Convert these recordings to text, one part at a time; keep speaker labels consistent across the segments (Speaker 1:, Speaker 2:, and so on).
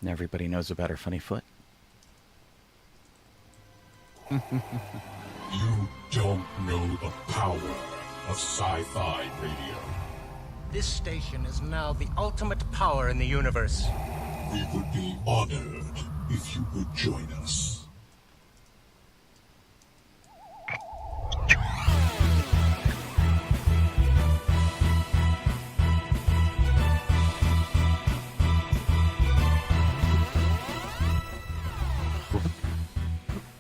Speaker 1: And everybody knows about her funny foot.
Speaker 2: You don't know the power of sci-fi radio.
Speaker 3: This station is now the ultimate power in the universe.
Speaker 2: We would be honored if you would join us.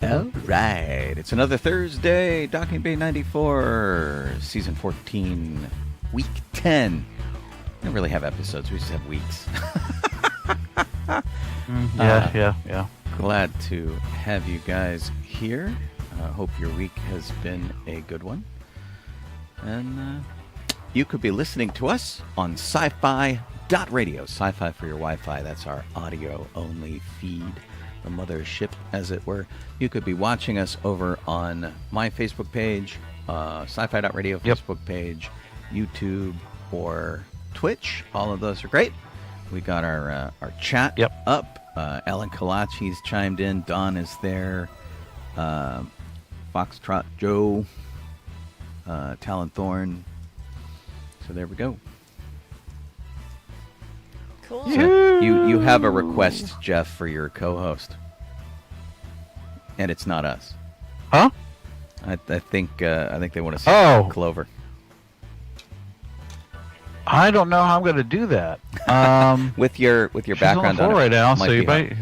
Speaker 1: All right. It's another Thursday. Docking Bay 94, Season 14, Week 10. We don't really have episodes. We just have weeks.
Speaker 4: Yeah.
Speaker 1: Glad to have you guys here. Hope your week has been a good one. And you could be listening to us on sci-fi.radio. Sci-fi for your Wi-Fi. That's our audio-only feed. The mothership, as it were. You could be watching us over on my Facebook page, sci-fi.radio Facebook page, YouTube, or Twitch. All of those are great. We got our chat up. Ellen Kalachi's chimed in. Don is there. Foxtrot Joe. Talon Thorne. So there we go.
Speaker 5: Cool.
Speaker 1: So you have a request, Jeff, for your co-host, and it's not us.
Speaker 4: Huh?
Speaker 1: I think they want to see Clover.
Speaker 4: I don't know how I'm going to do that.
Speaker 1: With your
Speaker 4: she's
Speaker 1: background
Speaker 4: on the floor right now,
Speaker 1: might
Speaker 4: so you
Speaker 1: be
Speaker 4: might.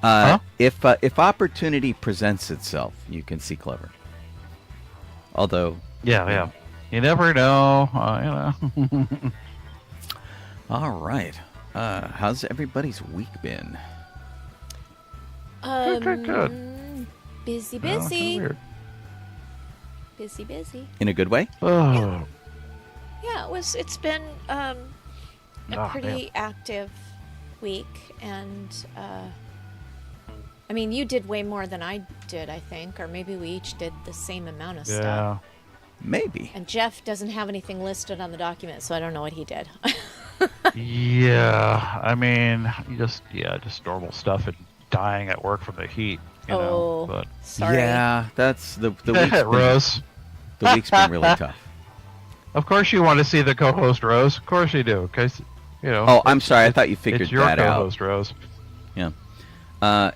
Speaker 1: yeah. If opportunity presents itself, you can see Clover. Although.
Speaker 4: Yeah. You never know.
Speaker 1: All right. How's everybody's week been?
Speaker 4: Good.
Speaker 5: Busy.
Speaker 4: Weird.
Speaker 5: Busy.
Speaker 1: In a good way?
Speaker 4: Oh.
Speaker 5: Yeah, it's been a pretty
Speaker 4: man.
Speaker 5: active week, and I mean, you did way more than I did, I think, or maybe we each did the same amount of stuff.
Speaker 4: Yeah.
Speaker 1: Maybe.
Speaker 5: And Jeff doesn't have anything listed on the document, so I don't know what he did.
Speaker 4: Yeah. I mean, just normal stuff and dying at work from the heat. You know, but
Speaker 5: sorry.
Speaker 1: Yeah, that's the week's been,
Speaker 4: Rose.
Speaker 1: The week's been really tough.
Speaker 4: Of course, you want to see the co-host Rose. Of course you do, because
Speaker 1: Oh, I'm sorry. I thought you figured
Speaker 4: it's your
Speaker 1: that out.
Speaker 4: co-host Rose.
Speaker 1: Yeah.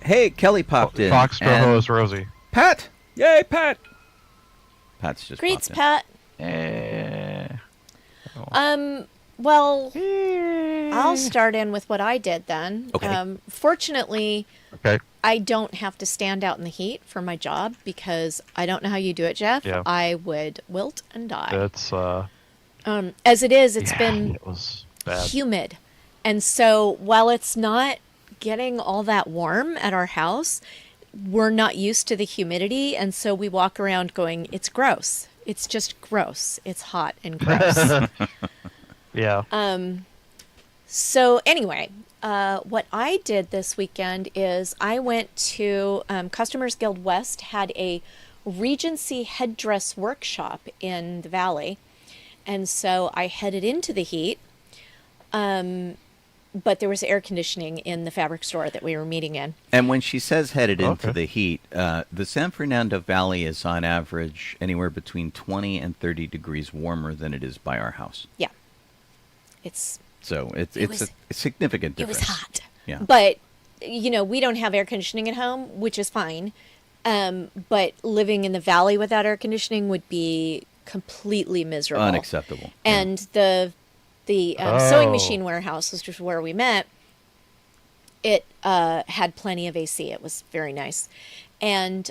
Speaker 1: Hey, Kelly popped in.
Speaker 4: Fox co-host Rosie.
Speaker 1: Pat. Yay, Pat. Pat's just
Speaker 5: Greets,
Speaker 1: popped
Speaker 5: Pat.
Speaker 4: Oh.
Speaker 5: Well, I'll start in with what I did then.
Speaker 1: Okay.
Speaker 5: Fortunately,
Speaker 4: Okay.
Speaker 5: I don't have to stand out in the heat for my job because I don't know how you do it, Jeff.
Speaker 4: Yeah.
Speaker 5: I would wilt and die.
Speaker 4: That's
Speaker 5: As it is, it's
Speaker 4: yeah,
Speaker 5: been
Speaker 4: it was bad.
Speaker 5: humid. And so while it's not getting all that warm at our house, we're not used to the humidity. And so we walk around going, it's gross. It's just gross. It's hot and gross.
Speaker 4: Yeah.
Speaker 5: So anyway, what I did this weekend is I went to Customers Guild West, had a Regency headdress workshop in the Valley. And so I headed into the heat. But there was air conditioning in the fabric store that we were meeting in.
Speaker 1: And when she says headed into the heat, the San Fernando Valley is on average anywhere between 20 and 30 degrees warmer than it is by our house.
Speaker 5: Yeah. It's
Speaker 1: a significant difference.
Speaker 5: It was hot.
Speaker 1: Yeah.
Speaker 5: But, we don't have air conditioning at home, which is fine. But living in the valley without air conditioning would be completely miserable.
Speaker 1: Unacceptable.
Speaker 5: And the sewing machine warehouse, which is where we met, it had plenty of AC. It was very nice. And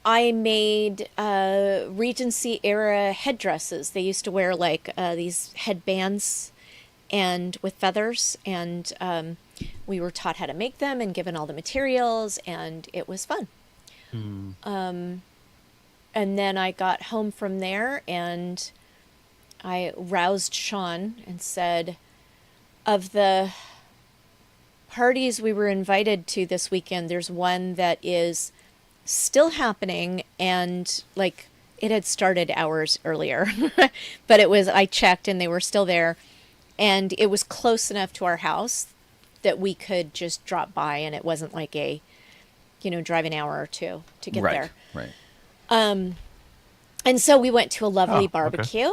Speaker 5: I made Regency era headdresses. They used to wear these headbands and with feathers, and we were taught how to make them and given all the materials, and it was fun. And then I got home from there, and I roused Sean and said, of the parties we were invited to this weekend, there's one that is still happening, and it had started hours earlier, but I checked and they were still there. And it was close enough to our house that we could just drop by, and it wasn't like a, drive an hour or two to get there.
Speaker 1: Right.
Speaker 5: And so we went to a lovely
Speaker 4: okay.
Speaker 5: barbecue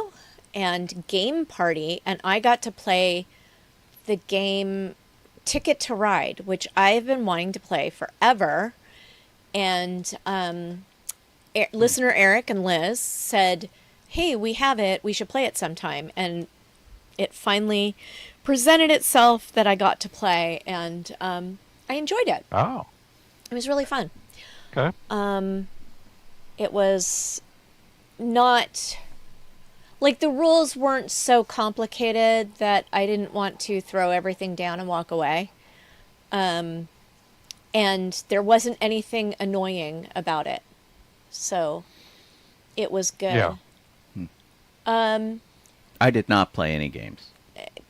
Speaker 5: and game party, and I got to play the game Ticket to Ride, which I've been wanting to play forever. And listener Eric and Liz said, hey, we have it. We should play it sometime. And it finally presented itself that I got to play, and I enjoyed it.
Speaker 4: Oh.
Speaker 5: It was really fun.
Speaker 4: Okay.
Speaker 5: It was not... Like, the rules weren't so complicated that I didn't want to throw everything down and walk away. And there wasn't anything annoying about it. So, it was good.
Speaker 4: Yeah.
Speaker 1: I did not play any games.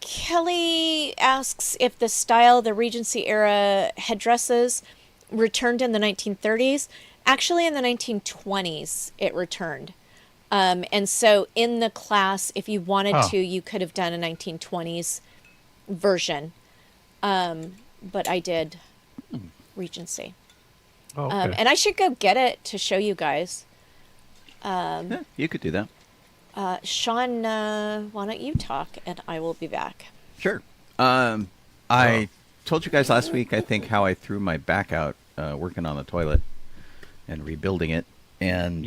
Speaker 5: Kelly asks if the Regency era headdresses returned in the 1930s. Actually, in the 1920s, it returned. And so in the class, if you wanted to, you could have done a 1920s version. But I did Regency.
Speaker 4: Oh, okay.
Speaker 5: And I should go get it to show you guys.
Speaker 1: Yeah, you could do that.
Speaker 5: Sean, why don't you talk and I will be back.
Speaker 1: Sure. I told you guys last week, I think, how I threw my back out working on the toilet and rebuilding it. And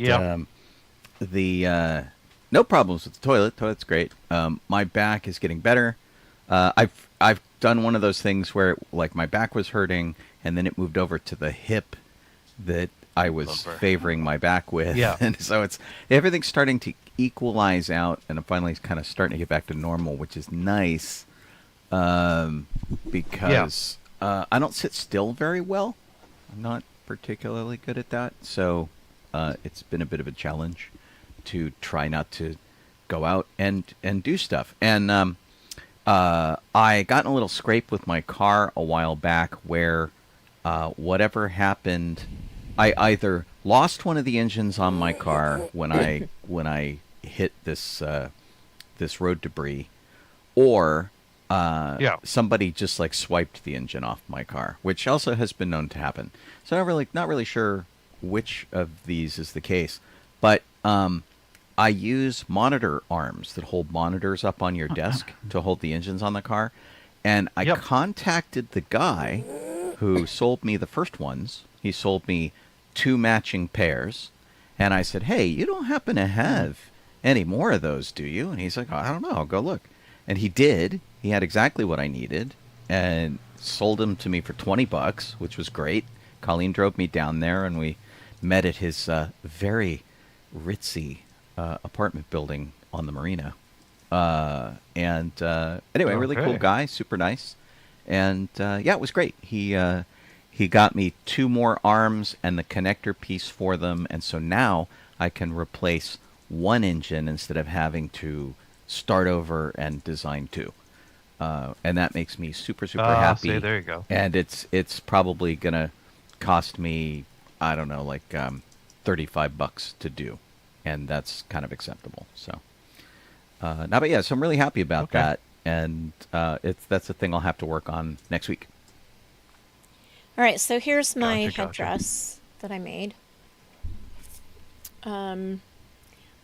Speaker 1: no problems with the toilet. Toilet's great. My back is getting better. I've done one of those things where my back was hurting and then it moved over to the hip that I was favoring my back with.
Speaker 4: Yeah.
Speaker 1: And so everything's starting to equalize out, and I'm finally kind of starting to get back to normal, which is nice. Because I don't sit still very well. I'm not particularly good at that. So it's been a bit of a challenge to try not to go out and do stuff. And I got in a little scrape with my car a while back where whatever happened, I either lost one of the engines on my car when I hit this road debris, or somebody just swiped the engine off my car, which also has been known to happen. So not really sure which of these is the case, but I use monitor arms that hold monitors up on your desk to hold the engines on the car, and I contacted the guy who sold me the first ones. He sold me 2 matching pairs, and I said, hey, you don't happen to have any more of those, do you? And he's like, oh, I don't know, I'll go look. And he did. He had exactly what I needed and sold them to me for $20, which was great. Colleen drove me down there, and we met at his very ritzy apartment building on the marina. Anyway, really cool guy, super nice. And it was great. He got me 2 more arms and the connector piece for them, and so now I can replace 1 engine instead of having to start over and design 2. And that makes me super happy.
Speaker 4: See, there you go.
Speaker 1: And it's probably gonna cost me, I don't know, $35 to do, and that's kind of acceptable. So, so I'm really happy about that, and that's the thing I'll have to work on next week.
Speaker 5: All right, so here's my
Speaker 4: Gotcha.
Speaker 5: headdress that I made.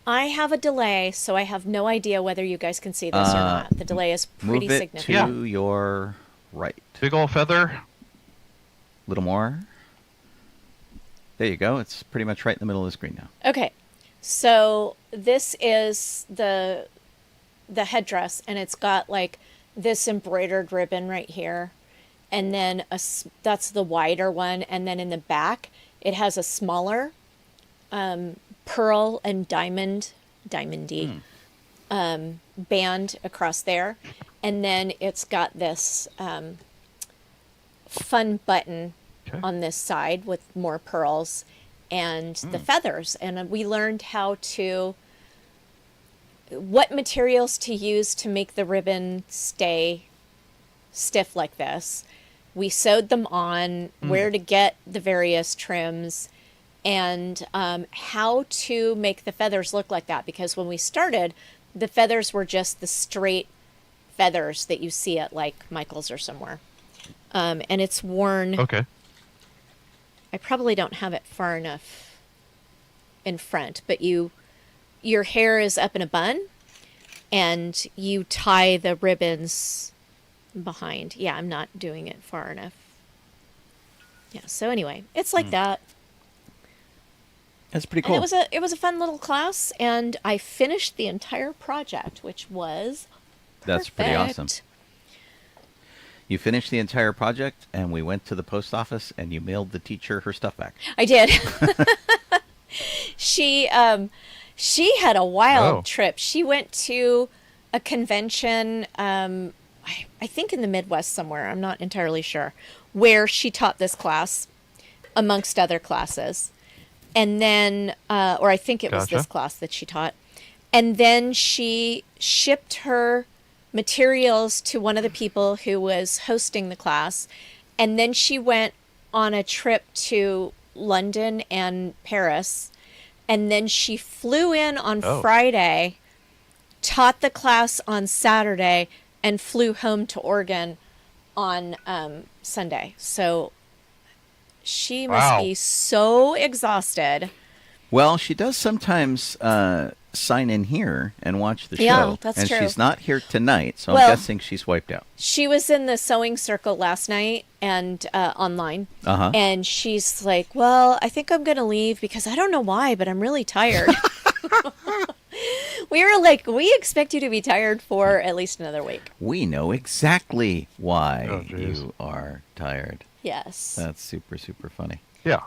Speaker 5: I have a delay, so I have no idea whether you guys can see this or not. The delay is pretty
Speaker 1: Move it
Speaker 5: significant.
Speaker 1: to your right.
Speaker 4: Big old feather.
Speaker 1: A little more. There you go. It's pretty much right in the middle of the screen now.
Speaker 5: Okay, so this is the headdress, and it's got this embroidered ribbon right here, and then that's the wider one, and then in the back it has a smaller pearl and diamondy band across there, and then it's got this fun button on this side with more pearls and the feathers. And we learned what materials to use to make the ribbon stay stiff like this. We sewed them on, where to get the various trims, and how to make the feathers look like that. Because when we started, the feathers were just the straight feathers that you see at like Michael's or somewhere. And it's worn.
Speaker 4: Okay.
Speaker 5: I probably don't have it far enough in front, but your hair is up in a bun and you tie the ribbons behind. Yeah, I'm not doing it far enough. Yeah, so anyway, it's like that.
Speaker 1: That's pretty cool.
Speaker 5: And it was a fun little class, and I finished the entire project, which was
Speaker 1: That's pretty awesome.
Speaker 5: perfect.
Speaker 1: You finished the entire project, and we went to the post office, and you mailed the teacher her stuff back.
Speaker 5: I did. She had a wild trip. She went to a convention, I think in the Midwest somewhere, I'm not entirely sure, where she taught this class amongst other classes. And then, or I think it was this class that she taught. And then she shipped her materials to one of the people who was hosting the class. And then she went on a trip to London and Paris. And then she flew in on Friday, taught the class on Saturday, and flew home to Oregon on Sunday. So she must be so exhausted.
Speaker 1: Well, she does sometimes sign in here and watch the show.
Speaker 5: Yeah, that's
Speaker 1: and
Speaker 5: true.
Speaker 1: she's not here tonight, so
Speaker 5: Well,
Speaker 1: I'm guessing she's wiped out.
Speaker 5: She was in the sewing circle last night and online. And she's like, well, I think I'm going to leave because I don't know why, but I'm really tired. We were like, we expect you to be tired for at least another week.
Speaker 1: We know exactly why
Speaker 4: Oh, geez.
Speaker 1: you are tired.
Speaker 5: Yes.
Speaker 1: That's super, super funny.
Speaker 4: Yeah.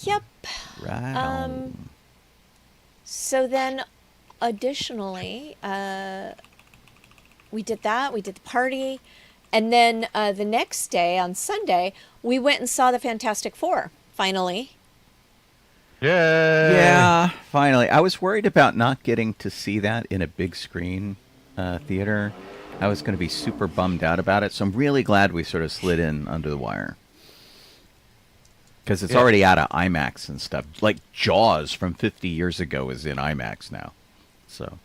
Speaker 5: Yep.
Speaker 1: Right on.
Speaker 5: So then, additionally, we did that. We did the party. And then the next day, on Sunday, we went and saw the Fantastic Four, finally.
Speaker 4: Yay!
Speaker 1: Yeah, finally. I was worried about not getting to see that in a big screen theater. I was going to be super bummed out about it, so I'm really glad we sort of slid in under the wire. Because it's already out of IMAX and stuff. Like Jaws from 50 years ago is in IMAX now. So.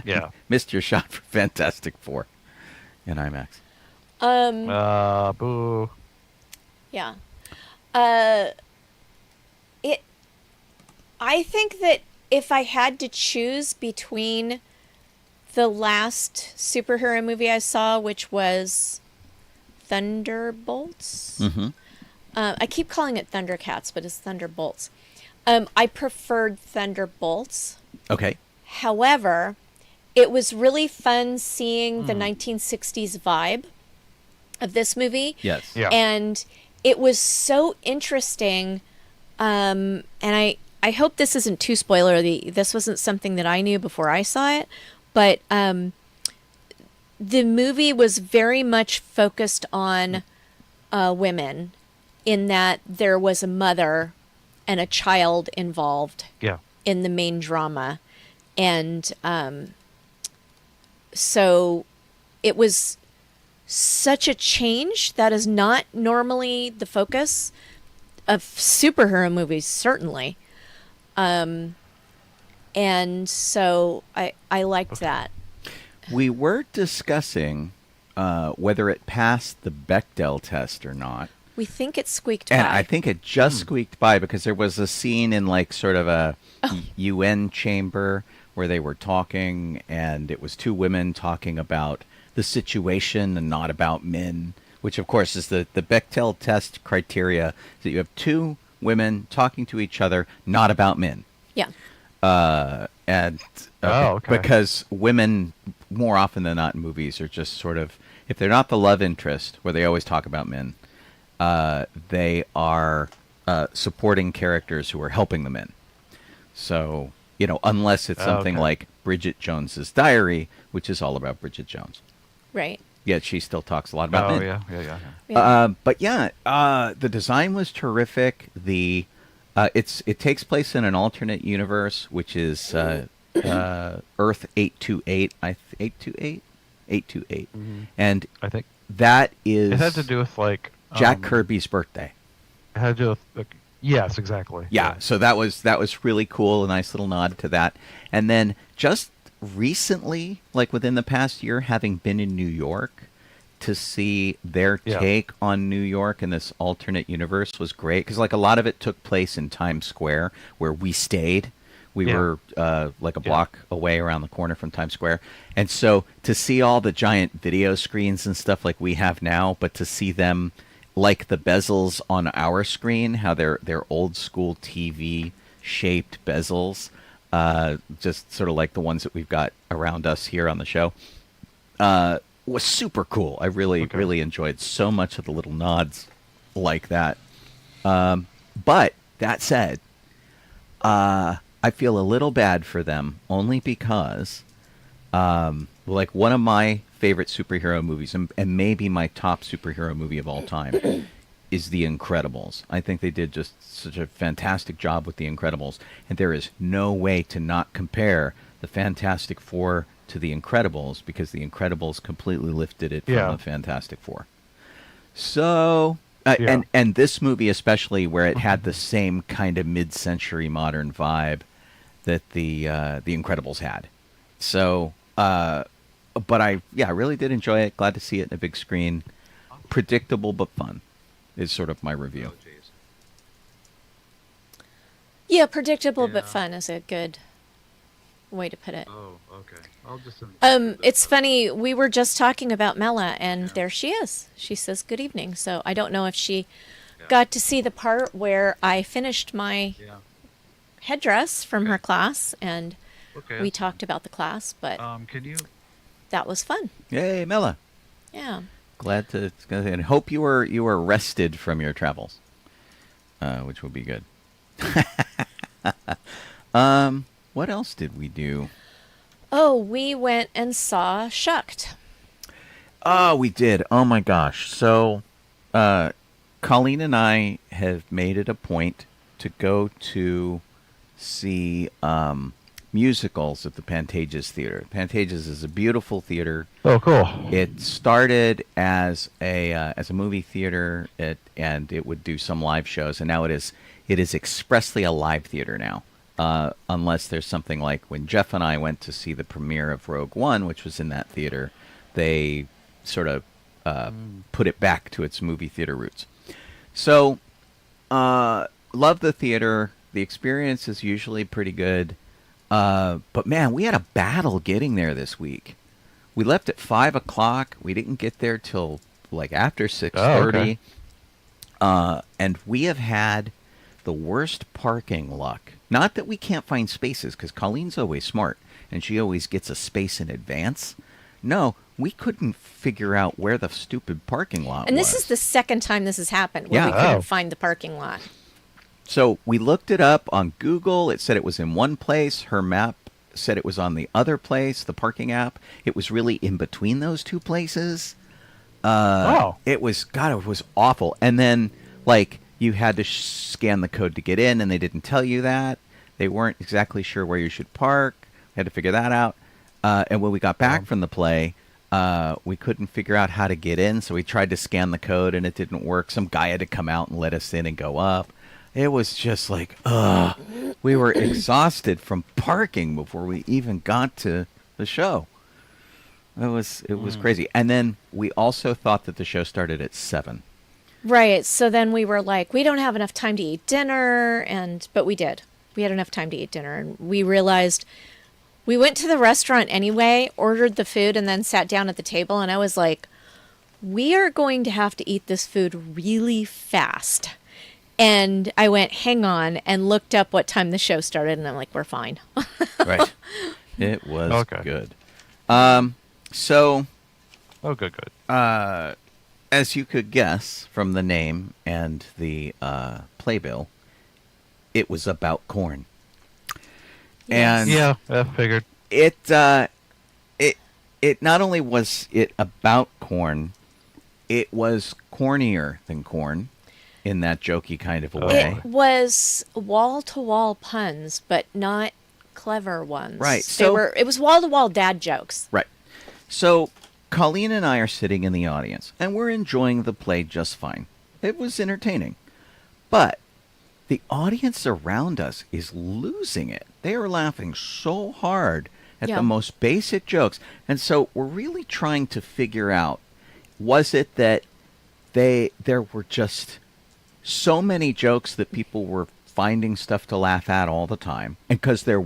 Speaker 4: Yeah.
Speaker 1: Missed your shot for Fantastic Four in IMAX.
Speaker 4: Boo.
Speaker 5: Yeah. I think that if I had to choose between the last superhero movie I saw, which was Thunderbolts.
Speaker 1: Mm-hmm.
Speaker 5: I keep calling it Thundercats, but it's Thunderbolts. I preferred Thunderbolts.
Speaker 1: Okay.
Speaker 5: However, it was really fun seeing the 1960s vibe of this movie.
Speaker 1: Yes.
Speaker 4: Yeah.
Speaker 5: And it was so interesting. And I hope this isn't too spoilery. This wasn't something that I knew before I saw it. But the movie was very much focused on women, in that there was a mother and a child involved in the main drama. And so it was such a change that is not normally the focus of superhero movies, certainly. And so I liked that.
Speaker 1: We were discussing whether it passed the Bechdel test or not.
Speaker 5: We think it squeaked
Speaker 1: And
Speaker 5: by.
Speaker 1: I think it just squeaked by because there was a scene in like sort of a UN chamber where they were talking, and it was two women talking about the situation and not about men, which of course is the Bechdel test criteria, that you have two women talking to each other, not about men.
Speaker 5: Yeah.
Speaker 1: Because women, more often than not in movies, are just sort of, if they're not the love interest, where they always talk about men, they are supporting characters who are helping the men. So, unless it's something like Bridget Jones's Diary, which is all about Bridget Jones.
Speaker 5: Right.
Speaker 1: Yet she still talks a lot about men.
Speaker 4: Yeah.
Speaker 1: But the design was terrific. It takes place in an alternate universe, which is Earth 828. 828.
Speaker 4: Mm-hmm.
Speaker 1: And
Speaker 4: I think
Speaker 1: that is.
Speaker 4: It had to do with like
Speaker 1: Jack Kirby's birthday.
Speaker 4: It had to do with yes, exactly.
Speaker 1: Yeah. So that was really cool. A nice little nod to that. And then just recently, like within the past year, having been in New York, to see their take on New York and this alternate universe was great. Because like a lot of it took place in Times Square, where we stayed. We were like a block away around the corner from Times Square. And so to see all the giant video screens and stuff like we have now, but to see them like the bezels on our screen, how they're old school TV shaped bezels, just sort of like the ones that we've got around us here on the show, was super cool. I really enjoyed so much of the little nods like that. But that said, I feel a little bad for them only because, like, one of my favorite superhero movies, and maybe my top superhero movie of all time, is The Incredibles. I think they did just such a fantastic job with The Incredibles, and there is no way to not compare the Fantastic Four to The Incredibles, because The Incredibles completely lifted it from the Fantastic Four. So... and this movie especially, where it had the same kind of mid-century modern vibe that the Incredibles had. So, but I really did enjoy it. Glad to see it in a big screen. Predictable but fun is sort of my review.
Speaker 5: Yeah, predictable but fun is a good way to put it.
Speaker 4: Oh, okay. I'll just.
Speaker 5: It's funny. We were just talking about Mela, and there she is. She says good evening. So I don't know if she got to see the part where I finished my headdress from her class, and we talked about the class. But
Speaker 4: can you?
Speaker 5: That was fun.
Speaker 1: Yay, Mela!
Speaker 5: Yeah.
Speaker 1: Glad to, and hope you were rested from your travels, which will be good. What else did we do?
Speaker 5: Oh, we went and saw Shucked.
Speaker 1: Oh, we did. Oh my gosh. So, Colleen and I have made it a point to go to see musicals at the Pantages Theater. Pantages is a beautiful theater.
Speaker 4: Oh, cool.
Speaker 1: It started as a movie theater, and it would do some live shows, and now it is expressly a live theater now. Unless there's something like when Jeff and I went to see the premiere of Rogue One, which was in that theater, they sort of put it back to its movie theater roots. So, love the theater. The experience is usually pretty good. But man, we had a battle getting there this week. We left at 5 o'clock. We didn't get there till like after 6:30. And we have had the worst parking luck. Not that we can't find spaces, because Colleen's always smart, and she always gets a space in advance. No, we couldn't figure out where the stupid parking lot was.
Speaker 5: And this is the second time this has happened, where we couldn't find the parking lot.
Speaker 1: So we looked it up on Google. It said it was in one place. Her map said it was on the other place, the parking app. It was really in between those two places.
Speaker 4: Wow.
Speaker 1: It was awful. And then, like, you had to scan the code to get in, and they didn't tell you that. They weren't exactly sure where you should park. We had to figure that out. And when we got back from the play, we couldn't figure out how to get in, so we tried to scan the code, and it didn't work. Some guy had to come out and let us in and go up. It was just like, ugh. We were exhausted from parking before we even got to the show. It was crazy. And then we also thought that the show started at 7.
Speaker 5: Right. So then we were like, we don't have enough time to eat dinner, but we did. We had enough time to eat dinner, and we realized we went to the restaurant anyway, ordered the food, and then sat down at the table, and I was like, we are going to have to eat this food really fast. And I went, hang on, and looked up what time the show started, and I'm like, we're fine.
Speaker 1: Right. It was good.
Speaker 4: Good.
Speaker 1: As you could guess from the name and the playbill, it was about corn. And
Speaker 4: I figured.
Speaker 1: It not only was it about corn, it was cornier than corn in that jokey kind of a way.
Speaker 5: It was wall-to-wall puns, but not clever ones.
Speaker 1: Right.
Speaker 5: It was wall-to-wall dad jokes.
Speaker 1: Right. So Colleen and I are sitting in the audience, and we're enjoying the play just fine. It was entertaining. But the audience around us is losing it. They are laughing so hard at
Speaker 5: Yeah.
Speaker 1: the most basic jokes. And so we're really trying to figure out, was it that there were just so many jokes that people were finding stuff to laugh at all the time? And because they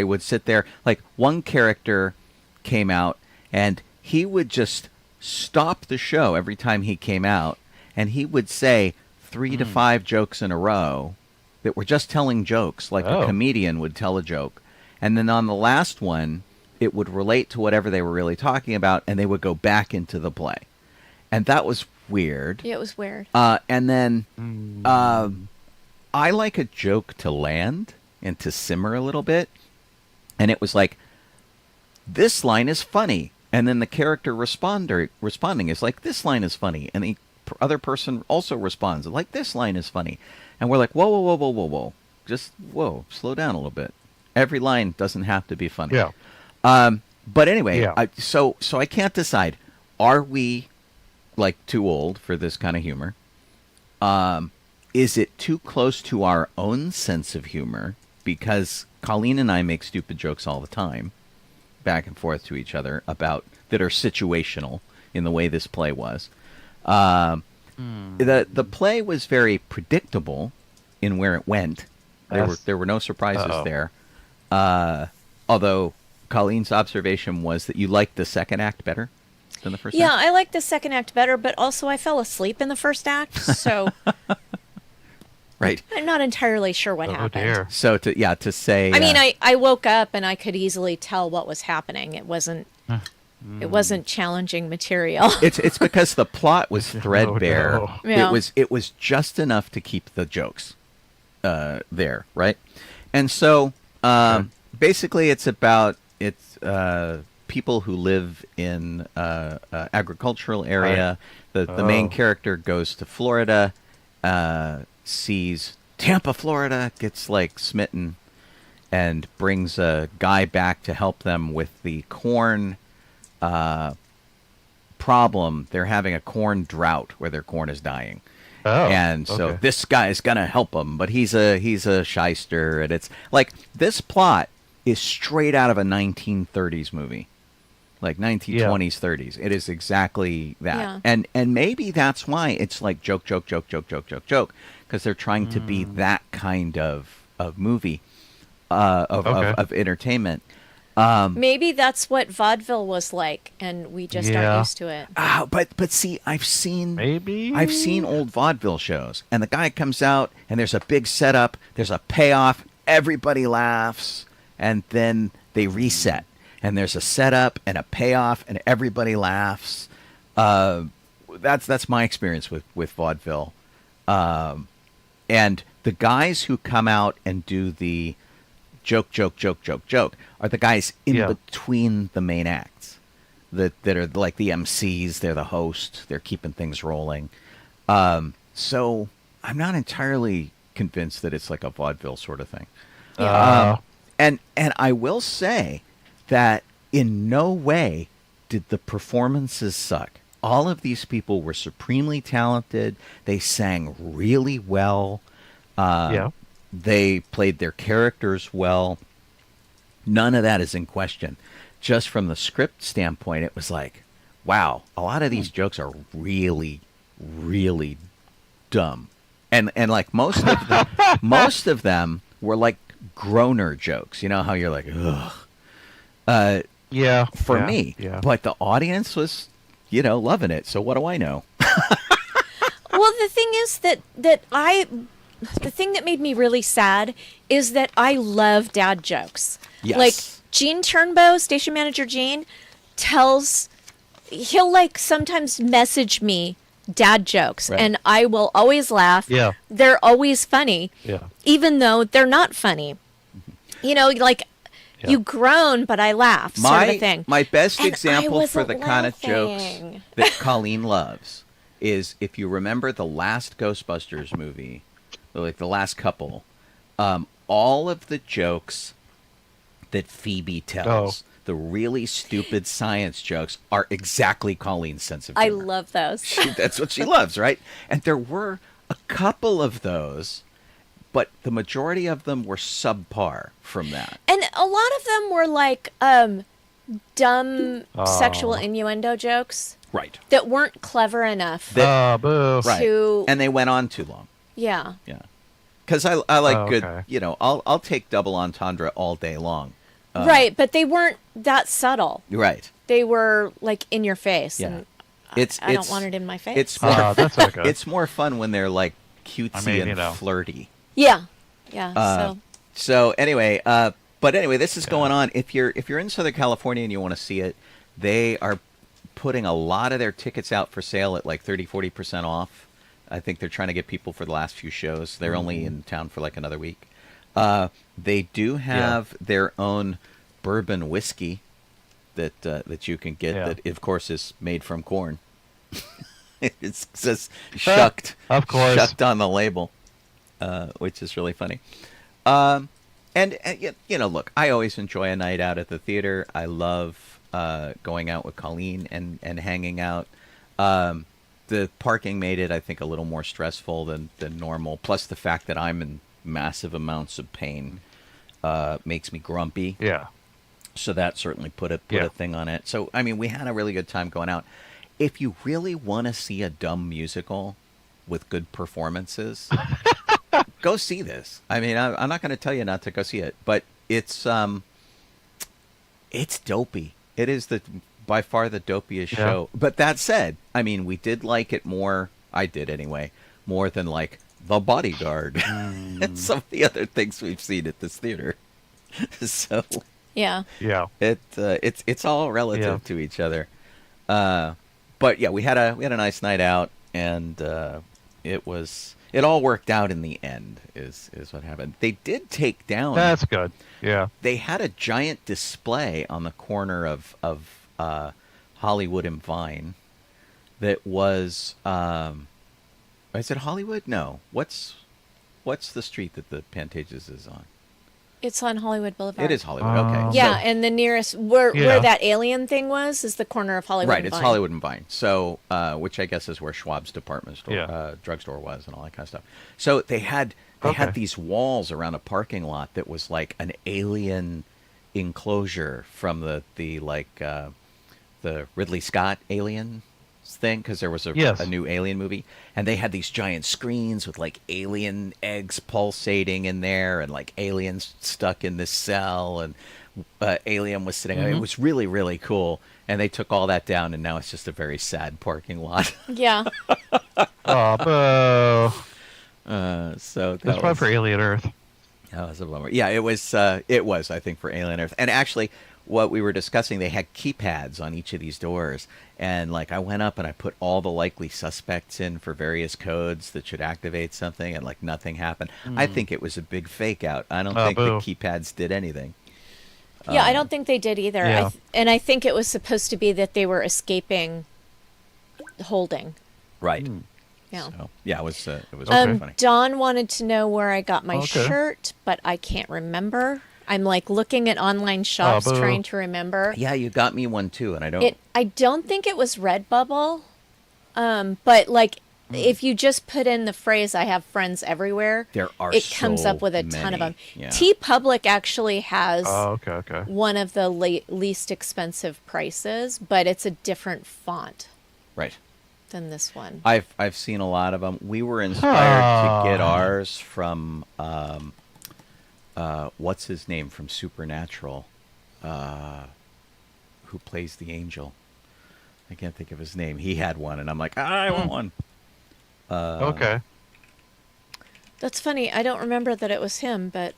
Speaker 1: would sit there, like one character came out and he would just stop the show every time he came out, and he would say 3 to 5 jokes in a row that were just telling jokes, like a comedian would tell a joke. And then on the last one, it would relate to whatever they were really talking about, and they would go back into the play. And that was weird.
Speaker 5: Yeah, it was weird.
Speaker 1: And then I like a joke to land and to simmer a little bit. And it was like, this line is funny. And then the character responding is like, this line is funny. And the other person also responds like, this line is funny. And we're like, whoa, whoa, whoa, whoa, whoa, whoa. Just, whoa, slow down a little bit. Every line doesn't have to be funny.
Speaker 4: Yeah.
Speaker 1: But anyway,
Speaker 4: Yeah.
Speaker 1: So I can't decide. Are we like too old for this kind of humor? Is it too close to our own sense of humor? Because Colleen and I make stupid jokes all the time, back and forth to each other that are situational in the way this play was. The play was very predictable in where it went. There were no surprises there. Although Colleen's observation was that you liked the second act better than the first
Speaker 5: Yeah,
Speaker 1: act.
Speaker 5: I liked the second act better, but also I fell asleep in the first act, so
Speaker 1: Right.
Speaker 5: I'm not entirely sure what happened.
Speaker 4: Dear.
Speaker 1: So to say,
Speaker 5: I mean, I woke up and I could easily tell what was happening. It wasn't challenging material.
Speaker 1: it's because the plot was threadbare.
Speaker 4: no.
Speaker 5: Yeah.
Speaker 1: It was just enough to keep the jokes there, right? And so basically, it's about people who live in agricultural area. The main character goes to Florida, sees Tampa, Florida, gets like smitten, and brings a guy back to help them with the corn problem. They're having a corn drought where their corn is dying.
Speaker 4: Oh,
Speaker 1: And so
Speaker 4: okay.
Speaker 1: this guy is gonna help them, but he's a shyster, and it's like this plot is straight out of a 1930s movie, like 1920s, 30s. It is exactly that,
Speaker 5: Yeah.
Speaker 1: and maybe that's why it's like joke, because they're trying to be that kind of movie, of entertainment.
Speaker 5: Maybe that's what vaudeville was like, and we just
Speaker 4: Yeah.
Speaker 5: aren't used to it.
Speaker 1: But see, I've seen
Speaker 4: Maybe?
Speaker 1: old vaudeville shows, and the guy comes out, and there's a big setup, there's a payoff, everybody laughs, and then they reset, and there's a setup and a payoff, and everybody laughs. That's my experience with vaudeville, and the guys who come out and do the joke are the guys in
Speaker 4: Yeah.
Speaker 1: between the main acts that are like the MCs. They're the host. They're keeping things rolling. So I'm not entirely convinced that it's like a vaudeville sort of thing. And I will say that in no way did the performances suck. All of these people were supremely talented. They sang really well.
Speaker 4: Yeah.
Speaker 1: They played their characters well. None of that is in question. Just from the script standpoint, it was like, wow, a lot of these jokes are really, really dumb. And like most of them were like groaner jokes. You know how you're like, ugh.
Speaker 4: Yeah.
Speaker 1: For
Speaker 4: yeah,
Speaker 1: me.
Speaker 4: Yeah.
Speaker 1: But the audience was, loving it. So what do I know?
Speaker 5: Well, the thing is the thing that made me really sad is that I love dad jokes.
Speaker 1: Yes.
Speaker 5: Like Gene Turnbow, station manager Gene, he'll like sometimes message me dad jokes,
Speaker 1: Right.
Speaker 5: and I will always laugh.
Speaker 4: Yeah.
Speaker 5: They're always funny.
Speaker 4: Yeah.
Speaker 5: Even though they're not funny. Like
Speaker 4: Yeah.
Speaker 5: you groan, but I laugh, sort of a thing.
Speaker 1: My best
Speaker 5: And I
Speaker 1: example for the
Speaker 5: wasn't
Speaker 1: kind of jokes
Speaker 5: laughing.
Speaker 1: that Colleen loves is if you remember the last Ghostbusters movie, like the last couple, all of the jokes that Phoebe tells, the really stupid science jokes, are exactly Colleen's sense of
Speaker 5: I
Speaker 1: humor.
Speaker 5: love those.
Speaker 1: That's what she loves, right? And there were a couple of those but the majority of them were subpar from that.
Speaker 5: And a lot of them were like dumb sexual innuendo jokes
Speaker 1: Right.
Speaker 5: that weren't clever enough
Speaker 4: Boo.
Speaker 1: Right.
Speaker 5: to.
Speaker 1: And they went on too long.
Speaker 5: Yeah.
Speaker 1: Yeah. Because I like
Speaker 4: Oh,
Speaker 1: good,
Speaker 4: okay.
Speaker 1: I'll take double entendre all day long.
Speaker 5: Right, but they weren't that subtle.
Speaker 1: Right.
Speaker 5: They were like in your face.
Speaker 1: Yeah.
Speaker 5: And
Speaker 1: It's
Speaker 5: I don't want it in my face.
Speaker 1: It's more,
Speaker 4: That's okay.
Speaker 1: it's more fun when they're like cutesy and flirty.
Speaker 5: Yeah. Yeah.
Speaker 1: So anyway, but anyway, this is going on. If you're in Southern California and you want to see it, they are putting a lot of their tickets out for sale at like 30-40% off. I think they're trying to get people for the last few shows. They're only in town for like another week. They do have their own bourbon whiskey that you can get. That of course is made from corn. It says shucked,
Speaker 4: of course,
Speaker 1: shucked on the label, which is really funny. And look, I always enjoy a night out at the theater. I love going out with Colleen and hanging out. The parking made it, I think, a little more stressful than normal. Plus, the fact that I'm in massive amounts of pain makes me grumpy.
Speaker 4: Yeah.
Speaker 1: So that certainly put a thing on it. So, I mean, we had a really good time going out. If you really want to see a dumb musical with good performances, go see this. I mean, I'm not going to tell you not to go see it, but it's dopey. It is by far the dopiest show. But that said, I mean, we did like it more. I did anyway, more than like The Bodyguard and some of the other things we've seen at this theater. So
Speaker 5: yeah,
Speaker 1: it's all relative to each other. But yeah, we had a nice night out, and it all worked out in the end. Is what happened. They did take down.
Speaker 4: That's good. Yeah.
Speaker 1: They had a giant display on the corner of Hollywood and Vine that was. Is it Hollywood? No. What's the street that the Pantages is on?
Speaker 5: it's on Hollywood Boulevard.
Speaker 1: It is Hollywood. Okay.
Speaker 5: Yeah,
Speaker 1: So-
Speaker 5: and the nearest where that alien thing was is the corner of Hollywood.
Speaker 1: right.
Speaker 5: and
Speaker 1: It's
Speaker 5: Vine.
Speaker 1: Hollywood and Vine. So, which I guess is where Schwab's department store,
Speaker 4: Yeah.
Speaker 1: drugstore was, and all that kind of stuff. So they had these walls around a parking lot that was like an alien enclosure from the Ridley Scott Alien thing, because there was a new Alien movie, and they had these giant screens with like alien eggs pulsating in there, and like aliens stuck in this cell, and Alien was sitting. It was really, really cool, and they took all that down, and now it's just a very sad parking lot.
Speaker 5: Yeah.
Speaker 4: Oh, boo.
Speaker 1: So
Speaker 4: That's probably for Alien Earth.
Speaker 1: that was a bummer. Yeah, it was. It was, I think, for Alien Earth, and actually, what we were discussing, they had keypads on each of these doors, and like I went up and I put all the likely suspects in for various codes that should activate something, and like nothing happened. I think it was a big fake out. I don't think
Speaker 4: boo.
Speaker 1: the keypads did anything.
Speaker 5: Yeah, I don't think they did either.
Speaker 4: Yeah.
Speaker 5: And I think it was supposed to be that they were escaping holding.
Speaker 1: Right.
Speaker 5: Yeah.
Speaker 1: So, yeah, it was very funny.
Speaker 5: Dawn wanted to know where I got my
Speaker 4: Okay.
Speaker 5: shirt, but I can't remember. I'm like looking at online shops
Speaker 4: boo.
Speaker 5: trying to remember.
Speaker 1: Yeah, you got me one too, and I don't.
Speaker 5: I don't think it was Redbubble. But like if you just put in the phrase "I have friends everywhere,"
Speaker 1: There are
Speaker 5: it comes
Speaker 1: so
Speaker 5: up with a ton of
Speaker 1: many.
Speaker 5: them.
Speaker 1: Yeah.
Speaker 5: TeePublic actually has
Speaker 4: Oh, okay.
Speaker 5: one of the least expensive prices, but it's a different font
Speaker 1: Right.
Speaker 5: than this one.
Speaker 1: I've seen a lot of them. We were inspired to get ours from what's his name from Supernatural, who plays the angel. I can't think of his name. He had one, and I'm like, I want one.
Speaker 4: Okay.
Speaker 5: That's funny. I don't remember that it was him, but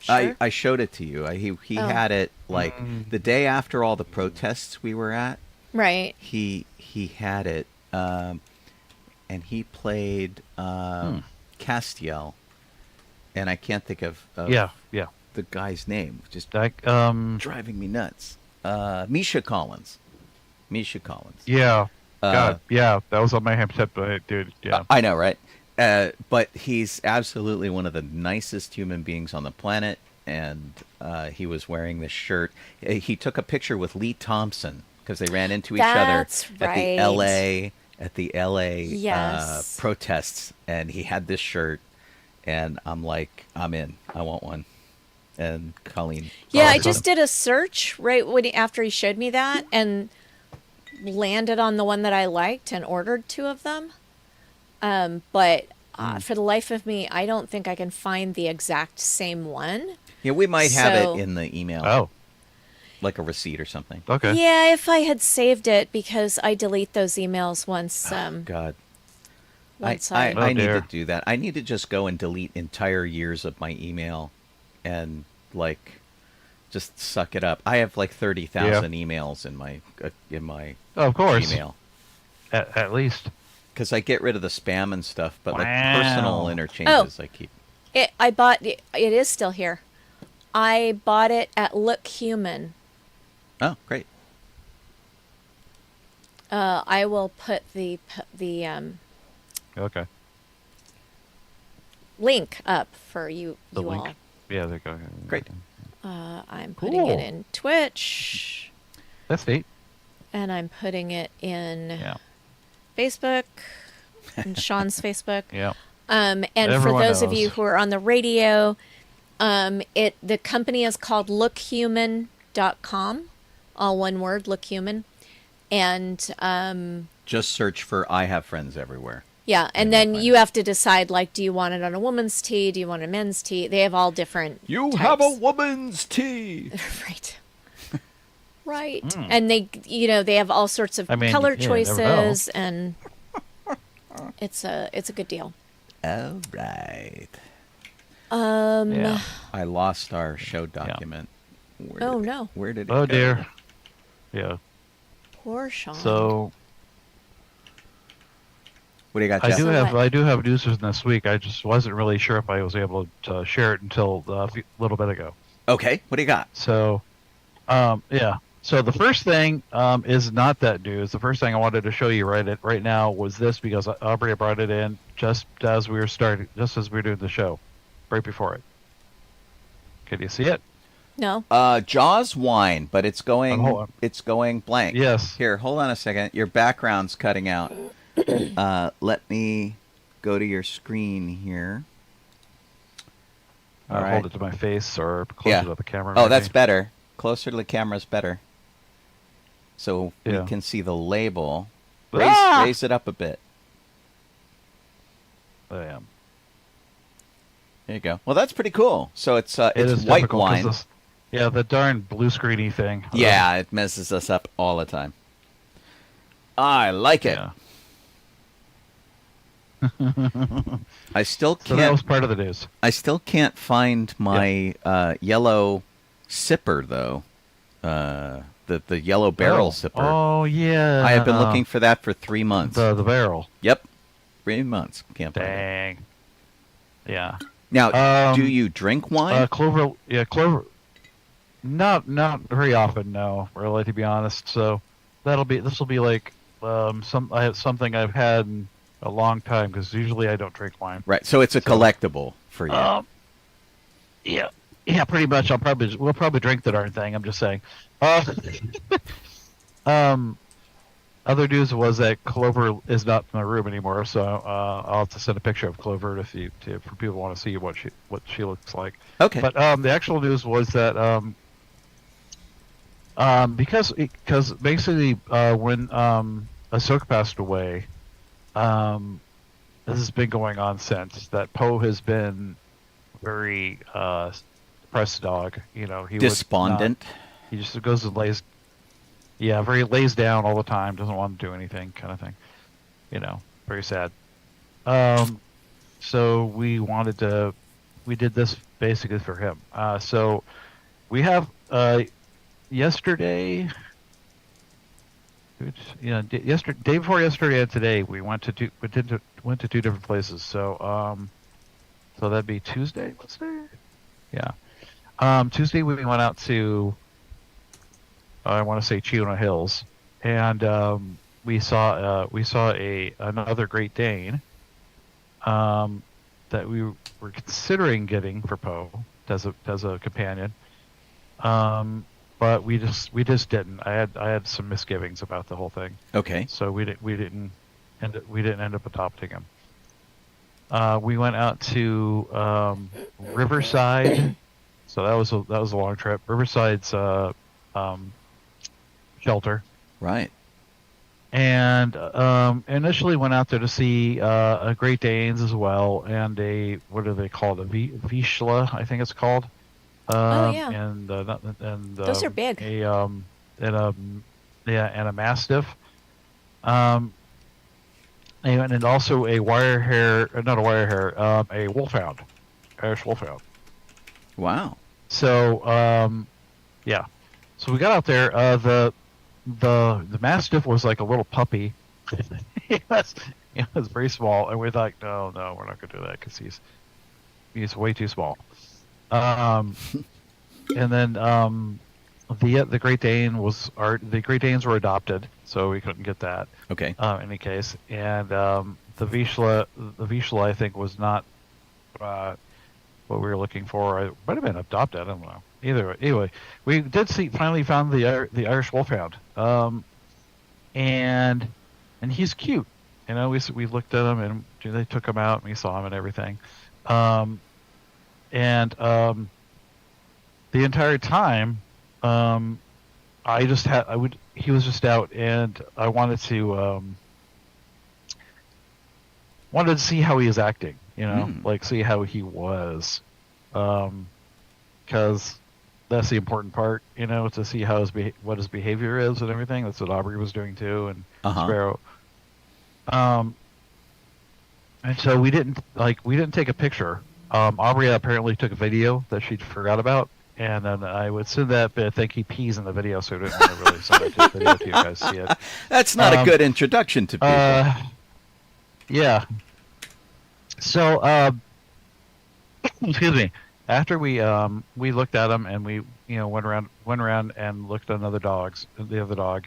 Speaker 5: sure.
Speaker 1: I showed it to you. He had it like the day after all the protests we were at.
Speaker 5: Right.
Speaker 1: He had it, and he played Castiel, and I can't think of
Speaker 4: Yeah.
Speaker 1: the guy's name. Just
Speaker 4: Like,
Speaker 1: driving me nuts. Misha Collins.
Speaker 4: yeah. God, yeah. That was on my ham tip, dude. Yeah.
Speaker 1: I know, right? But he's absolutely one of the nicest human beings on the planet, and he was wearing this shirt. He took a picture with Lee Thompson because they ran into each
Speaker 5: That's
Speaker 1: other
Speaker 5: right.
Speaker 1: at the LA
Speaker 5: Yes.
Speaker 1: protests, and he had this shirt, and I'm like, I'm in. I want one. And Colleen.
Speaker 5: Yeah, I
Speaker 1: got
Speaker 5: just
Speaker 1: them.
Speaker 5: did a search after he showed me that and landed on the one that I liked and ordered 2 of them. But for the life of me, I don't think I can find the exact same one.
Speaker 1: Yeah, we might have
Speaker 5: So-
Speaker 1: it in the email.
Speaker 4: Oh,
Speaker 1: Like a receipt or something.
Speaker 4: okay.
Speaker 5: Yeah, if I had saved it, because I delete those emails once.
Speaker 1: God.
Speaker 5: Once
Speaker 1: I
Speaker 4: Oh,
Speaker 1: need
Speaker 4: dear.
Speaker 1: to do that. I need to just go and delete entire years of my email and, like, just suck it up. I have, like, 30,000 emails in my
Speaker 4: Oh, of course.
Speaker 1: Gmail.
Speaker 4: At least.
Speaker 1: Because I get rid of the spam and stuff, but, like,
Speaker 4: Wow.
Speaker 1: personal interchanges I keep.
Speaker 5: it is still here. I bought it at Look Human.
Speaker 1: Oh, great.
Speaker 5: I will put the
Speaker 4: Okay.
Speaker 5: link up for you
Speaker 4: The
Speaker 5: you
Speaker 4: link.
Speaker 5: all.
Speaker 4: Yeah, there you go.
Speaker 1: Great.
Speaker 5: I'm putting it
Speaker 4: Cool.
Speaker 5: in Twitch,
Speaker 4: That's neat.
Speaker 5: and I'm putting it in
Speaker 4: Yeah.
Speaker 5: Facebook, and Sean's Facebook.
Speaker 4: Yeah.
Speaker 5: And
Speaker 4: Everyone
Speaker 5: for those of
Speaker 4: knows.
Speaker 5: you who are on the radio, the company is called lookhuman.com, all one word, Look Human. And
Speaker 1: Just search for I Have Friends Everywhere.
Speaker 5: yeah, and then you have to decide, like, do you want it on a woman's tee? Do you want a men's tee? They have all different types.
Speaker 1: woman's tea.
Speaker 5: Right. Right. And they have all sorts of
Speaker 4: I mean,
Speaker 5: color
Speaker 4: yeah, you never know.
Speaker 5: choices, and it's a good deal.
Speaker 1: All right.
Speaker 4: Yeah.
Speaker 1: I lost our show document.
Speaker 5: Oh, no.
Speaker 1: Where did it
Speaker 4: Oh
Speaker 1: go?
Speaker 4: dear. Yeah.
Speaker 5: Poor Sean.
Speaker 4: So
Speaker 1: What do you got,
Speaker 4: I
Speaker 1: Jeff?
Speaker 4: do have news from this week. I just wasn't really sure if I was able to share it until a little bit ago.
Speaker 1: Okay, what do you got?
Speaker 4: So, yeah. So the first thing is not that news. The first thing I wanted to show you right now was this, because Aubrey brought it in just as we were doing the show, right before it. Can you see it?
Speaker 5: No.
Speaker 1: Jaws wine, but it's
Speaker 4: hold
Speaker 1: going
Speaker 4: on.
Speaker 1: blank.
Speaker 4: Yes.
Speaker 1: Here, hold on a second. Your background's cutting out. Let me go to your screen here. All right.
Speaker 4: Hold it to my face or closer to the camera.
Speaker 1: Oh,
Speaker 4: maybe.
Speaker 1: that's better. Closer to the camera's better. So
Speaker 4: Yeah.
Speaker 1: we can see the label.
Speaker 4: Ah!
Speaker 1: Raise it up a bit.
Speaker 4: I am.
Speaker 1: There you go. Well, that's pretty cool. So it's
Speaker 4: It
Speaker 1: it's
Speaker 4: is
Speaker 1: white
Speaker 4: difficult 'cause
Speaker 1: wine.
Speaker 4: yeah, the darn blue screeny thing.
Speaker 1: Yeah, it messes us up all the time. I like it.
Speaker 4: Yeah.
Speaker 1: I still
Speaker 4: So that was
Speaker 1: can't.
Speaker 4: part of the news.
Speaker 1: I still can't find my yellow sipper though. The yellow barrel sipper.
Speaker 4: Oh yeah.
Speaker 1: I have been looking for that for 3 months.
Speaker 4: the barrel.
Speaker 1: Yep, 3 months. Can't find it.
Speaker 4: Dang. Yeah.
Speaker 1: Now, do you drink wine?
Speaker 4: Clover. Yeah, Clover. Not very often, no. Really, to be honest. So this will be like something I've had in a long time, because usually I don't drink wine.
Speaker 1: Right. So it's a collectible for you.
Speaker 4: Yeah, pretty much. We'll probably drink the darn thing. I'm just saying. Other news was that Clover is not in my room anymore, so I'll have to send a picture of Clover for people who want to see what she looks like.
Speaker 1: Okay.
Speaker 4: But the actual news was that because basically when Ahsoka passed away, this has been going on since that. Poe has been very depressed dog. You know, he
Speaker 1: Despondent.
Speaker 4: he just goes and lays. Yeah, lays down all the time. Doesn't want to do anything, kind of thing. You know, very sad. So we did this basically for him. So we have yesterday. Day before yesterday and today, we went to two different places. So so that'd be Tuesday. What's there? Yeah. Tuesday we went out to, I want to say, Chino Hills, and we saw another Great Dane that we were considering getting for Poe as a companion. But we just didn't. I had some misgivings about the whole thing.
Speaker 1: Okay.
Speaker 4: So we didn't end up adopting him. We went out to Riverside. So that was a long trip. Riverside's shelter.
Speaker 1: Right.
Speaker 4: And initially went out there to see a Great Danes as well, and what do they call it? A Vizsla, I think it's called.
Speaker 5: Yeah.
Speaker 4: And
Speaker 5: Those are big.
Speaker 4: And a Mastiff. And also a Wolfhound, Irish Wolfhound.
Speaker 1: Wow.
Speaker 4: So yeah. So we got out there. The Mastiff was like a little puppy. he was very small, and we thought, no, we're not going to do that because he's way too small. And then the Great Dane the Great Danes were adopted, so we couldn't get that.
Speaker 1: Okay.
Speaker 4: In any case, and the Vizsla I think was not what we were looking for. It might have been adopted. I don't know. Anyway, we did finally found the Irish Wolfhound, and he's cute. You know, we looked at him and they took him out and we saw him and everything, and the entire time, he was just out, and I wanted to see how he was acting. You know, like see how he was, because that's the important part, you know, to see how what his behavior is and everything. That's what Aubrey was doing too, and Sparrow. And so we didn't take a picture. Aubrey apparently took a video that she forgot about, and then I would send that, but I think he pees in the video, so I didn't want to really send it to the video to you guys to see it.
Speaker 1: That's not a good introduction to people.
Speaker 4: Yeah. So, excuse me. After we looked at him and we went around and looked at the other dog,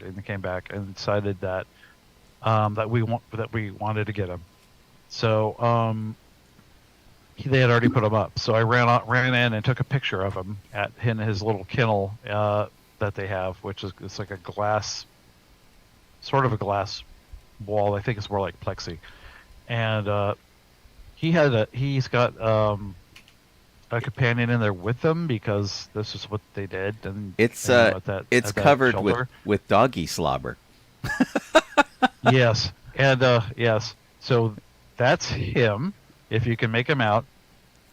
Speaker 4: and came back and decided that we wanted to get him. So they had already put him up. So I ran in and took a picture of him in his little kennel that they have, which is it's like a glass, sort of a glass wall. I think it's more like plexi, and he's got a companion in there with them because this is what they did, and
Speaker 1: it's covered with doggy slobber.
Speaker 4: Yes, and yes, so that's him. If you can make him out,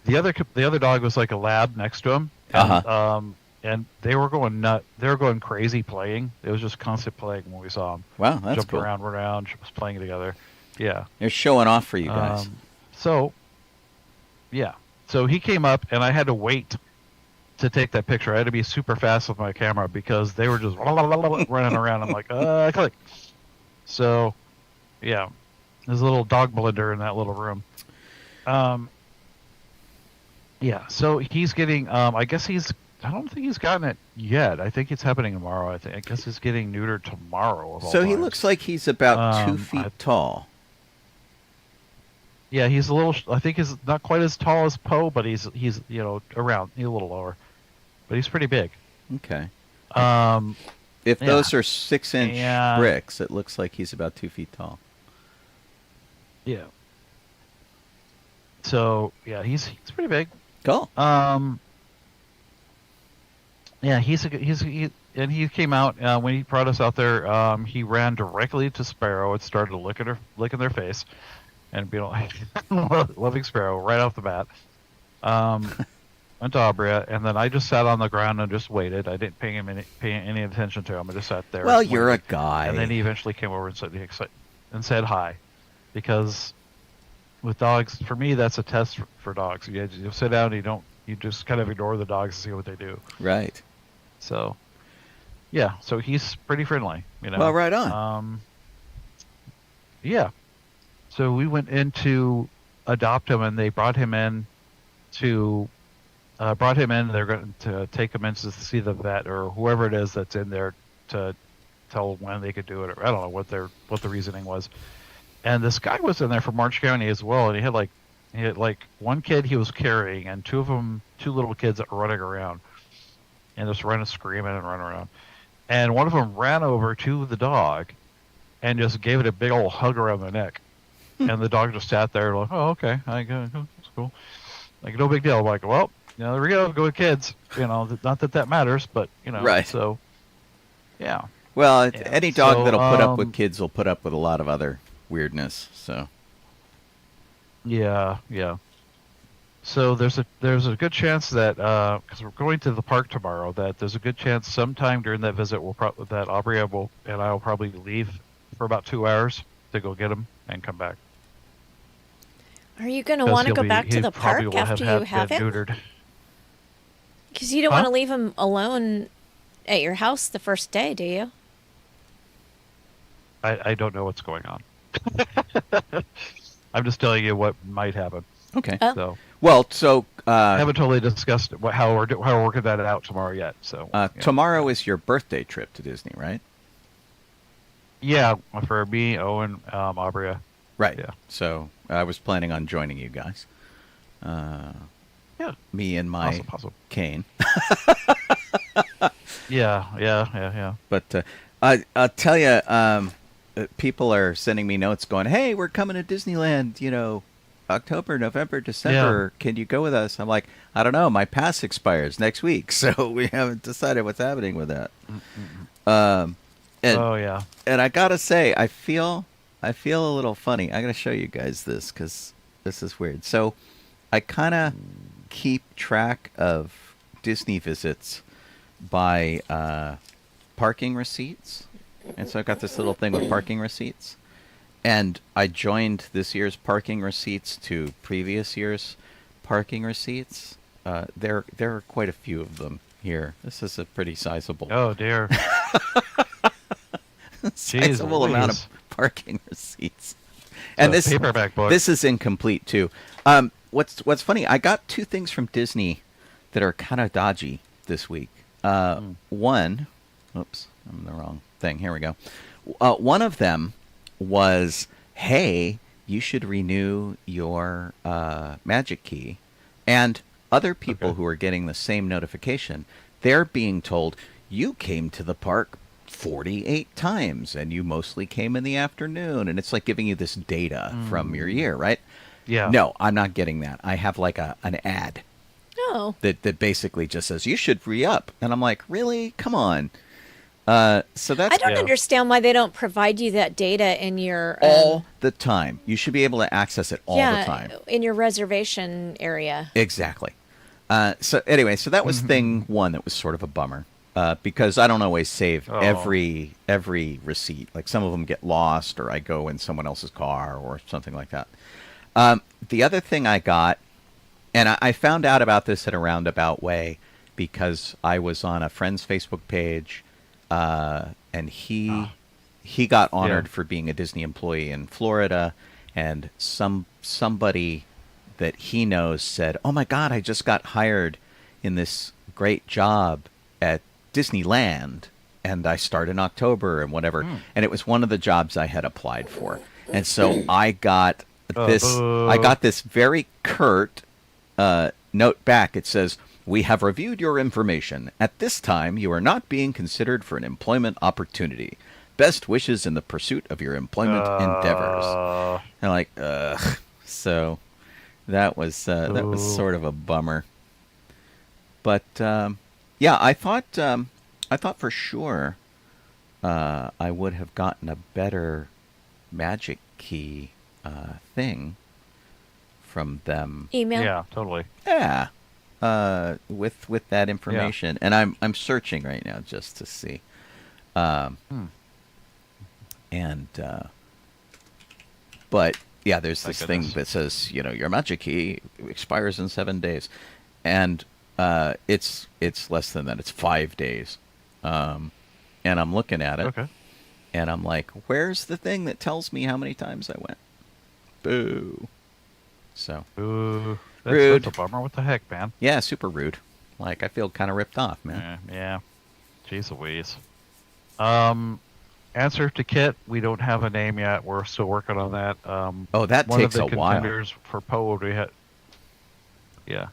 Speaker 4: the other dog was like a lab next to him, and, and they were going nuts. They were going crazy playing. It was just constant playing when we saw them.
Speaker 1: Wow, that's
Speaker 4: jumping
Speaker 1: cool.
Speaker 4: around, just playing together. Yeah,
Speaker 1: they're showing off for you guys.
Speaker 4: So he came up, and I had to wait to take that picture. I had to be super fast with my camera because they were just running around. I'm like, click. So, yeah, there's a little dog blender in that little room. Yeah, so he's getting, I don't think he's gotten it yet. I think it's happening tomorrow. I guess he's getting neutered tomorrow.
Speaker 1: So he looks like he's about 2 feet tall.
Speaker 4: Yeah, he's I think he's not quite as tall as Poe, but he's around, he's a little lower. But he's pretty big.
Speaker 1: Okay. If those are 6-inch bricks, it looks like he's about 2 feet tall.
Speaker 4: Yeah. So yeah, he's pretty big.
Speaker 1: Cool.
Speaker 4: Yeah, and he came out when he brought us out there. He ran directly to Sparrow and started licking their face, and being like loving Sparrow right off the bat. Went to Abria, and then I just sat on the ground and just waited. I didn't pay any attention to him. I just sat there.
Speaker 1: Well, you're a guy.
Speaker 4: And then he eventually came over and said hi, because with dogs, for me, that's a test for dogs. You sit down, you just kind of ignore the dogs and see what they do.
Speaker 1: Right.
Speaker 4: So, yeah. So he's pretty friendly.
Speaker 1: Well, right on.
Speaker 4: Yeah. So we went in to adopt him, and they brought him in. They're going to take him in to see the vet or whoever it is that's in there to tell when they could do it. Or I don't know what the reasoning was. And this guy was in there from Orange County as well, and he had like one kid he was carrying, and two little kids that were running around, and just running, screaming and running around. And one of them ran over to the dog, and just gave it a big old hug around the neck. And the dog just sat there like, oh, okay, I go, oh, that's cool. Like, no big deal. I'm like, well, there we go with kids. Not that matters, but,
Speaker 1: Right.
Speaker 4: So, yeah.
Speaker 1: Well,
Speaker 4: Yeah.
Speaker 1: any dog
Speaker 4: So,
Speaker 1: that'll put up with kids will put up with a lot of other weirdness. So
Speaker 4: Yeah. So there's a good chance that because we're going to the park tomorrow, that there's a good chance sometime during that visit that Aubrey and I will probably leave for about 2 hours to go get him and come back.
Speaker 5: Are you going to want to go back to
Speaker 4: he
Speaker 5: the
Speaker 4: probably
Speaker 5: park
Speaker 4: will
Speaker 5: after you have
Speaker 4: been
Speaker 5: him?
Speaker 4: neutered.
Speaker 5: Because you don't want to leave him alone at your house the first day, do you?
Speaker 4: I don't know what's going on. I'm just telling you what might happen.
Speaker 1: okay.
Speaker 5: Oh.
Speaker 4: So
Speaker 1: I
Speaker 4: haven't totally discussed how we're working that out tomorrow yet. So
Speaker 1: tomorrow is your birthday trip to Disney, right?
Speaker 4: Yeah, for me, Owen, Aubrey.
Speaker 1: Right.
Speaker 4: Yeah.
Speaker 1: So I was planning on joining you guys.
Speaker 4: Yeah.
Speaker 1: Me and my
Speaker 4: Awesome.
Speaker 1: cane.
Speaker 4: Yeah.
Speaker 1: But I'll tell you, people are sending me notes going, hey, we're coming to Disneyland, October, November, December. Can you go with us? I'm like, I don't know. My pass expires next week, so we haven't decided what's happening with that. And I got to say, I feel a little funny. I got to show you guys this because this is weird. So I kind of keep track of Disney visits by parking receipts. And so I got this little thing with parking receipts. And I joined this year's parking receipts to previous year's parking receipts. There are quite a few of them here. This is a pretty sizable.
Speaker 4: Oh dear.
Speaker 1: Sizable amount of parking receipts. And this
Speaker 4: paperback book.
Speaker 1: This is incomplete too. What's funny? I got two things from Disney that are kind of dodgy this week. One, oops, I'm in the wrong thing. Here we go. One of them was, hey, you should renew your Magic Key, and other people who are getting the same notification, they're being told you came to the park 48 times and you mostly came in the afternoon, and it's like giving you this data from your year, right?
Speaker 4: Yeah.
Speaker 1: No, I'm not getting that. I have like an ad
Speaker 5: Oh.
Speaker 1: that basically just says you should re-up, and I'm like, really? Come on. So that's
Speaker 5: I don't understand why they don't provide you that data in your
Speaker 1: all the time. You should be able to access it all the time.
Speaker 5: In your reservation area.
Speaker 1: Exactly. So anyway, so that was thing one that was sort of a bummer because I don't always save every receipt. Like some of them get lost, or I go in someone else's car or something like that. The other thing I got, and I found out about this in a roundabout way because I was on a friend's Facebook page, and he got honored for being a Disney employee in Florida, and somebody that he knows said, "Oh my God, I just got hired in this great job at Disneyland, and I start in October and whatever." And it was one of the jobs I had applied for, and so I got this very curt note back. It says, "We have reviewed your information. At this time, you are not being considered for an employment opportunity. Best wishes in the pursuit of your employment endeavors." And like, ugh. So that was sort of a bummer. But yeah, I thought for sure I would have gotten a better Magic Key thing from them.
Speaker 5: Email?
Speaker 4: Yeah, totally.
Speaker 1: Yeah. With that information, and I'm searching right now just to see, and but yeah, there's this thing that says your Magic Key expires in 7 days, and it's less than that. It's 5 days, and I'm looking at it, and I'm like, where's the thing that tells me how many times I went? Boo. So.
Speaker 4: Ooh.
Speaker 1: Rude.
Speaker 4: That's a bummer. What the heck, man?
Speaker 1: Yeah, super rude. Like, I feel kind of ripped off, man.
Speaker 4: Yeah. Jeez Louise. Answer to Kit, we don't have a name yet. We're still working on that.
Speaker 1: That takes a while.
Speaker 4: One of the contenders for Poe we had... Yeah.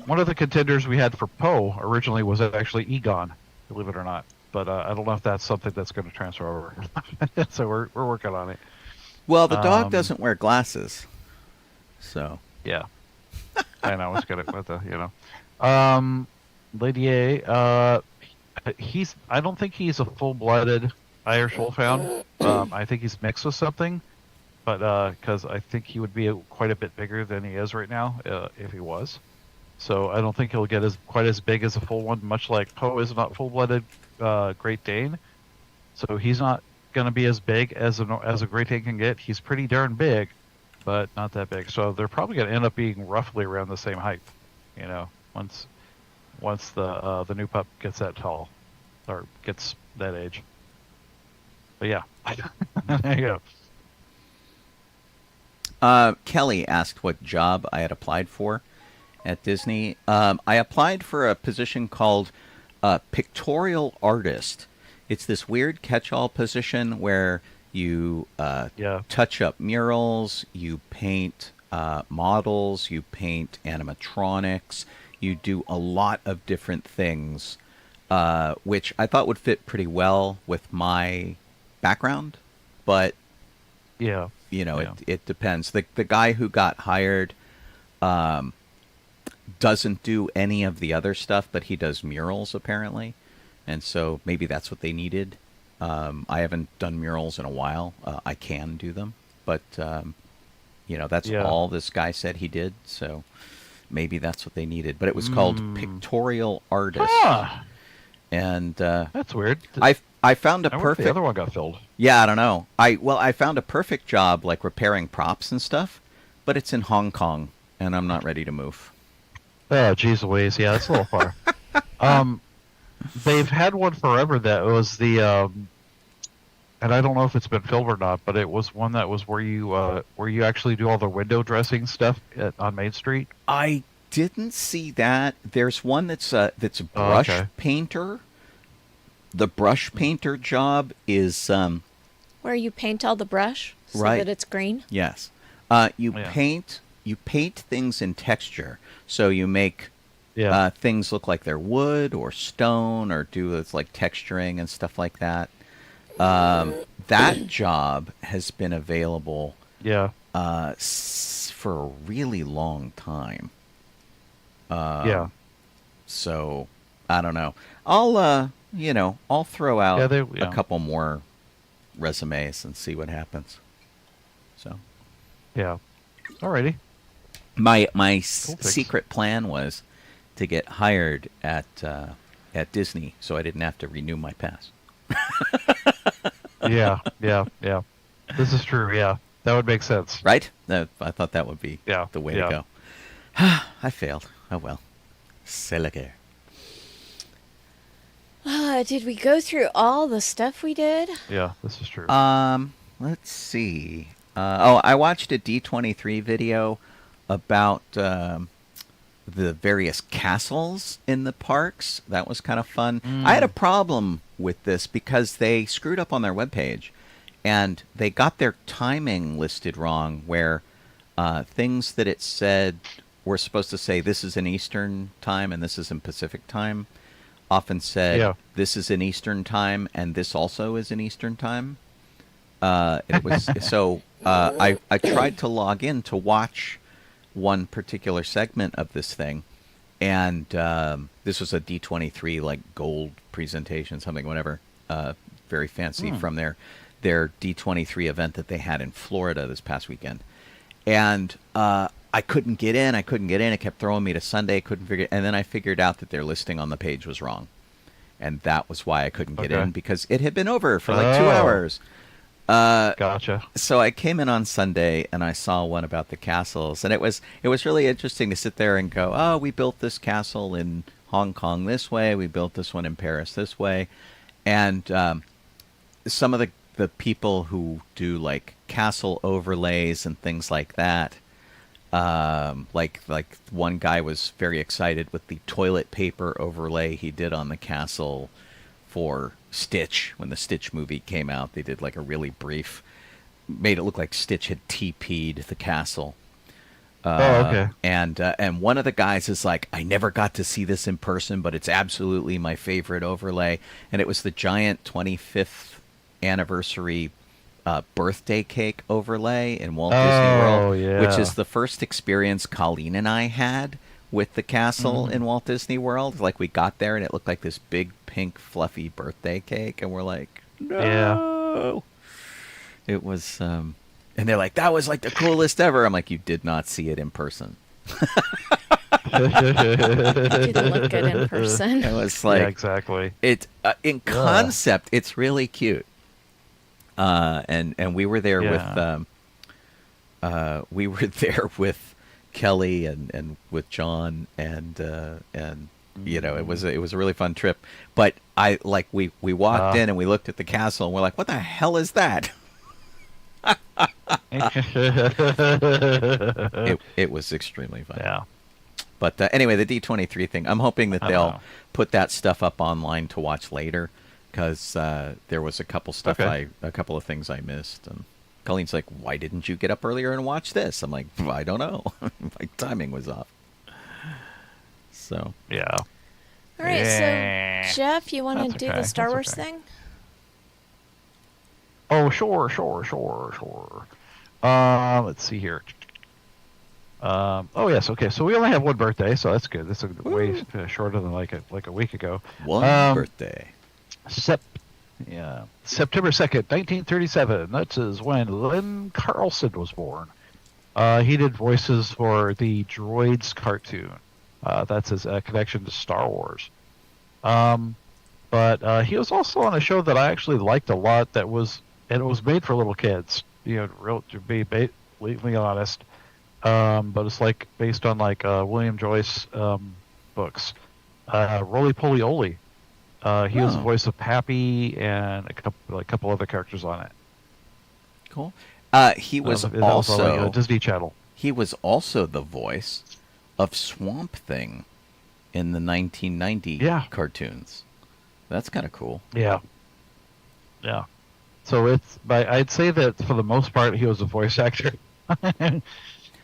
Speaker 4: One of the contenders we had for Poe originally was actually Egon, believe it or not. But I don't know if that's something that's going to transfer over. So we're working on it.
Speaker 1: Well, the dog doesn't wear glasses, so
Speaker 4: Yeah. I know. It's good with the, Lady A, I don't think he's a full-blooded Irish Wolfhound. I think he's mixed with something, but because I think he would be quite a bit bigger than he is right now if he was. So I don't think he'll get quite as big as a full one. Much like Poe is not full-blooded Great Dane, so he's not going to be as big as a Great Dane can get. He's pretty darn big, but not that big. So they're probably going to end up being roughly around the same height. Once the new pup gets that tall or gets that age. But yeah, there you go.
Speaker 1: Kelly asked what job I had applied for at Disney. I applied for a position called pictorial artist. It's this weird catch-all position where you touch up murals, you paint models, you paint animatronics, you do a lot of different things, which I thought would fit pretty well with my background, but it depends. The guy who got hired doesn't do any of the other stuff, but he does murals apparently, and so maybe that's what they needed. I haven't done murals in a while. I can do them, but that's all this guy said he did, so maybe that's what they needed. But it was called pictorial artist. And
Speaker 4: that's weird.
Speaker 1: I found a
Speaker 4: I wonder if
Speaker 1: perfect.
Speaker 4: the other one got filled.
Speaker 1: Yeah, I don't know. I found a perfect job, like repairing props and stuff, but it's in Hong Kong, and I'm not ready to move.
Speaker 4: Oh, geez Louise. Yeah, that's a little far. They've had one forever that was the, and I don't know if it's been filled or not, but it was one that was where you actually do all the window dressing stuff on Main Street.
Speaker 1: I didn't see that. There's one that's a brush painter. The brush painter job is
Speaker 5: where you paint all the brush so
Speaker 1: right.
Speaker 5: that it's green.
Speaker 1: Yes, you paint things in texture, so you make things look like they're wood or stone, or do with like texturing and stuff like that. That job has been available for a really long time. So I don't know. I'll throw out a couple more resumes and see what happens. So
Speaker 4: Alrighty.
Speaker 1: My secret plan was to get hired at Disney, so I didn't have to renew my pass.
Speaker 4: yeah. This is true. Yeah, that would make sense,
Speaker 1: right? I thought that would be the way to go. I failed. Oh well. C'est la guerre.
Speaker 5: Did we go through all the stuff we did?
Speaker 4: Yeah, this is true.
Speaker 1: Let's see. I watched a D23 video about the various castles in the parks. That was kind of fun. I had a problem with this because they screwed up on their webpage, and they got their timing listed wrong, where things that it said were supposed to say this is in Eastern time and this is in Pacific time often said this is in Eastern time and this also is in Eastern time. It was so I tried to log in to watch one particular segment of this thing, and this was a D23 like gold presentation, something, whatever, very fancy from their D23 event that they had in Florida this past weekend, and I couldn't get in. It kept throwing me to Sunday. And then I figured out that their listing on the page was wrong, and that was why I couldn't get in, because it had been over for like 2 hours.
Speaker 4: Gotcha.
Speaker 1: So I came in on Sunday and I saw one about the castles, and it was really interesting to sit there and go, oh, we built this castle in Hong Kong this way, we built this one in Paris this way, and some of the people who do like castle overlays and things like that, like one guy was very excited with the toilet paper overlay he did on the castle for Stitch. When the Stitch movie came out, they did like a really brief, made it look like Stitch had TP'd the castle.
Speaker 4: Okay.
Speaker 1: And one of the guys is like, I never got to see this in person, but it's absolutely my favorite overlay. And it was the giant 25th anniversary birthday cake overlay in Walt Disney World,
Speaker 4: yeah.
Speaker 1: which is the first experience Colleen and I had with the castle in Walt Disney World. Like, we got there and it looked like this big pink fluffy birthday cake, and we're like, no. It was, and they're like, that was like the coolest ever. I'm like, you did not see it in person.
Speaker 5: It didn't look good in person.
Speaker 1: It was like,
Speaker 4: yeah, exactly.
Speaker 1: It in concept, it's really cute. And we were there with Kelly and with John and you know, it was a really fun trip. But we walked in and we looked at the castle and we're like, what the hell is that? It was extremely fun.
Speaker 4: Yeah.
Speaker 1: But anyway, the D23 thing, I'm hoping that they'll put that stuff up online to watch later, because there was a couple of things I missed. And Colleen's like, why didn't you get up earlier and watch this? I'm like, I don't know. My timing was off. So.
Speaker 4: Yeah.
Speaker 5: All right, so Jeff, you want to do the Star Wars thing?
Speaker 4: Oh, sure. Let's see here. Oh yes, okay. So we only have one birthday, so that's good. That's way shorter than like a week ago.
Speaker 1: One birthday.
Speaker 4: September 2nd, 1937. That is when Lynn Carlson was born. He did voices for the Droids cartoon. That's his connection to Star Wars. But he was also on a show that I actually liked a lot. It was made for little kids. You know, to be completely honest. But it's like based on like William Joyce books. Roly Poly Oly. He was the voice of Pappy and a couple other characters on it.
Speaker 1: Cool. He was
Speaker 4: also like
Speaker 1: also
Speaker 4: Disney Channel.
Speaker 1: He was also the voice of Swamp Thing in the 1990 cartoons. That's kind of cool.
Speaker 4: Yeah. Yeah. So I'd say that for the most part he was a voice actor.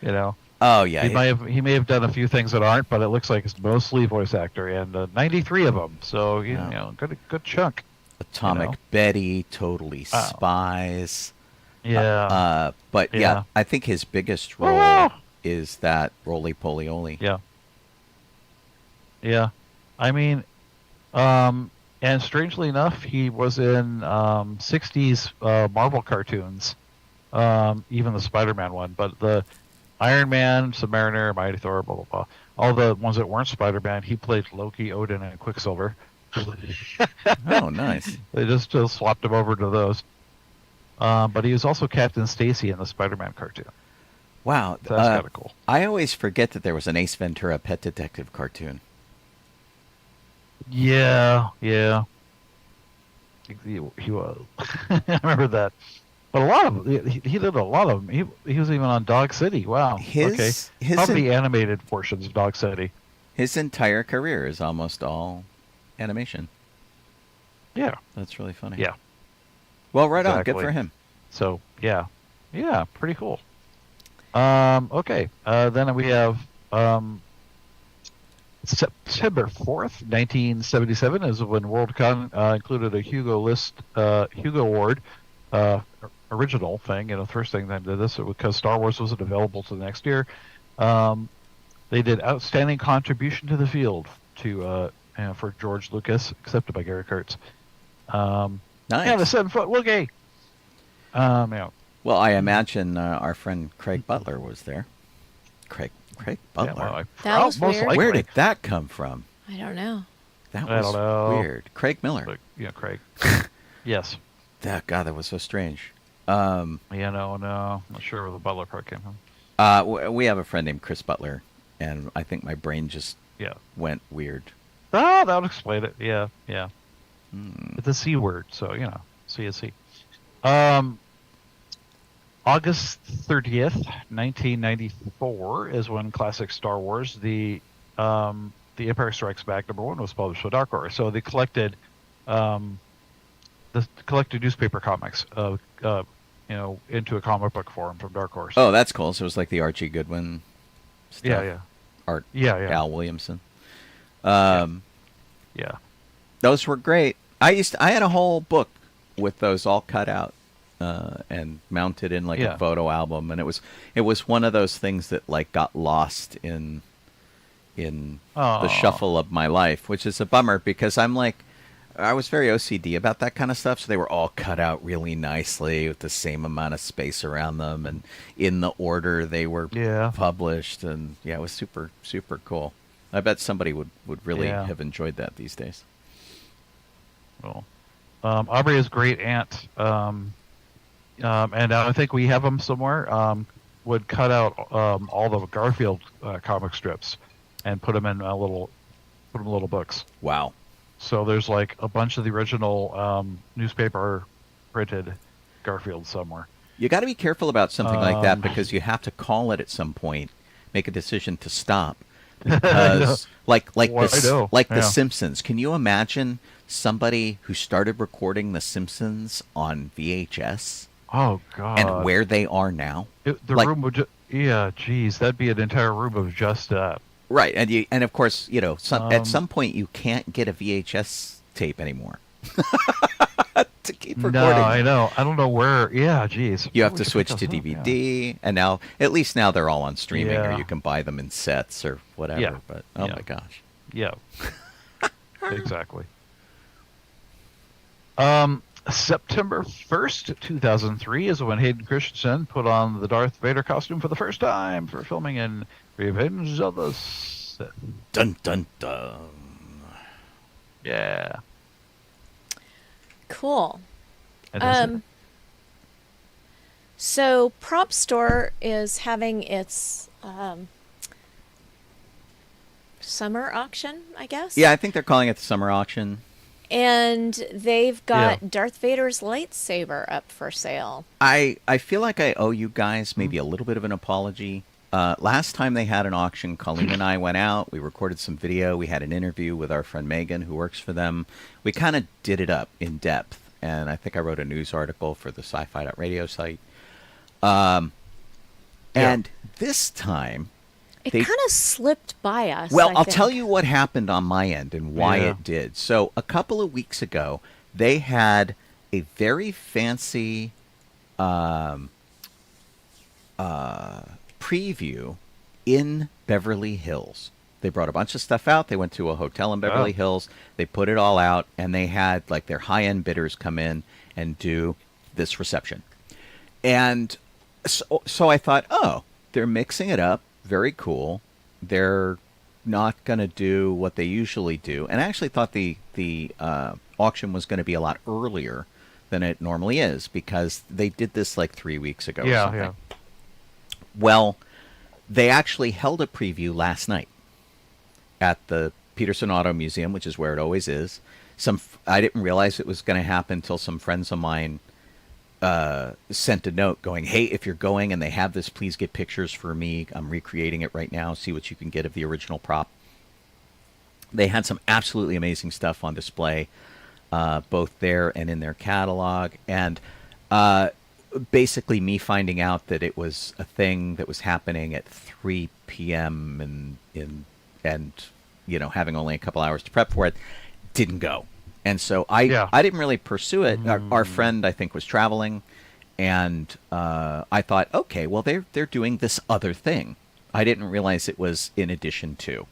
Speaker 4: You know.
Speaker 1: Oh yeah.
Speaker 4: He may have done a few things that aren't, but it looks like it's mostly voice actor, and 93 of them. So you know, good chunk.
Speaker 1: Atomic Betty, Totally Spies.
Speaker 4: Yeah.
Speaker 1: But yeah, I think his biggest role is that Roly Poly Oly.
Speaker 4: Yeah. Yeah. I mean, and strangely enough, he was in 60s Marvel cartoons, even the Spider-Man one, but the Iron Man, Submariner, Mighty Thor, blah, blah, blah. All the ones that weren't Spider-Man, he played Loki, Odin, and Quicksilver.
Speaker 1: Oh, nice.
Speaker 4: They just swapped him over to those. But he was also Captain Stacy in the Spider-Man cartoon.
Speaker 1: Wow.
Speaker 4: So that's kind of cool.
Speaker 1: I always forget that there was an Ace Ventura Pet Detective cartoon.
Speaker 4: Yeah. He was. I remember that. But a lot of he did a lot of them. He was even on Dog City. Wow. Probably animated portions of Dog City.
Speaker 1: His entire career is almost all animation.
Speaker 4: Yeah.
Speaker 1: That's really funny.
Speaker 4: Yeah.
Speaker 1: Well, right on. Good for him.
Speaker 4: So yeah, pretty cool. Okay. Then we have September 4th, 1977 is when Worldcon included a Hugo Award original thing. You know, first thing they did this because Star Wars wasn't available to the next year. They did outstanding contribution to the field for George Lucas, accepted by Gary Kurtz.
Speaker 1: Nice.
Speaker 4: Yeah, the 7-foot Wookiee. Yeah.
Speaker 1: Well, I imagine our friend Craig Butler was there. Craig Butler.
Speaker 4: Yeah, well,
Speaker 5: that was
Speaker 4: most
Speaker 5: weird.
Speaker 4: likely.
Speaker 1: Where did that come from?
Speaker 5: I don't know.
Speaker 1: That
Speaker 4: I
Speaker 1: was
Speaker 4: don't know.
Speaker 1: weird. Craig Miller.
Speaker 4: But, yeah, Craig. Yes.
Speaker 1: God, that was so strange.
Speaker 4: Yeah, no. I'm not sure where the Butler part came from.
Speaker 1: We have a friend named Chris Butler, and I think my brain just went weird.
Speaker 4: Oh, that would explain it. Yeah. It's a C word, so, you know, C. August 30th, 1994 is when classic Star Wars, the Empire Strikes Back #1 was published by Dark Horse. So they collected newspaper comics into a comic book form from Dark Horse.
Speaker 1: Oh, that's cool. So it was like the Archie Goodwin stuff.
Speaker 4: Yeah.
Speaker 1: Art.
Speaker 4: Yeah.
Speaker 1: Al Williamson.
Speaker 4: Yeah.
Speaker 1: Those were great. I had a whole book with those all cut out. and mounted in like
Speaker 4: Yeah.
Speaker 1: a photo album, and it was one of those things that like got lost in the shuffle of my life, which is a bummer because I was very OCD about that kind of stuff, so they were all cut out really nicely with the same amount of space around them and in the order they were published, and yeah, it was super, super cool. I bet somebody would really have enjoyed that these days.
Speaker 4: Well, Aubrey's great aunt, and I think we have them somewhere, would cut out all the Garfield comic strips and put them in little books.
Speaker 1: Wow.
Speaker 4: So there's like a bunch of the original newspaper printed Garfield somewhere.
Speaker 1: You got to be careful about something like that because you have to call it at some point, make a decision to stop. Because The Simpsons. Can you imagine somebody who started recording The Simpsons on VHS?
Speaker 4: Oh God!
Speaker 1: And where they are now?
Speaker 4: The room would geez, that'd be an entire room of just that.
Speaker 1: Right, and of course, at some point you can't get a VHS tape anymore to keep recording.
Speaker 4: No, I know. I don't know where. Yeah, geez.
Speaker 1: You have to switch to DVD, and now they're all on streaming, or you can buy them in sets or whatever.
Speaker 4: Yeah.
Speaker 1: But my gosh.
Speaker 4: Yeah. Exactly. September 1st, 2003 is when Hayden Christensen put on the Darth Vader costume for the first time for filming in Revenge of the Sith.
Speaker 1: Dun dun dun.
Speaker 4: Yeah.
Speaker 5: Cool.
Speaker 4: And
Speaker 5: So Propstore is having its summer auction, I guess.
Speaker 1: Yeah, I think they're calling it the summer auction.
Speaker 5: And they've got Darth Vader's lightsaber up for sale.
Speaker 1: I feel like I owe you guys maybe a little bit of an apology. Last time they had an auction, Colleen and I went out. We recorded some video. We had an interview with our friend Megan, who works for them. We kind of did it up in depth. And I think I wrote a news article for the sci-fi.radio site. And this time...
Speaker 5: It kind of slipped by us.
Speaker 1: Well, I'll
Speaker 5: think.
Speaker 1: tell you what happened on my end and why it did. So a couple of weeks ago, they had a very fancy preview in Beverly Hills. They brought a bunch of stuff out. They went to a hotel in Beverly Hills. They put it all out, and they had like their high-end bidders come in and do this reception. And so I thought, oh, they're mixing it up. Very cool. They're not going to do what they usually do. And I actually thought the auction was going to be a lot earlier than it normally is because they did this like 3 weeks ago or something. Yeah. Well, they actually held a preview last night at the Peterson Auto Museum, which is where it always is. I didn't realize it was going to happen until some friends of mine sent a note going, hey, if you're going and they have this, please get pictures for me. I'm recreating it right now. See what you can get of the original prop. They had some absolutely amazing stuff on display, both there and in their catalog. And basically me finding out that it was a thing that was happening at 3 p.m. and having only a couple hours to prep for it, didn't go. And so I didn't really pursue it. Our friend, I think, was traveling, and I thought, okay, well, they're doing this other thing. I didn't realize it was in addition to.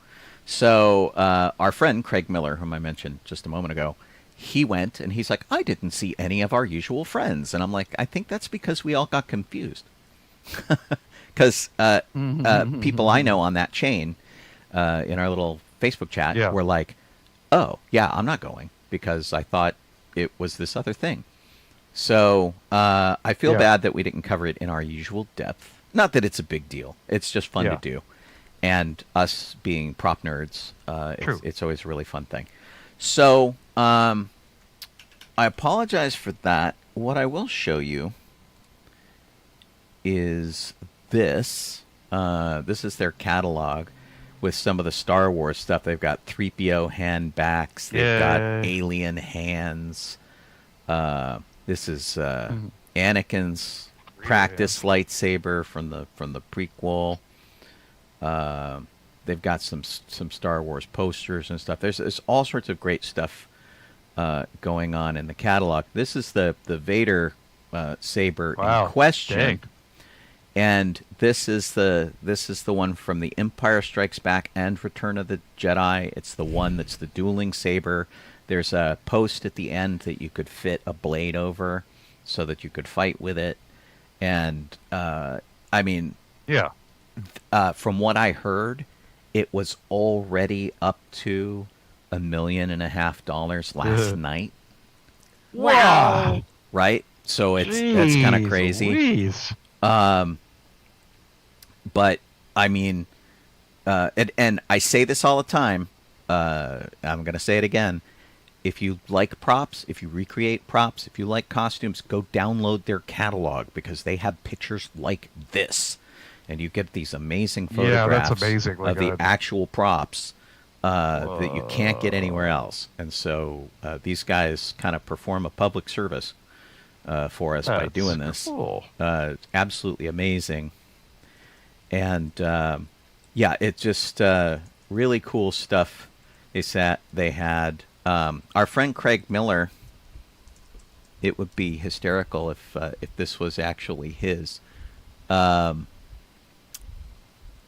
Speaker 1: So our friend, Craig Miller, whom I mentioned just a moment ago, he went, and he's like, I didn't see any of our usual friends. And I'm like, I think that's because we all got confused. Because people I know on that chain, in our little Facebook chat, were like, oh, yeah, I'm not going. Because I thought it was this other thing. So I feel bad that we didn't cover it in our usual depth. Not that it's a big deal. It's just fun to do. And us being prop nerds, it's always a really fun thing. So I apologize for that. What I will show you is this. This is their catalog. With some of the Star Wars stuff. They've got 3PO hand backs. They've got alien hands. This is Anakin's practice lightsaber from the prequel. They've got some Star Wars posters and stuff. There's all sorts of great stuff going on in the catalog. This is the Vader saber
Speaker 4: Wow.
Speaker 1: in question.
Speaker 4: Dang.
Speaker 1: And this is the one from the Empire Strikes Back and Return of the Jedi. It's the one that's the dueling saber. There's a post at the end that you could fit a blade over, so that you could fight with it. And I mean,
Speaker 4: Yeah.
Speaker 1: from what I heard, it was already up to $1.5 million last
Speaker 4: Ugh.
Speaker 1: night.
Speaker 5: Wow.
Speaker 1: Right? So that's kind of crazy.
Speaker 4: Louise.
Speaker 1: But I mean, and I say this all the time. I'm going to say it again. If you like props, if you recreate props, if you like costumes, go download their catalog, because they have pictures like this, and you get these amazing photographs
Speaker 4: that's amazingly
Speaker 1: of the
Speaker 4: good.
Speaker 1: actual props that you can't get anywhere else. And so these guys kind of perform a public service for us by
Speaker 4: That's
Speaker 1: doing this.
Speaker 4: cool.
Speaker 1: Absolutely amazing. And yeah, it's just really cool stuff. They had our friend Craig Miller. It would be hysterical if this was actually his.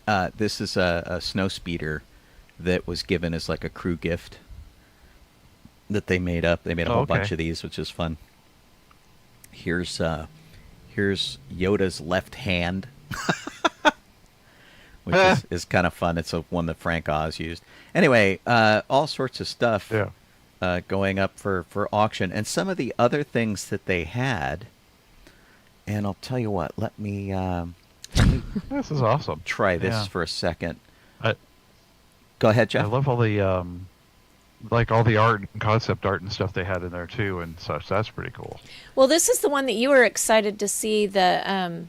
Speaker 1: This is a snow speeder that was given as like a crew gift that they made up. They made a whole bunch of these, which is fun. Here's Yoda's left hand. Which is kind of fun. It's one that Frank Oz used. Anyway, all sorts of stuff going up for auction. And some of the other things that they had, and I'll tell you what, let me
Speaker 4: This is awesome.
Speaker 1: try this for a second. Go ahead, Jeff.
Speaker 4: I love all the like all the art and concept art and stuff they had in there too and such. That's pretty cool.
Speaker 5: Well, this is the one that you were excited to see the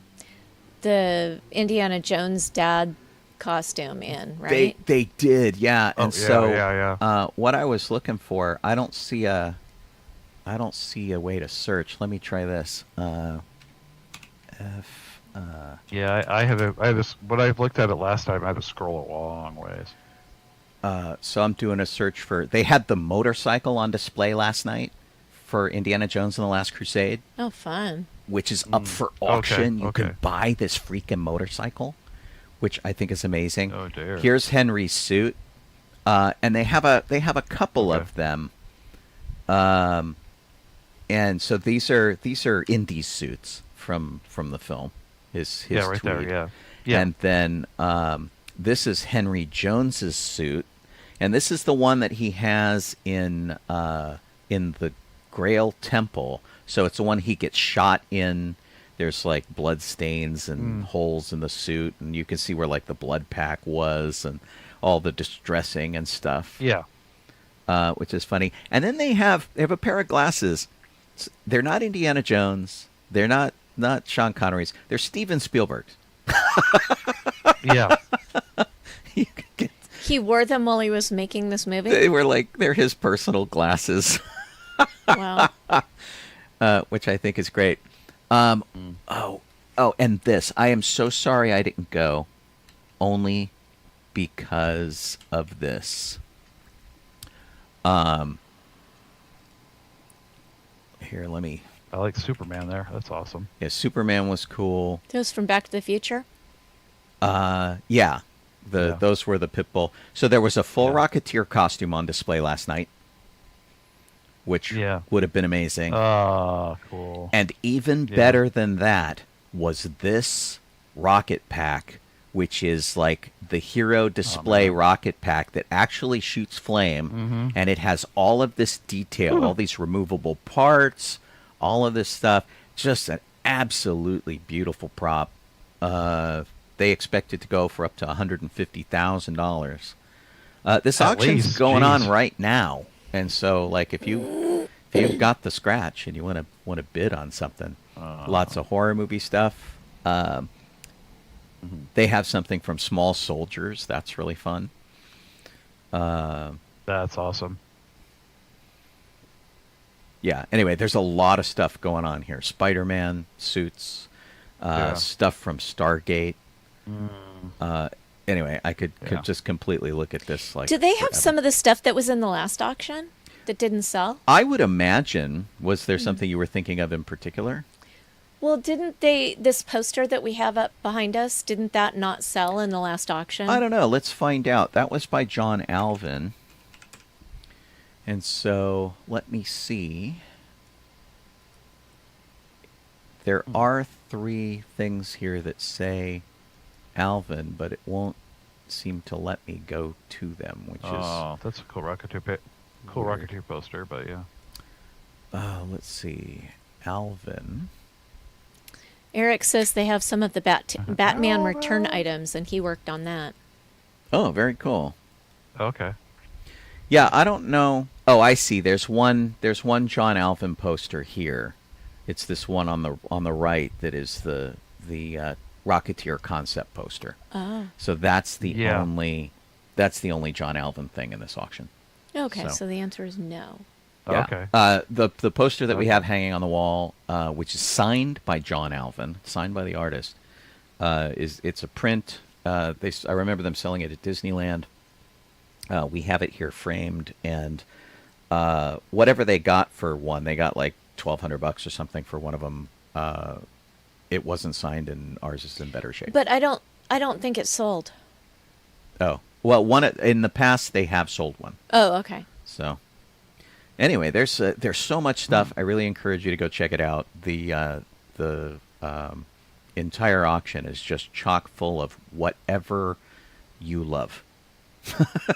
Speaker 5: Indiana Jones dad costume in, right?
Speaker 1: They did, yeah. And
Speaker 4: yeah.
Speaker 1: What I was looking for, I don't see a way to search. Let me try this.
Speaker 4: Yeah, I have this. When I looked at it last time, I had to scroll a long ways.
Speaker 1: So I'm doing a search for. They had the motorcycle on display last night for Indiana Jones and the Last Crusade.
Speaker 5: Oh, fun!
Speaker 1: Which is up for auction. You
Speaker 4: okay.
Speaker 1: can buy this freaking motorcycle, which I think is amazing.
Speaker 4: Oh dear.
Speaker 1: Here's Henry's suit, and they have a couple of them, and so these are Indy's suits from the film. His
Speaker 4: right
Speaker 1: tweed.
Speaker 4: there. Yeah.
Speaker 1: And then this is Henry Jones's suit, and this is the one that he has in the Grail Temple. So it's the one he gets shot in. There's like blood stains and holes in the suit, and you can see where like the blood pack was and all the distressing and stuff.
Speaker 4: Yeah.
Speaker 1: Which is funny. And then they have a pair of glasses. They're not Indiana Jones. They're not Sean Connery's. They're Steven Spielberg's.
Speaker 4: Yeah.
Speaker 5: He wore them while he was making this movie.
Speaker 1: They're his personal glasses.
Speaker 5: Wow.
Speaker 1: Which I think is great. And this. I am so sorry I didn't go. Only because of this. Here, let me.
Speaker 4: I like Superman there. That's awesome.
Speaker 1: Yeah, Superman was cool.
Speaker 5: Those from Back to the Future.
Speaker 1: Yeah. Those were the Pitbull. So there was a full Rocketeer costume on display last night, which would have been amazing.
Speaker 4: Oh, cool.
Speaker 1: And even better than that was this rocket pack, which is like the hero display rocket pack that actually shoots flame, and it has all of this detail, all these removable parts, all of this stuff. Just an absolutely beautiful prop. They expect it to go for up to $150,000. This auction's going on right now, and so like if you've got the scratch and you want to bid on something, lots of horror movie stuff. They have something from Small Soldiers. That's really fun.
Speaker 4: That's awesome.
Speaker 1: Yeah. Anyway, there's a lot of stuff going on here. Spider-Man suits, stuff from Stargate. Anyway, I could just completely look at this like.
Speaker 5: Do they have some of the stuff that was in the last auction that didn't sell?
Speaker 1: I would imagine. Was there something you were thinking of in particular?
Speaker 5: Well, didn't this poster that we have up behind us, didn't that not sell in the last auction?
Speaker 1: I don't know. Let's find out. That was by John Alvin. And so, let me see. There are 3 things here that say Alvin, but it won't seem to let me go to them, which is...
Speaker 4: that's a cool Rocketeer,
Speaker 1: weird.
Speaker 4: Rocketeer poster, but yeah.
Speaker 1: Let's see. Alvin.
Speaker 5: Eric says they have some of the Batman return items, and he worked on that.
Speaker 1: Oh, very cool.
Speaker 4: Okay.
Speaker 1: Yeah, I don't know. Oh, I see. There's one John Alvin poster here. It's this one on the right that is the Rocketeer concept poster.
Speaker 5: Oh.
Speaker 1: So that's the only John Alvin thing in this auction.
Speaker 5: Okay, so the answer is no.
Speaker 1: Yeah.
Speaker 4: Okay.
Speaker 1: The poster that we have hanging on the wall, which is signed by John Alvin, signed by the artist, it's a print. I remember them selling it at Disneyland. We have it here framed, and whatever they got for one, they got like $1,200 or something for one of them. It wasn't signed, and ours is in better shape.
Speaker 5: But I don't think it sold.
Speaker 1: Oh, well, in the past they have sold one.
Speaker 5: Oh, okay.
Speaker 1: So, anyway, there's so much stuff. I really encourage you to go check it out. The entire auction is just chock full of whatever you love.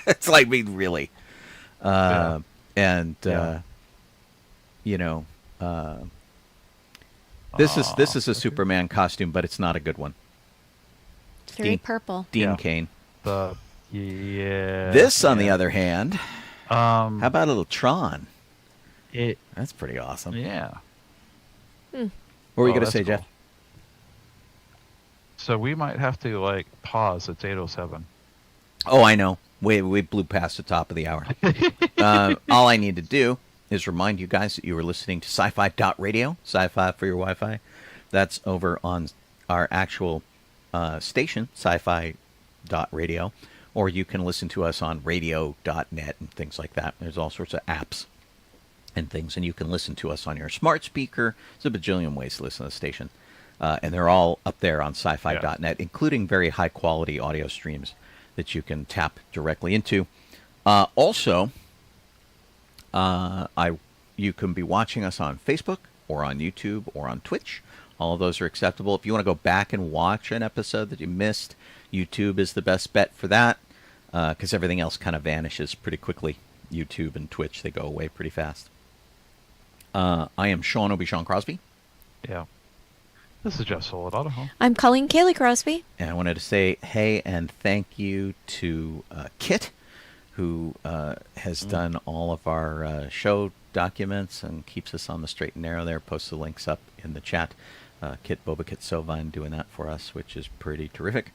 Speaker 1: It's like, really. And you know, this is a Superman costume, but it's not a good one.
Speaker 5: It's very purple.
Speaker 1: Dean Cain.
Speaker 4: This,
Speaker 1: on the other hand, how about a little Tron? That's pretty awesome.
Speaker 4: Yeah.
Speaker 1: What were you going to say,
Speaker 4: cool.
Speaker 1: Jeff?
Speaker 4: So we might have to pause. It's 8:07.
Speaker 1: Oh, I know. We blew past the top of the hour. All I need to do is remind you guys that you were listening to sci-fi.radio, sci-fi for your Wi-Fi. That's over on our actual station, sci-fi.radio, or you can listen to us on radio.net and things like that. There's all sorts of apps and things, and you can listen to us on your smart speaker. There's a bajillion ways to listen to the station, and they're all up there on sci-fi.net, including very high-quality audio streams that you can tap directly into. Also, you can be watching us on Facebook or on YouTube or on Twitch. All of those are acceptable. If you want to go back and watch an episode that you missed, YouTube is the best bet for that, because everything else kind of vanishes pretty quickly. YouTube and Twitch, they go away pretty fast. I am Sean Obi-Shawn Crosby.
Speaker 4: Yeah. This is Jeff Soul at Donoho.
Speaker 5: I'm calling Kaylee Crosby.
Speaker 1: And I wanted to say hey and thank you to Kit, who has done all of our show documents and keeps us on the straight and narrow there. Posts the links up in the chat. Kit, Boba-Kit, Sovine doing that for us, which is pretty terrific.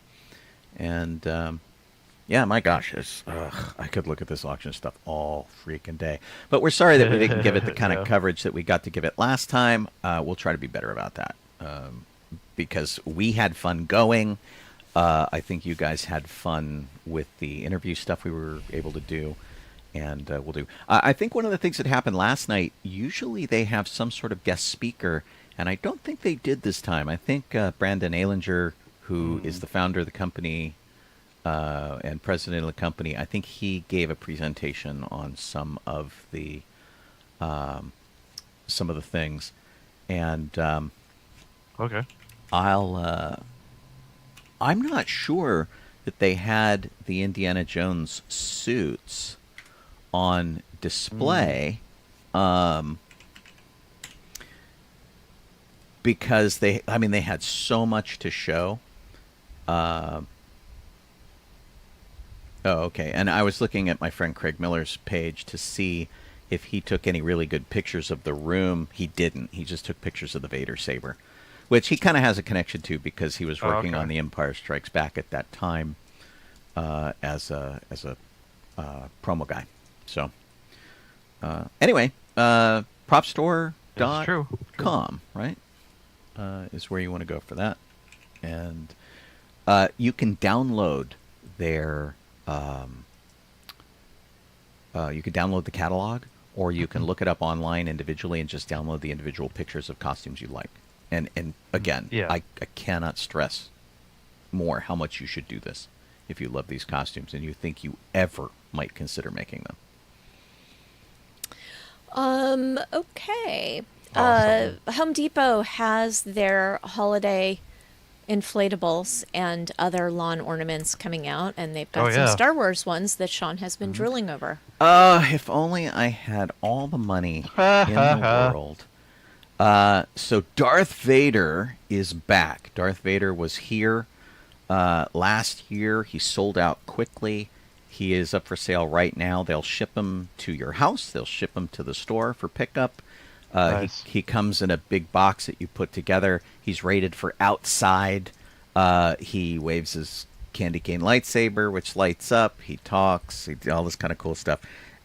Speaker 1: And yeah, my gosh, I could look at this auction stuff all freaking day. But we're sorry that we didn't give it the kind of coverage that we got to give it last time. We'll try to be better about that. Because we had fun going. I think you guys had fun with the interview stuff we were able to do. And we'll do. I think one of the things that happened last night, usually they have some sort of guest speaker. And I don't think they did this time. I think Brandon Alinger, who is the founder of the company and president of the company, I think he gave a presentation on some of the things. And
Speaker 4: Okay.
Speaker 1: I'm not sure that they had the Indiana Jones suits on display, because they had so much to show. Oh, okay. And I was looking at my friend Craig Miller's page to see if he took any really good pictures of the room. He didn't. He just took pictures of the Vader saber, which he kind of has a connection to because he was working on The Empire Strikes Back at that time as a promo guy. So anyway, propstore.com, right, is where you want to go for that. And you can download their you can download the catalog, or you can look it up online individually and just download the individual pictures of costumes you like. And again,
Speaker 4: Yeah.
Speaker 1: I cannot stress more how much you should do this if you love these costumes and you think you ever might consider making them.
Speaker 5: Okay.
Speaker 4: Awesome.
Speaker 5: Home Depot has their holiday inflatables and other lawn ornaments coming out, and they've got
Speaker 4: Oh,
Speaker 5: some
Speaker 4: yeah.
Speaker 5: Star Wars ones that Sean has been drilling over.
Speaker 1: If only I had all the money in the world. So Darth Vader is back. Darth Vader was here last year. He sold out quickly. He is up for sale right now. They'll ship him to your house. They'll ship him to the store for pickup.
Speaker 4: Nice.
Speaker 1: He comes in a big box that you put together. He's rated for outside. He waves his candy cane lightsaber, which lights up. He talks. All this kind of cool stuff.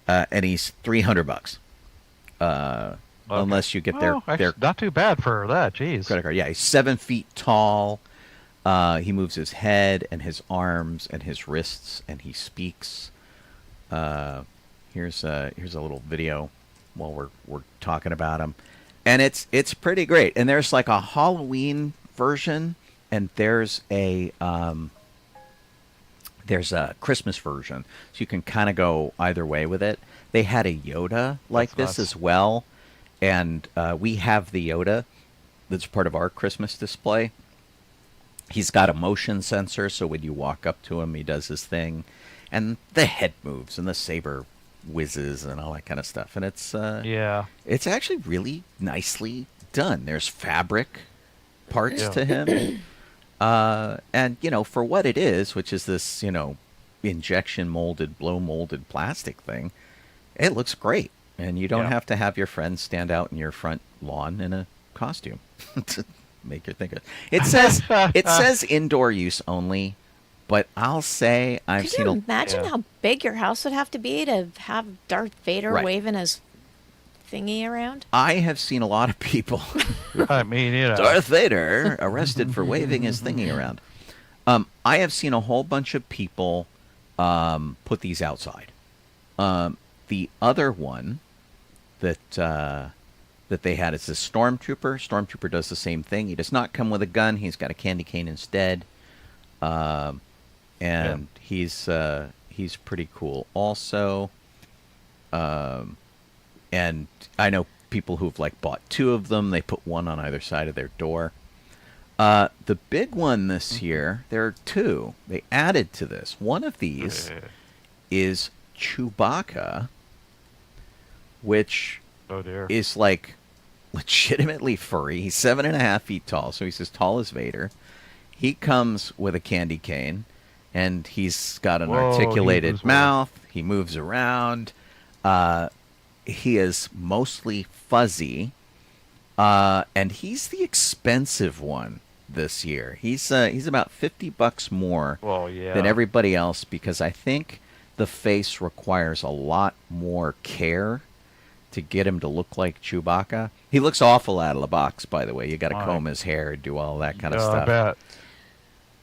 Speaker 1: And he's $300. Unless you get their
Speaker 4: not too bad for that. Jeez.
Speaker 1: credit card. Yeah, he's 7 feet tall. He moves his head and his arms and his wrists, and he speaks. Here's a little video while we're talking about him, and it's pretty great. And there's like a Halloween version, and there's a Christmas version, so you can kind of go either way with it. They had a Yoda like
Speaker 4: That's
Speaker 1: this
Speaker 4: nice.
Speaker 1: as well, and we have the Yoda that's part of our Christmas display. He's got a motion sensor, so when you walk up to him, he does his thing, and the head moves, and the saber whizzes, and all that kind of stuff. And it's
Speaker 4: Yeah.
Speaker 1: it's actually really nicely done. There's fabric parts
Speaker 4: Yeah.
Speaker 1: to him, and for what it is, which is this injection molded, blow molded plastic thing, it looks great, and you don't
Speaker 4: Yeah.
Speaker 1: have to have your friends stand out in your front lawn in a costume to make you think of it. It says indoor use only, but I'll say I've
Speaker 5: Could
Speaker 1: seen
Speaker 5: you imagine
Speaker 4: Yeah.
Speaker 5: how big your house would have to be to have Darth Vader
Speaker 1: Right.
Speaker 5: waving his thingy around?
Speaker 1: I have seen a lot of people.
Speaker 4: I mean,
Speaker 1: Darth Vader arrested for waving his thingy around. I have seen a whole bunch of people put these outside. The other one that they had is the Stormtrooper. Stormtrooper does the same thing. He does not come with a gun. He's got a candy cane instead, and he's pretty cool also. And I know people who've bought two of them. They put one on either side of their door. The big one this year, there are two. They added to this. One of these is Chewbacca, which
Speaker 4: oh dear.
Speaker 1: is legitimately furry. He's 7.5 feet tall, so he's as tall as Vader. He comes with a candy cane, and he's got an
Speaker 4: Whoa, he
Speaker 1: articulated
Speaker 4: moves around.
Speaker 1: mouth. He moves around. He is mostly fuzzy, and he's the expensive one this year. He's about $50 more
Speaker 4: Well, yeah.
Speaker 1: than everybody else, because I think the face requires a lot more care to get him to look like Chewbacca. He looks awful out of the box, by the way. You got to
Speaker 4: Right.
Speaker 1: comb his hair, do all that kind of
Speaker 4: I
Speaker 1: stuff.
Speaker 4: bet.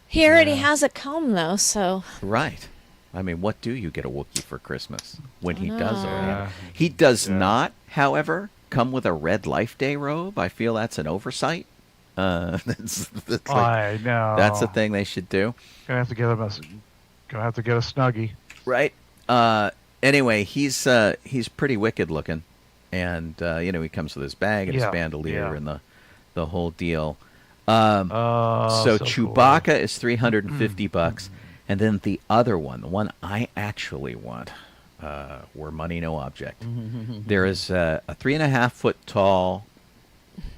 Speaker 5: He already has a comb, though, so
Speaker 1: Right. I mean, what do you get a Wookiee for Christmas when he does
Speaker 5: know.
Speaker 1: already?
Speaker 4: Yeah.
Speaker 1: He does
Speaker 4: Yeah.
Speaker 1: not, however, come with a red Life Day robe. I feel that's an oversight. That's
Speaker 4: I know.
Speaker 1: that's the thing they should do.
Speaker 4: Gonna have to get him gonna have to get a snuggie.
Speaker 1: Right. Anyway, he's pretty wicked looking, and he comes with his bag and his
Speaker 4: Yeah,
Speaker 1: bandolier
Speaker 4: yeah.
Speaker 1: and the whole deal.
Speaker 4: Oh,
Speaker 1: So
Speaker 4: cool.
Speaker 1: Chewbacca is $350, and then the other one, the one I actually want, were money no object. There is a 3.5 foot tall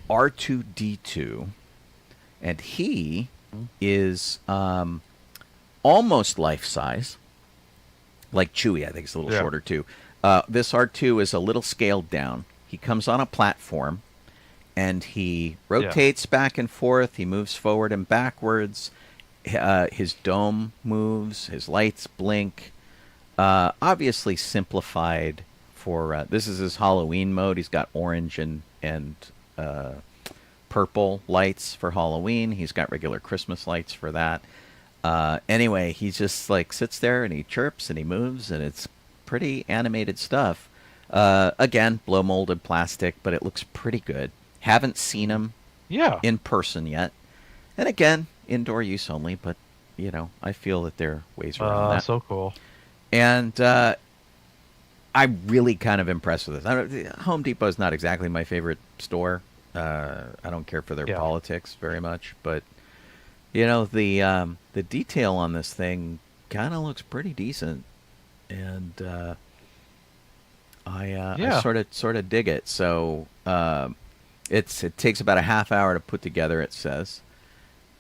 Speaker 1: R2D2, and he is almost life size, like Chewie. I think it's a little
Speaker 4: Yeah.
Speaker 1: shorter too. This R2 is a little scaled down. He comes on a platform, and he rotates back and forth. He moves forward and backwards. His dome moves. His lights blink. Obviously simplified for this is his Halloween mode. He's got orange and purple lights for Halloween. He's got regular Christmas lights for that. Anyway, he just sits there and he chirps and he moves, and it's pretty animated stuff. Again, blow molded plastic, but it looks pretty good. Haven't seen him in person yet. And again, indoor use only, but, I feel that there are ways around that.
Speaker 4: So cool.
Speaker 1: And I'm really kind of impressed with this. Home Depot is not exactly my favorite store. I don't care for their politics very much, but the detail on this thing kind of looks pretty decent, and I sort of dig it. So it takes about a half hour to put together, it says,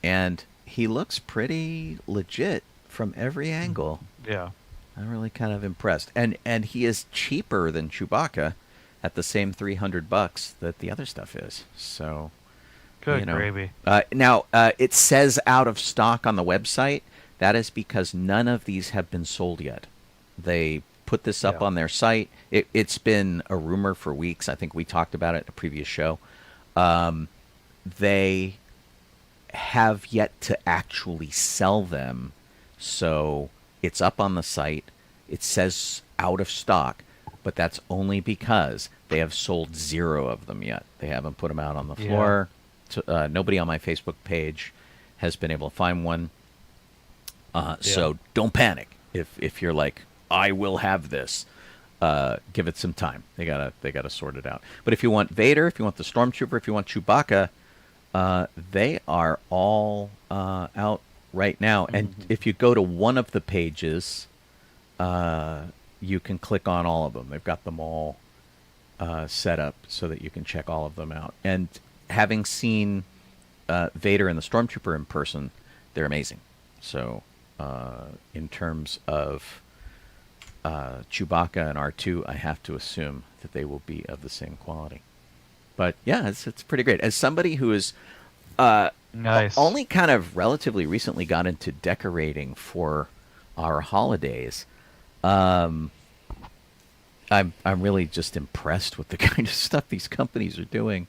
Speaker 1: and he looks pretty legit from every angle.
Speaker 4: Yeah.
Speaker 1: I'm really kind of impressed. And he is cheaper than Chewbacca at the same $300 that the other stuff is. So,
Speaker 4: good gravy.
Speaker 1: Now, it says out of stock on the website. That is because none of these have been sold yet. They put this up on their site. It's been a rumor for weeks. I think we talked about it in a previous show. They have yet to actually sell them. So it's up on the site. It says out of stock, but that's only because they have sold 0 of them yet. They haven't put them out on the floor. Nobody on my Facebook page has been able to find one. So don't panic if you're like, I will have this. Give it some time. They gotta sort it out. But if you want Vader, if you want the Stormtrooper, if you want Chewbacca, they are all out right now. And if you go to one of the pages, you can click on all of them. They've got them all set up so that you can check all of them out. And having seen Vader and the Stormtrooper in person, they're amazing. So in terms of Chewbacca and R2, I have to assume that they will be of the same quality. But yeah, it's pretty great. As somebody who is
Speaker 4: nice,
Speaker 1: only kind of relatively recently got into decorating for our holidays, I'm really just impressed with the kind of stuff these companies are doing.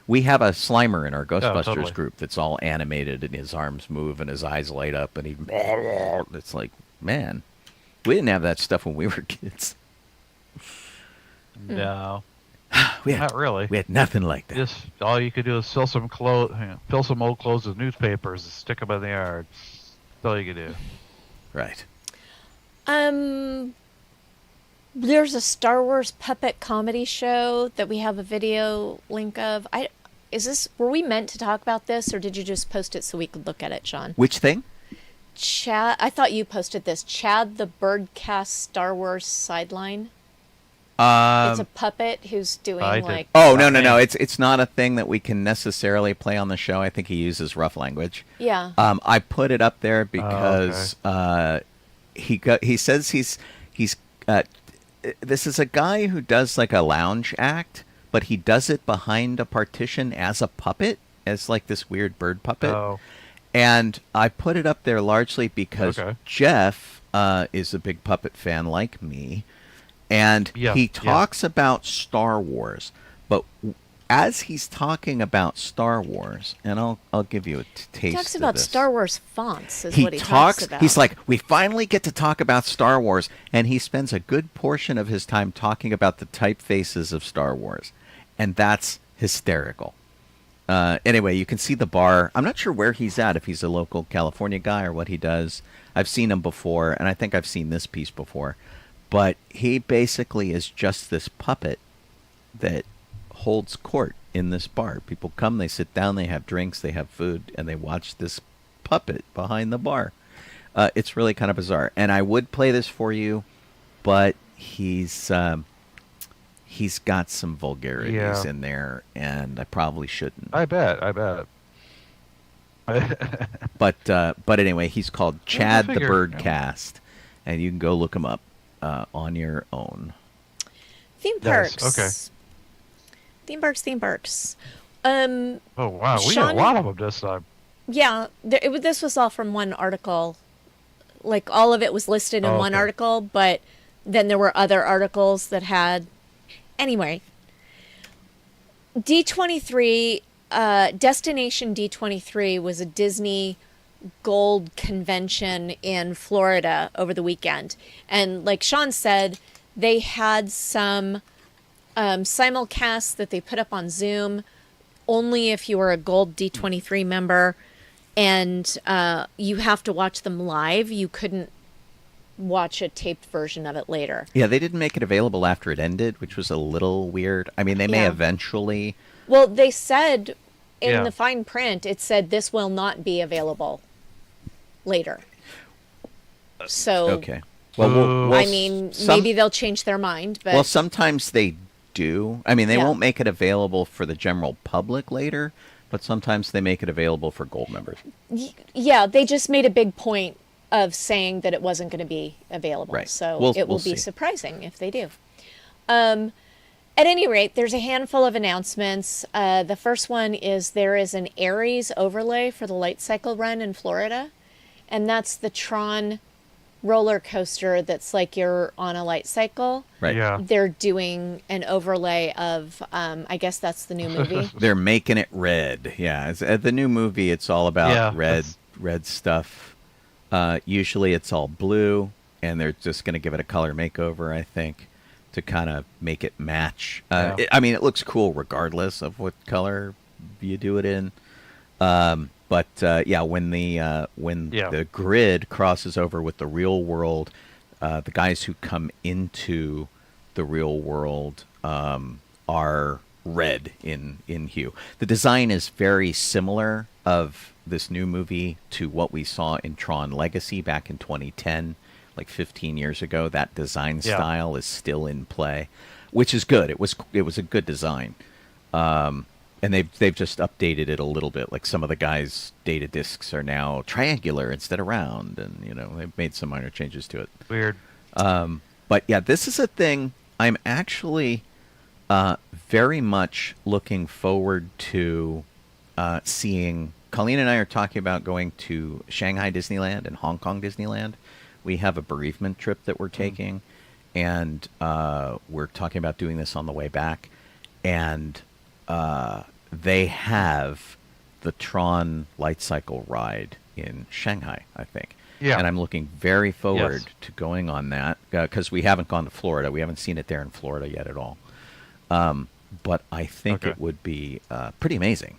Speaker 1: We have a Slimer in our Ghostbusters group that's all animated, and his arms move and his eyes light up, and it's like, man, we didn't have that stuff when we were kids.
Speaker 4: No, not really.
Speaker 1: We had nothing like that.
Speaker 4: Just all you could do is fill some old clothes with newspapers and stick them in the yard. That's all you could do.
Speaker 1: Right.
Speaker 5: There's a Star Wars puppet comedy show that we have a video link of. Were we meant to talk about this, or did you just post it so we could look at it, Sean?
Speaker 1: Which thing?
Speaker 5: Chad, I thought you posted this. Chad the Birdcast Star Wars Sideline. It's a puppet who's doing like...
Speaker 1: Oh, no. It's not a thing that we can necessarily play on the show. I think he uses rough language.
Speaker 5: Yeah.
Speaker 1: I put it up there because he says he's this is a guy who does like a lounge act, but he does it behind a partition as a puppet, as like this weird bird puppet.
Speaker 4: Oh.
Speaker 1: And I put it up there largely because Jeff is a big puppet fan like me, and he talks about Star Wars. But as he's talking about Star Wars, and I'll give you a taste.
Speaker 5: He talks about
Speaker 1: this.
Speaker 5: Star Wars fonts. What he talks about.
Speaker 1: He's like, we finally get to talk about Star Wars, and he spends a good portion of his time talking about the typefaces of Star Wars, and that's hysterical. Anyway, you can see the bar. I'm not sure where he's at, if he's a local California guy or what he does. I've seen him before, and I think I've seen this piece before. But he basically is just this puppet that holds court in this bar. People come, they sit down, they have drinks, they have food, and they watch this puppet behind the bar. It's really kind of bizarre. And I would play this for you, but he's got some vulgarities in there, and I probably shouldn't.
Speaker 4: I bet.
Speaker 1: But anyway, he's called Chad the Birdcast, and you can go look him up on your own.
Speaker 5: Theme parks.
Speaker 4: Nice. Okay.
Speaker 5: Theme parks.
Speaker 4: Oh wow, we got a lot of them this time.
Speaker 5: Yeah, this was all from one article. Like all of it was listed in one article, but then there were other articles that had. Anyway, D23, Destination D23 was a Disney Gold convention in Florida over the weekend. And like Sean said, they had some simulcasts that they put up on Zoom only if you are a gold D23 member and you have to watch them live. You couldn't watch a taped version of it later.
Speaker 1: Yeah, they didn't make it available after it ended, which was a little weird. I mean, they may
Speaker 5: Yeah.
Speaker 1: eventually...
Speaker 5: Well, they said in
Speaker 4: Yeah.
Speaker 5: the fine print, it said this will not be available later. So,
Speaker 1: Okay. Well,
Speaker 5: I mean, maybe they'll change their mind, but
Speaker 1: Well, sometimes they do. I mean, they
Speaker 5: Yeah.
Speaker 1: won't make it available for the general public later, but sometimes they make it available for gold members.
Speaker 5: yeah, they just made a big point of saying that it wasn't going to be available.
Speaker 1: Right.
Speaker 5: So
Speaker 1: We'll
Speaker 5: it will be
Speaker 1: see.
Speaker 5: surprising if they do. At any rate, there's a handful of announcements. The first one is there is an Aries overlay for the Light Cycle run in Florida, and that's the Tron roller coaster that's like you're on a light cycle.
Speaker 1: Right.
Speaker 4: Yeah.
Speaker 5: They're doing an overlay of, I guess that's the new movie.
Speaker 1: They're making it red. Yeah. The new movie, it's all about
Speaker 4: Yeah,
Speaker 1: red stuff. Usually it's all blue, and they're just going to give it a color makeover, I think, to kind of make it match.
Speaker 4: Yeah.
Speaker 1: I mean, it looks cool regardless of what color you do it in. But yeah, when the grid crosses over with the real world, the guys who come into the real world are red in hue. The design is very similar of this new movie to what we saw in Tron Legacy back in 2010, like 15 years ago. That design style is still in play, which is good. It was a good design. And they've just updated it a little bit. Like some of the guys' data discs are now triangular instead of round, and they've made some minor changes to it.
Speaker 4: Weird.
Speaker 1: But yeah, this is a thing I'm actually very much looking forward to seeing. Colleen and I are talking about going to Shanghai Disneyland and Hong Kong Disneyland. We have a bereavement trip that we're taking, and we're talking about doing this on the way back. And they have the Tron Light Cycle ride in Shanghai, I think.
Speaker 4: Yeah.
Speaker 1: And I'm looking very forward
Speaker 4: Yes.
Speaker 1: to going on that because we haven't gone to Florida. We haven't seen it there in Florida yet at all. But I think
Speaker 4: Okay.
Speaker 1: it would be pretty amazing.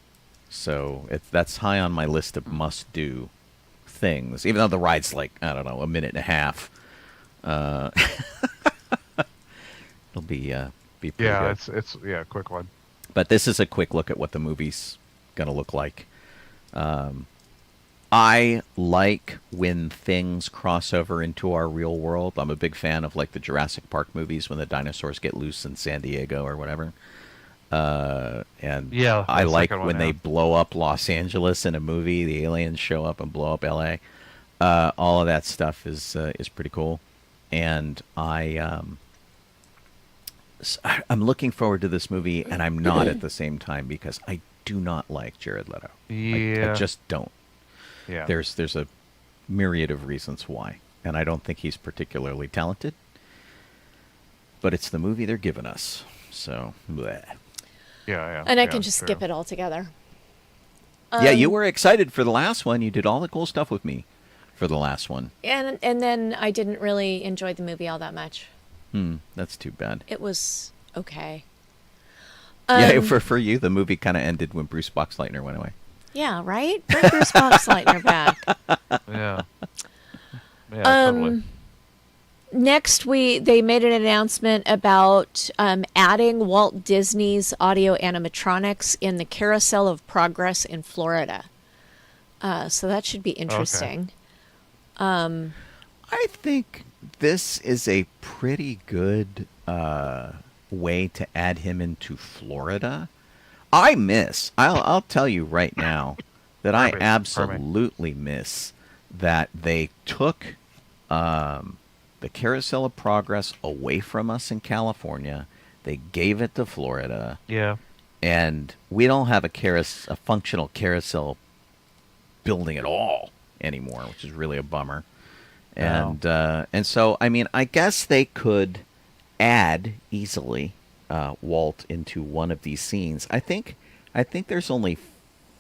Speaker 1: So that's high on my list of must-do things, even though the ride's like, I don't know, a minute and a half. It'll be pretty
Speaker 4: Yeah,
Speaker 1: good.
Speaker 4: it's a quick one.
Speaker 1: But this is a quick look at what the movie's going to look like. I like when things cross over into our real world. I'm a big fan of like the Jurassic Park movies when the dinosaurs get loose in San Diego or whatever. And
Speaker 4: Yeah,
Speaker 1: I
Speaker 4: the
Speaker 1: like
Speaker 4: second one,
Speaker 1: when they
Speaker 4: yeah.
Speaker 1: blow up Los Angeles in a movie. The aliens show up and blow up LA. All of that stuff is pretty cool. And I'm looking forward to this movie, and I'm not at the same time because I do not like Jared Leto. I
Speaker 4: Yeah.
Speaker 1: just don't.
Speaker 4: Yeah.
Speaker 1: There's a myriad of reasons why, and I don't think he's particularly talented. But it's the movie they're giving us, so bleh.
Speaker 4: Yeah.
Speaker 5: And I can just skip it altogether.
Speaker 1: Yeah, you were excited for the last one. You did all the cool stuff with me for the last one.
Speaker 5: And then I didn't really enjoy the movie all that much.
Speaker 1: That's too bad.
Speaker 5: It was okay.
Speaker 1: Yeah, for you, the movie kind of ended when Bruce Boxleitner went away.
Speaker 5: Yeah, right? Bring Bruce Boxleitner back.
Speaker 4: Yeah. Yeah, totally.
Speaker 5: Next, they made an announcement about adding Walt Disney's audio animatronics in the Carousel of Progress in Florida. So that should be interesting.
Speaker 1: I think this is a pretty good way to add him into Florida. I'll tell you right now that I
Speaker 4: Perfect.
Speaker 1: absolutely miss that they took the Carousel of Progress away from us in California. They gave it to Florida.
Speaker 4: Yeah.
Speaker 1: And we don't have a functional carousel building at all anymore, which is really a bummer. And so, I mean, I guess they could add easily Walt into one of these scenes. I think there's only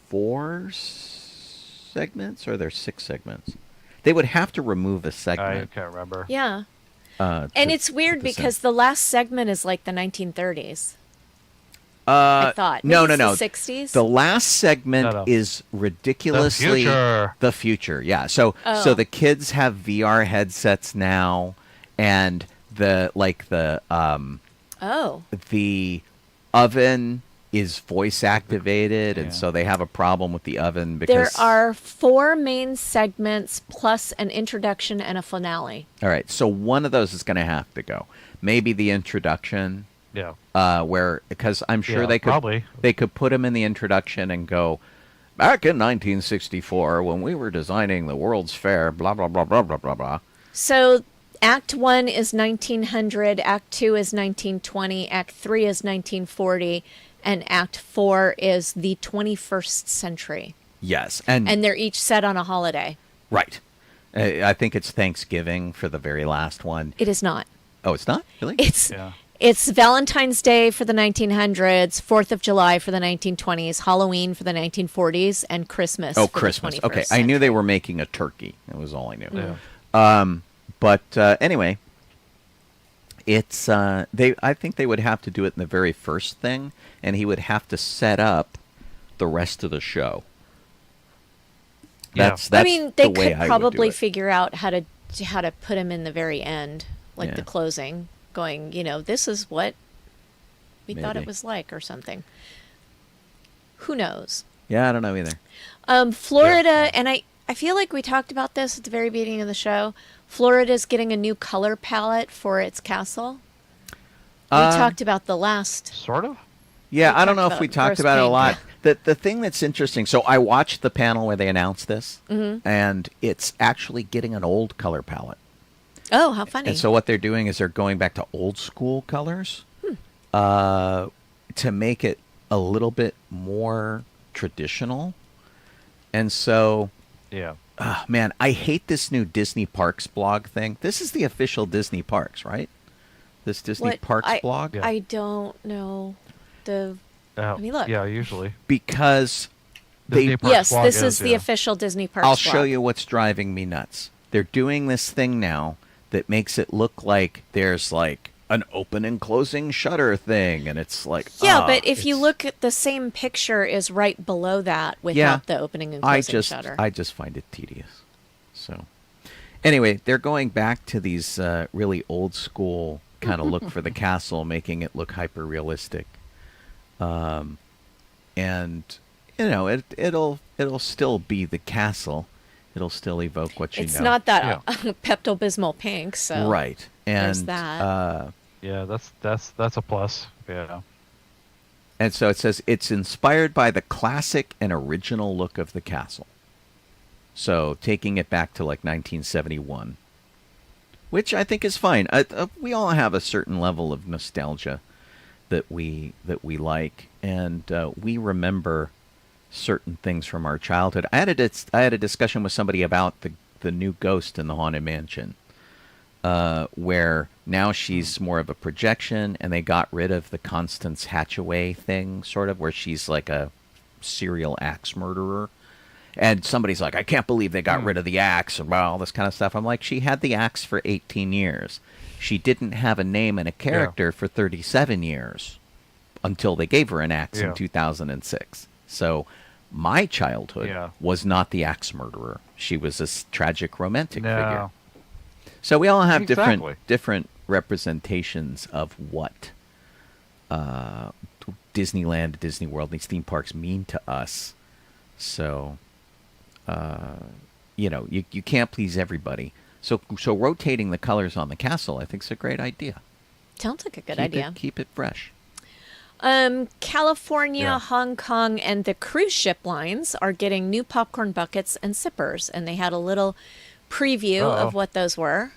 Speaker 1: 4 segments, or there's 6 segments. They would have to remove a
Speaker 4: I
Speaker 1: segment.
Speaker 4: can't remember.
Speaker 5: Yeah. And it's weird because the last segment is like the 1930s. I thought.
Speaker 1: No,
Speaker 5: Maybe
Speaker 1: no,
Speaker 5: it's
Speaker 1: no.
Speaker 5: the 60s?
Speaker 1: The last segment
Speaker 4: No.
Speaker 1: is ridiculously
Speaker 4: The
Speaker 1: future. Yeah. So
Speaker 5: Oh.
Speaker 1: the kids have VR headsets now, and the
Speaker 5: Oh.
Speaker 1: the oven is voice activated, and
Speaker 4: Yeah.
Speaker 1: so they have a problem with the oven because
Speaker 5: There are 4 main segments plus an introduction and a finale.
Speaker 1: All right. So one of those is going to have to go. Maybe the introduction.
Speaker 4: Yeah.
Speaker 1: Where because I'm sure
Speaker 4: Yeah,
Speaker 1: they could
Speaker 4: probably.
Speaker 1: they could put him in the introduction and go back in 1964 when we were designing the World's Fair, blah blah blah blah blah blah blah.
Speaker 5: So Act 1 is 1900, Act 2 is 1920, Act 3 is 1940, and Act 4 is the 21st century.
Speaker 1: Yes, and
Speaker 5: And they're each set on a holiday.
Speaker 1: right. I think it's Thanksgiving for the very last one.
Speaker 5: It is not.
Speaker 1: Oh, it's not really.
Speaker 4: Yeah.
Speaker 5: It's Valentine's Day for the 1900s, 4th of July for the 1920s, Halloween for the 1940s, and Christmas
Speaker 1: Oh,
Speaker 5: for
Speaker 1: Christmas.
Speaker 5: the 21st
Speaker 1: Okay, I knew they
Speaker 5: century.
Speaker 1: were making a turkey. That was all I knew.
Speaker 4: Yeah.
Speaker 1: But anyway, it's I think they would have to do it in the very first thing, and he would have to set up the rest of the show.
Speaker 4: Yeah.
Speaker 1: That's
Speaker 5: I mean, they
Speaker 1: the way
Speaker 5: could
Speaker 1: I would do
Speaker 5: probably
Speaker 1: it.
Speaker 5: figure out how to put him in the very end, like the
Speaker 1: Yeah.
Speaker 5: closing, going, this is what we thought it
Speaker 1: Maybe.
Speaker 5: was like or something. Who knows?
Speaker 1: Yeah, I don't know either.
Speaker 5: Florida, and I feel like we talked about this at the very beginning of the show. Florida's getting a new color palette for its castle. We talked about the last.
Speaker 4: Sort of.
Speaker 1: Yeah,
Speaker 5: We
Speaker 1: I don't
Speaker 5: talked
Speaker 1: know if we
Speaker 5: about
Speaker 1: talked
Speaker 5: Gross
Speaker 1: about it a
Speaker 5: Pink.
Speaker 1: lot. The thing that's interesting, so I watched the panel where they announced this, and it's actually getting an old color palette.
Speaker 5: Oh, how funny.
Speaker 1: And so what they're doing is they're going back to old school colors to make it a little bit more traditional. And so,
Speaker 4: Yeah.
Speaker 1: man, I hate this new Disney Parks blog thing. This is the official Disney Parks, right? This Disney
Speaker 5: What?
Speaker 1: Parks blog?
Speaker 4: Yeah.
Speaker 5: I don't know the. Let me look.
Speaker 4: Yeah, usually.
Speaker 1: Because they
Speaker 4: Disney Parks
Speaker 5: Yes,
Speaker 4: blog
Speaker 5: this is the
Speaker 4: yeah.
Speaker 5: official Disney Parks
Speaker 1: I'll
Speaker 5: blog.
Speaker 1: show you what's driving me nuts. They're doing this thing now that makes it look like there's like an open and closing shutter thing, and it's like
Speaker 5: Yeah, but if you look at the same picture is right below that without the opening and closing shutter.
Speaker 1: I just find it tedious. So anyway, they're going back to these really old school kind of look for the castle, making it look hyper realistic. And it'll still be the castle. It'll still evoke what you
Speaker 5: It's
Speaker 1: know.
Speaker 5: not that Pepto-Bismol pink, so
Speaker 1: Right. And
Speaker 5: there's that.
Speaker 4: Yeah, that's a plus. Yeah.
Speaker 1: And so it says it's inspired by the classic and original look of the castle. So taking it back to like 1971, which I think is fine. We all have a certain level of nostalgia that we like, and we remember certain things from our childhood. I had a discussion with somebody about the new Ghost in the Haunted Mansion. Where now she's more of a projection, and they got rid of the Constance Hatchaway thing, sort of, where she's like a serial axe murderer. And somebody's like, I can't believe they got rid of the axe and all this kind of stuff. I'm like, she had the axe for 18 years. She didn't have a name and a character for 37 years until they gave her an axe in 2006. So my childhood was not the axe murderer. She was a tragic romantic figure. So we all have different representations of what Disneyland, Disney World, these theme parks mean to us. So, you can't please everybody. So rotating the colors on the castle, I think, is a great idea.
Speaker 5: Sounds like a good idea.
Speaker 1: Keep it fresh.
Speaker 5: California, Hong Kong, and the cruise ship lines are getting new popcorn buckets and sippers, and they had a little preview of what those were.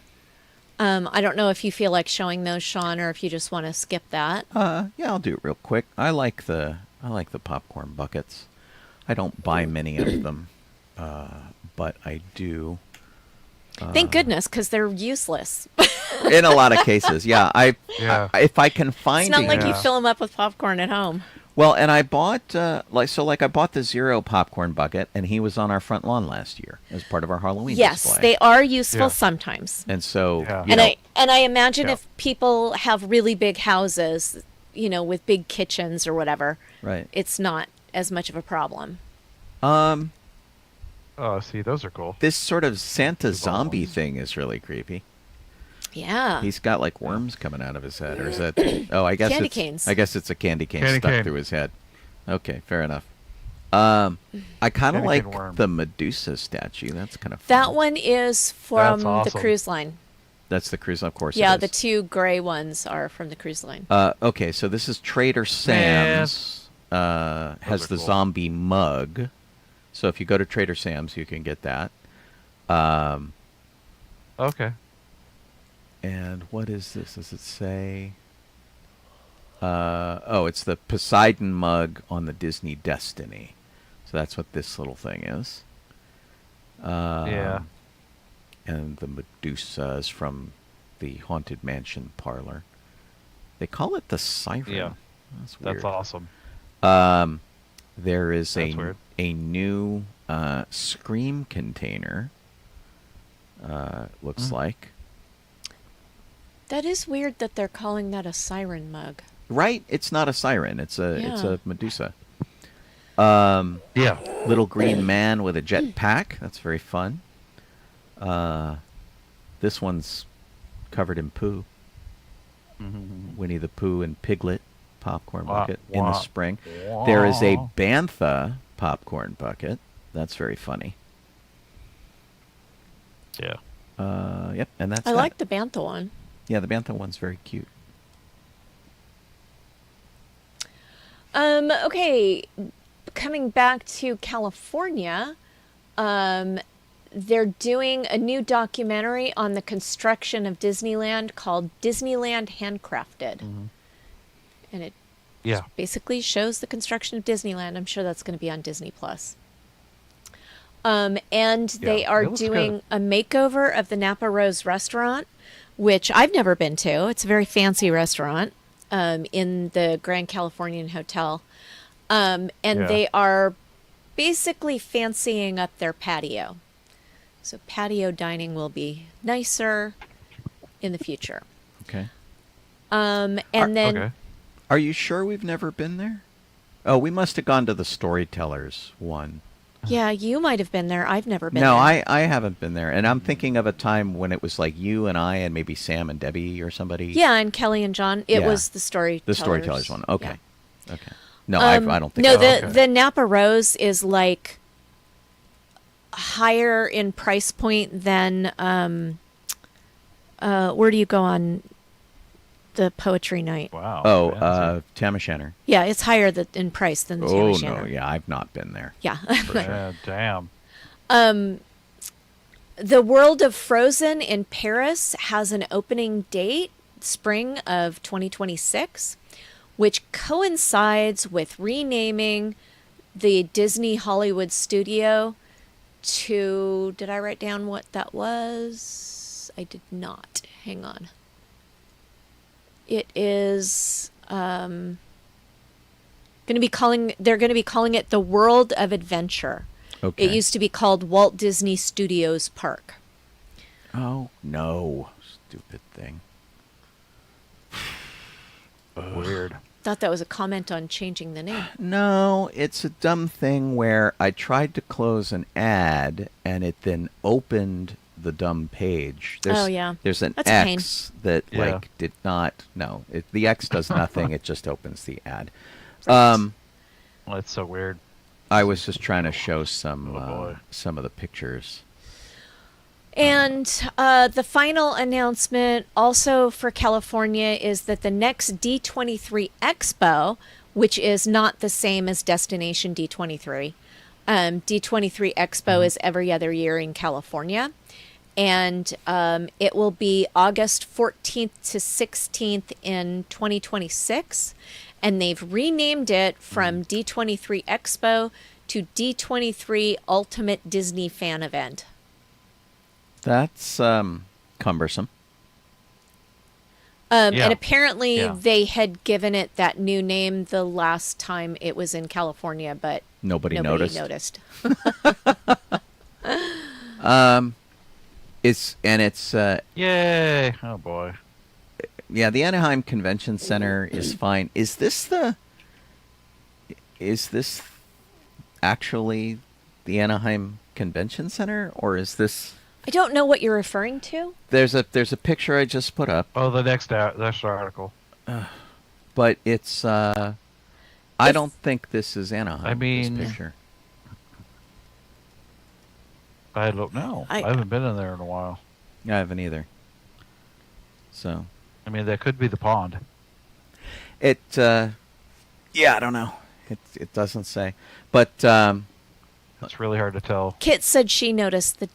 Speaker 5: I don't know if you feel like showing those, Sean, or if you just want to skip that.
Speaker 1: Yeah, I'll do it real quick. I like the popcorn buckets. I don't buy many of them, but I do.
Speaker 5: Thank goodness, because they're useless.
Speaker 1: In a lot of cases, yeah. I if I can find
Speaker 5: It's not
Speaker 1: a-
Speaker 5: like you fill them up with popcorn at home.
Speaker 1: Well, and I bought I bought the Zero popcorn bucket, and he was on our front lawn last year as part of our Halloween
Speaker 5: Yes,
Speaker 1: display.
Speaker 5: they are useful sometimes.
Speaker 1: And so,
Speaker 4: Yeah.
Speaker 1: you know,
Speaker 5: I imagine if people have really big houses, with big kitchens or whatever,
Speaker 1: Right.
Speaker 5: it's not as much of a problem.
Speaker 4: Oh, see, those are cool.
Speaker 1: This sort of Santa
Speaker 4: Two
Speaker 1: zombie
Speaker 4: balls.
Speaker 1: thing is really creepy.
Speaker 5: Yeah.
Speaker 1: He's got like worms coming out of his head, or is that? Oh, I guess
Speaker 5: Candy
Speaker 1: it's
Speaker 5: canes.
Speaker 1: I guess it's a candy cane
Speaker 4: Candy
Speaker 1: stuck
Speaker 4: cane.
Speaker 1: through his head. Okay, fair enough. I kind of
Speaker 4: Candy
Speaker 1: like
Speaker 4: cane worm.
Speaker 1: the Medusa statue. That's kind of fun.
Speaker 5: That one is from
Speaker 4: That's awesome.
Speaker 5: the cruise line.
Speaker 1: That's the cruise, of course.
Speaker 5: Yeah,
Speaker 1: it
Speaker 5: the
Speaker 1: is.
Speaker 5: two gray ones are from the cruise line.
Speaker 1: Okay, so this is Trader Sam's. Has
Speaker 4: are
Speaker 1: the
Speaker 4: cool.
Speaker 1: zombie mug. So if you go to Trader Sam's, you can get that.
Speaker 4: Okay.
Speaker 1: And what is this? Does it say? Oh, it's the Poseidon mug on the Disney Destiny. So that's what this little thing is.
Speaker 4: Yeah.
Speaker 1: And the Medusa is from the Haunted Mansion parlor. They call it the Siren.
Speaker 4: Yeah.
Speaker 1: That's weird.
Speaker 4: That's awesome.
Speaker 1: There is
Speaker 4: That's weird.
Speaker 1: a new Scream container. Looks like.
Speaker 5: That is weird that they're calling that a siren mug.
Speaker 1: Right? It's not a siren. It's a
Speaker 5: Yeah.
Speaker 1: Medusa.
Speaker 4: Yeah.
Speaker 1: Little green man with a jetpack. That's very fun. This one's covered in poo. Winnie the Pooh and Piglet popcorn
Speaker 4: Wah,
Speaker 1: bucket in the
Speaker 4: wah,
Speaker 1: spring.
Speaker 4: wah.
Speaker 1: There is a Bantha popcorn bucket. That's very funny.
Speaker 4: Yeah.
Speaker 1: Yep, and that's
Speaker 5: I
Speaker 1: that.
Speaker 5: like the Bantha one.
Speaker 1: Yeah, the Bantha one's very cute.
Speaker 5: Okay, coming back to California, they're doing a new documentary on the construction of Disneyland called Disneyland Handcrafted. And it
Speaker 4: Yeah.
Speaker 5: basically shows the construction of Disneyland. I'm sure that's going to be on Disney Plus. And they
Speaker 4: Yeah,
Speaker 5: are
Speaker 4: it looks
Speaker 5: doing
Speaker 4: good.
Speaker 5: a makeover of the Napa Rose restaurant, which I've never been to. It's a very fancy restaurant in the Grand Californian Hotel. And
Speaker 4: Yeah.
Speaker 5: they are basically fancying up their patio. So patio dining will be nicer in the future.
Speaker 1: Okay.
Speaker 5: And then
Speaker 4: Okay.
Speaker 1: Are you sure we've never been there? Oh, we must have gone to the Storytellers one.
Speaker 5: yeah, you might have been there. I've never been
Speaker 1: No,
Speaker 5: there.
Speaker 1: I haven't been there. And I'm thinking of a time when it was like you and I and maybe Sam and Debbie or somebody.
Speaker 5: Yeah, and Kelly and John. It
Speaker 1: Yeah.
Speaker 5: was the Storytellers.
Speaker 1: The Storytellers one. Okay.
Speaker 5: Yeah.
Speaker 1: Okay. No, I don't think
Speaker 5: No,
Speaker 1: so.
Speaker 5: the
Speaker 4: okay.
Speaker 5: the Napa Rose is like higher in price point than where do you go on the poetry night?
Speaker 4: Wow.
Speaker 1: Oh,
Speaker 4: fancy.
Speaker 1: Tamashanner.
Speaker 5: Yeah, it's higher in price than the
Speaker 1: Oh,
Speaker 5: Tammy
Speaker 1: no.
Speaker 5: Shanner.
Speaker 1: Yeah, I've not been there.
Speaker 5: Yeah.
Speaker 4: Yeah, damn.
Speaker 5: The World of Frozen in Paris has an opening date, spring of 2026, which coincides with renaming the Disney Hollywood studio to, did I write down what that was? I did not. Hang on. It is they're going to be calling it the World of Adventure.
Speaker 1: Okay.
Speaker 5: It used to be called Walt Disney Studios Park.
Speaker 1: Oh, no. Stupid thing.
Speaker 4: Weird.
Speaker 5: Thought that was a comment on changing the name.
Speaker 1: No, it's a dumb thing where I tried to close an ad and it then opened the dumb page.
Speaker 5: Oh, yeah.
Speaker 1: There's an
Speaker 5: That's a pain.
Speaker 1: X that
Speaker 4: Yeah.
Speaker 1: like did not. No, the X does nothing. It just opens the ad.
Speaker 4: Well, that's so weird.
Speaker 1: I was just trying to show some
Speaker 4: Oh, boy.
Speaker 1: some of the pictures.
Speaker 5: And the final announcement also for California is that the next D23 Expo, which is not the same as Destination D23, D23 Expo is every other year in California. And it will be August 14th to 16th in 2026. And they've renamed it from D23 Expo to D23 Ultimate Disney Fan Event.
Speaker 1: That's cumbersome.
Speaker 4: Yeah.
Speaker 5: And apparently
Speaker 4: Yeah.
Speaker 5: they had given it that new name the last time it was in California, but
Speaker 1: Nobody
Speaker 5: nobody
Speaker 1: noticed.
Speaker 5: noticed.
Speaker 1: It's
Speaker 4: Yay! Oh boy.
Speaker 1: yeah, the Anaheim Convention Center is fine. Is this actually the Anaheim Convention Center, or is this?
Speaker 5: I don't know what you're referring to.
Speaker 1: There's a picture I just put up,
Speaker 4: Oh, the next article.
Speaker 1: but it's I don't think this is Anaheim.
Speaker 4: I mean-
Speaker 1: this picture.
Speaker 4: I don't know.
Speaker 5: I-
Speaker 4: I haven't been in there in a while.
Speaker 1: I haven't either. So
Speaker 4: I mean, that could be the pond.
Speaker 1: it yeah, I don't know. It doesn't say, but
Speaker 4: It's really hard to tell.
Speaker 5: Kit said she noticed the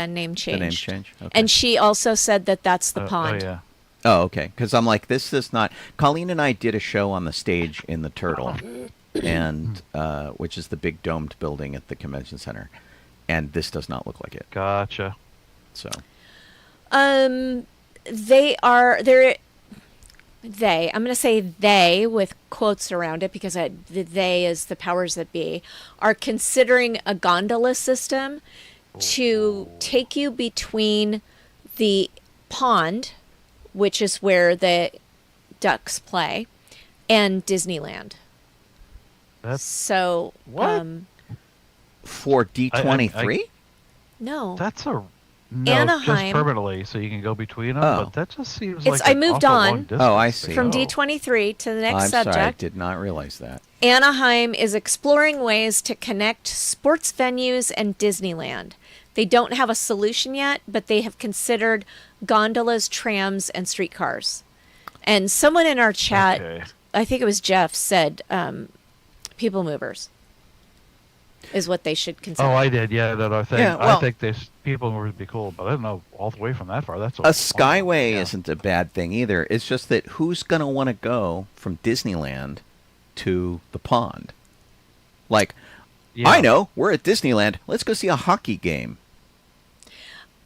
Speaker 5: name change.
Speaker 1: the name change. Okay.
Speaker 5: And she also said that that's the pond.
Speaker 4: Oh, yeah.
Speaker 1: Oh, okay. Because I'm like, this is not. Colleen and I did a show on the stage in the Turtle, and which is the big domed building at the convention center, and this does not look like it.
Speaker 4: Gotcha.
Speaker 1: So
Speaker 5: They are they're they. I'm going to say they with quotes around it because the they is the powers that be are considering a gondola system to take you between the pond, which is where the ducks play, and Disneyland.
Speaker 4: That's
Speaker 5: So,
Speaker 4: What?
Speaker 1: for D23,
Speaker 5: no.
Speaker 4: that's a
Speaker 5: Anaheim-
Speaker 4: just permanently, so you can go between them.
Speaker 1: Oh.
Speaker 4: But that just seems
Speaker 5: It's-
Speaker 4: like
Speaker 5: I
Speaker 4: an
Speaker 5: moved
Speaker 4: awful
Speaker 5: on.
Speaker 4: long distance
Speaker 1: Oh, I
Speaker 4: to
Speaker 1: see.
Speaker 5: From
Speaker 4: go.
Speaker 5: D23 to the next
Speaker 1: I'm
Speaker 5: subject.
Speaker 1: sorry, I did not realize that.
Speaker 5: Anaheim is exploring ways to connect sports venues and Disneyland. They don't have a solution yet, but they have considered gondolas, trams, and streetcars. And someone in our chat,
Speaker 4: Okay.
Speaker 5: I think it was Jeff, said people movers is what they should consider.
Speaker 4: Oh, I did. Yeah, that I think.
Speaker 1: Yeah, well-
Speaker 4: I think this people would be cool, but I don't know all the way from that far. That's
Speaker 1: A skyway
Speaker 4: yeah.
Speaker 1: isn't a bad thing either. It's just that who's going to want to go from Disneyland to the pond? Like,
Speaker 4: Yeah.
Speaker 1: I know, we're at Disneyland. Let's go see a hockey game.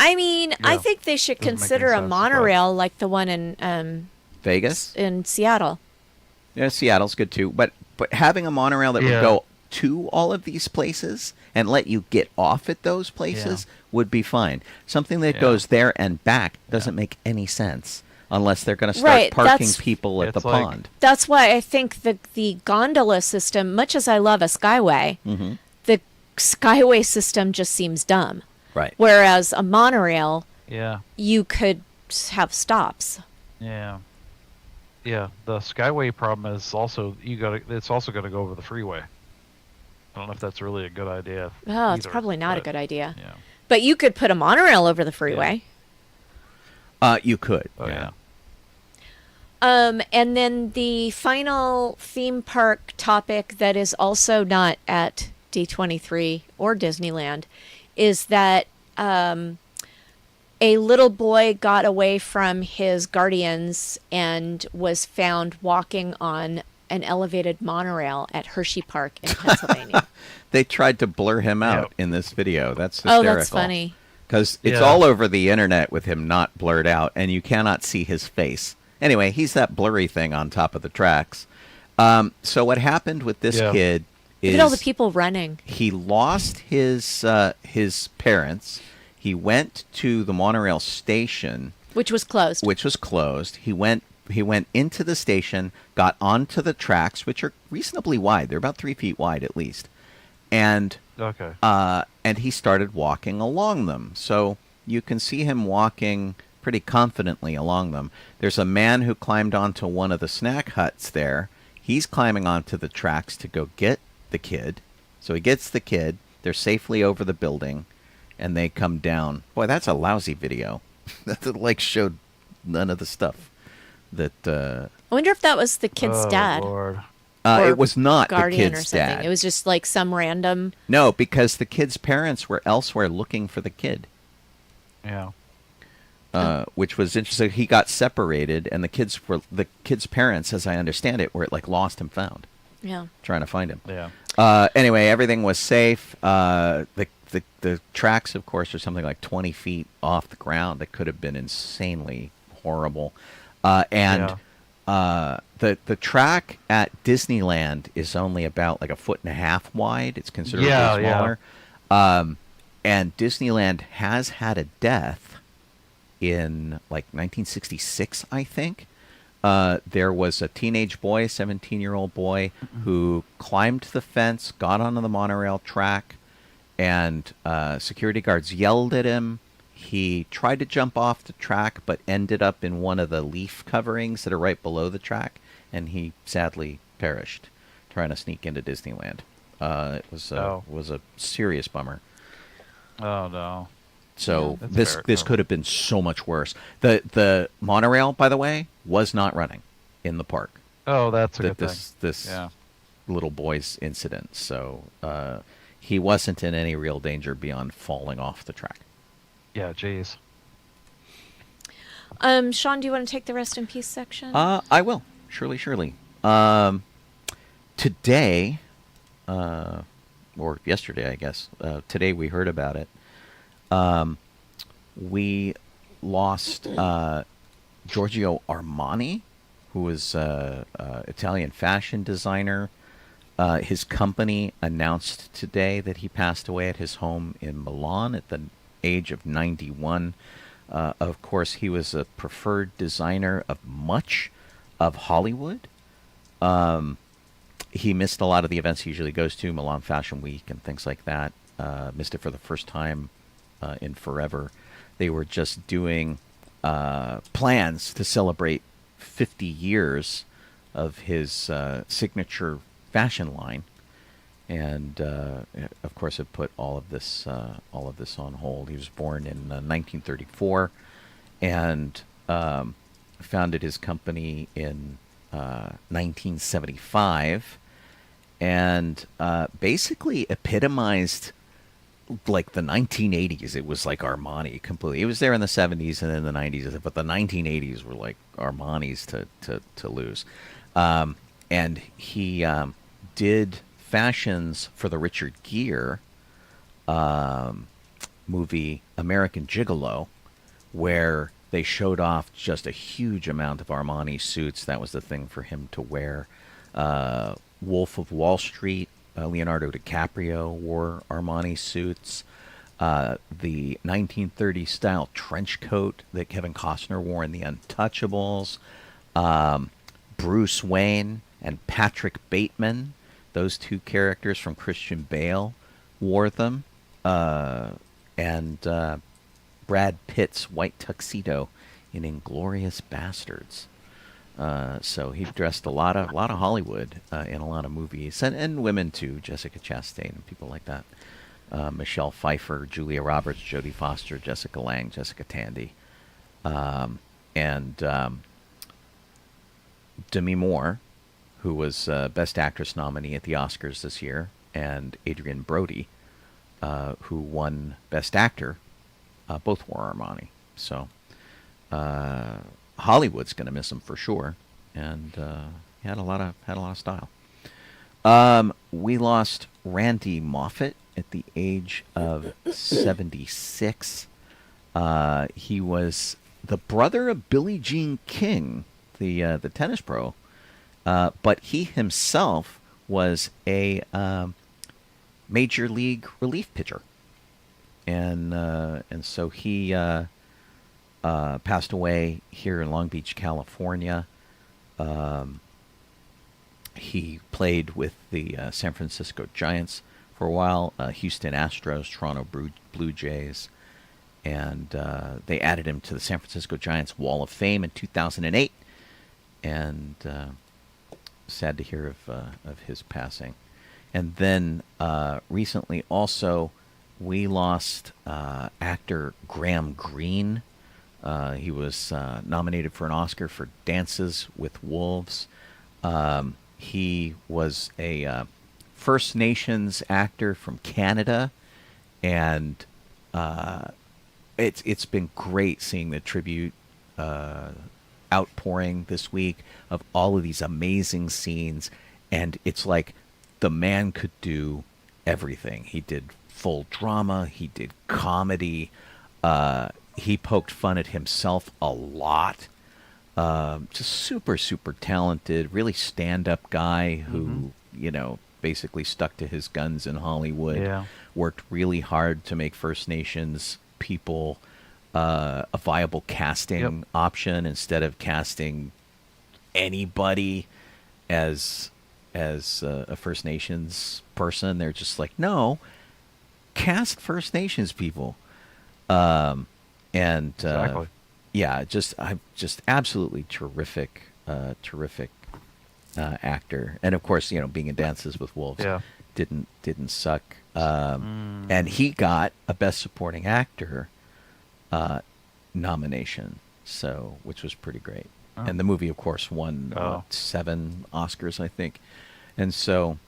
Speaker 5: I mean, I
Speaker 4: Yeah.
Speaker 5: think they should
Speaker 4: Doesn't make
Speaker 5: consider
Speaker 4: any
Speaker 5: a
Speaker 4: sense,
Speaker 5: monorail like the one
Speaker 1: Vegas?
Speaker 5: in Seattle.
Speaker 1: Yeah, Seattle's good too. But having a monorail that would
Speaker 4: Yeah.
Speaker 1: go to all of these places and let you get off at those places would be fine. Something that
Speaker 4: Yeah.
Speaker 1: goes there and back doesn't make any sense unless they're going to start
Speaker 5: Right,
Speaker 1: parking
Speaker 5: that's-
Speaker 1: people at the
Speaker 4: It's like-
Speaker 1: pond.
Speaker 5: That's why I think the gondola system, much as I love a skyway,
Speaker 1: Mm-hmm.
Speaker 5: the skyway system just seems dumb.
Speaker 1: Right.
Speaker 5: Whereas a monorail,
Speaker 4: Yeah.
Speaker 5: you could have stops.
Speaker 4: Yeah. Yeah. The Skyway problem is also it's also going to go over the freeway. I don't know if that's really a good idea.
Speaker 5: Oh, it's
Speaker 4: either,
Speaker 5: probably not a
Speaker 4: but,
Speaker 5: good idea.
Speaker 4: Yeah.
Speaker 5: But you could put a monorail over the freeway.
Speaker 1: You could.
Speaker 4: Oh yeah.
Speaker 5: And then the final theme park topic that is also not at D23 or Disneyland is that a little boy got away from his guardians and was found walking on an elevated monorail at Hershey Park in Pennsylvania.
Speaker 1: They tried to blur him out
Speaker 4: Yeah.
Speaker 1: in this video. That's hysterical.
Speaker 5: Oh, that's funny.
Speaker 1: Because it's
Speaker 4: Yeah.
Speaker 1: all over the internet with him not blurred out, and you cannot see his face. Anyway, he's that blurry thing on top of the tracks. So what happened with this
Speaker 4: Yeah.
Speaker 1: kid
Speaker 5: Look
Speaker 1: is
Speaker 5: at all the people running.
Speaker 1: he lost his parents. He went to the monorail station,
Speaker 5: Which was closed.
Speaker 1: which was closed. He went into the station, got onto the tracks, which are reasonably wide. They're about 3 feet wide at least, and
Speaker 4: Okay.
Speaker 1: and he started walking along them. So you can see him walking pretty confidently along them. There's a man who climbed onto one of the snack huts there. He's climbing onto the tracks to go get the kid. So he gets the kid. They're safely over the building, and they come down. Boy, that's a lousy video. That like showed none of the stuff that.
Speaker 5: I wonder if that was the kid's
Speaker 4: Oh,
Speaker 5: dad.
Speaker 4: Lord.
Speaker 5: Or
Speaker 1: It was not the
Speaker 5: guardian or
Speaker 1: kid's
Speaker 5: something.
Speaker 1: dad.
Speaker 5: It was just like some random.
Speaker 1: No, because the kid's parents were elsewhere looking for the kid.
Speaker 4: Yeah.
Speaker 1: Which was interesting. He got separated, and the kid's parents, as I understand it, were like lost and found,
Speaker 5: Yeah.
Speaker 1: trying to find him.
Speaker 4: Yeah.
Speaker 1: Anyway, everything was safe. The tracks, of course, are something like 20 feet off the ground. That could have been insanely horrible. And the track at Disneyland is only about like 1.5 feet wide. It's considerably
Speaker 4: Yeah,
Speaker 1: smaller. And Disneyland has had a death in like 1966, I think. There was a teenage boy, a 17-year-old boy, who climbed the fence, got onto the monorail track, and security guards yelled at him. He tried to jump off the track, but ended up in one of the leaf coverings that are right below the track, and he sadly perished trying to sneak into Disneyland. It was a serious bummer.
Speaker 4: Oh no.
Speaker 1: So
Speaker 4: That's
Speaker 1: this could have been so much worse. The monorail, by the way, was not running in the park.
Speaker 4: Oh, that's a good
Speaker 1: This
Speaker 4: thing.
Speaker 1: little boy's incident. So he wasn't in any real danger beyond falling off the track.
Speaker 4: Yeah, jeez.
Speaker 5: Sean, do you want to take the rest in peace section?
Speaker 1: I will. Surely. Today, or yesterday, I guess. Today we heard about it. We lost Giorgio Armani, who was an Italian fashion designer. His company announced today that he passed away at his home in Milan at the age of 91. Of course, he was a preferred designer of much of Hollywood. He missed a lot of the events he usually goes to, Milan Fashion Week and things like that. Missed it for the first time in forever. They were just doing plans to celebrate 50 years of his signature fashion line, and of course it put all of this on hold. He was born in 1934 and founded his company in 1975, and basically epitomized like the 1980s. It was like Armani completely. It was there in the 70s and then the 90s, but the 1980s were like Armani's to lose. And he did fashions for the Richard Gere movie American Gigolo, where they showed off just a huge amount of Armani suits. That was the thing for him to wear. Wolf of Wall Street, Leonardo DiCaprio wore Armani suits. The 1930s style trench coat that Kevin Costner wore in The Untouchables. Bruce Wayne and Patrick Bateman, those two characters from Christian Bale, wore them. And Brad Pitt's white tuxedo in Inglourious Bastards. So he dressed a lot of Hollywood in a lot of movies, and women too, Jessica Chastain and people like that. Michelle Pfeiffer, Julia Roberts, Jodie Foster, Jessica Lange, Jessica Tandy, and Demi Moore, who was Best Actress nominee at the Oscars this year, and Adrian Brody, who won Best Actor. Both wore Armani. So Hollywood's going to miss him for sure, and he had a lot of style. We lost Randy Moffat at the age of 76. He was the brother of Billie Jean King, the tennis pro, but he himself was a major league relief pitcher, and so he passed away here in Long Beach, California. He played with the San Francisco Giants for a while, Houston Astros, Toronto Blue Jays, and they added him to the San Francisco Giants Wall of Fame in 2008. And sad to hear of his passing. And then recently also we lost actor Graham Greene. He was nominated for an Oscar for Dances with Wolves. He was a First Nations actor from Canada, and it's been great seeing the tribute outpouring this week of all of these amazing scenes, and it's like the man could do everything. He did full drama, he did comedy, he poked fun at himself a lot. Just super talented, really stand-up guy who, basically stuck to his guns in Hollywood.
Speaker 4: Yeah.
Speaker 1: Worked really hard to make First Nations people a viable casting
Speaker 4: Yep.
Speaker 1: option instead of casting anybody as a First Nations person. They're just like, no, cast First Nations people. And
Speaker 4: Exactly.
Speaker 1: yeah, just absolutely terrific actor. And of course, being in Dances with Wolves
Speaker 4: Yeah.
Speaker 1: didn't suck. And he got a Best Supporting Actor nomination, which was pretty great.
Speaker 4: Oh.
Speaker 1: And the movie, of course, won
Speaker 4: Oh.
Speaker 1: 7 Oscars, I think. And so,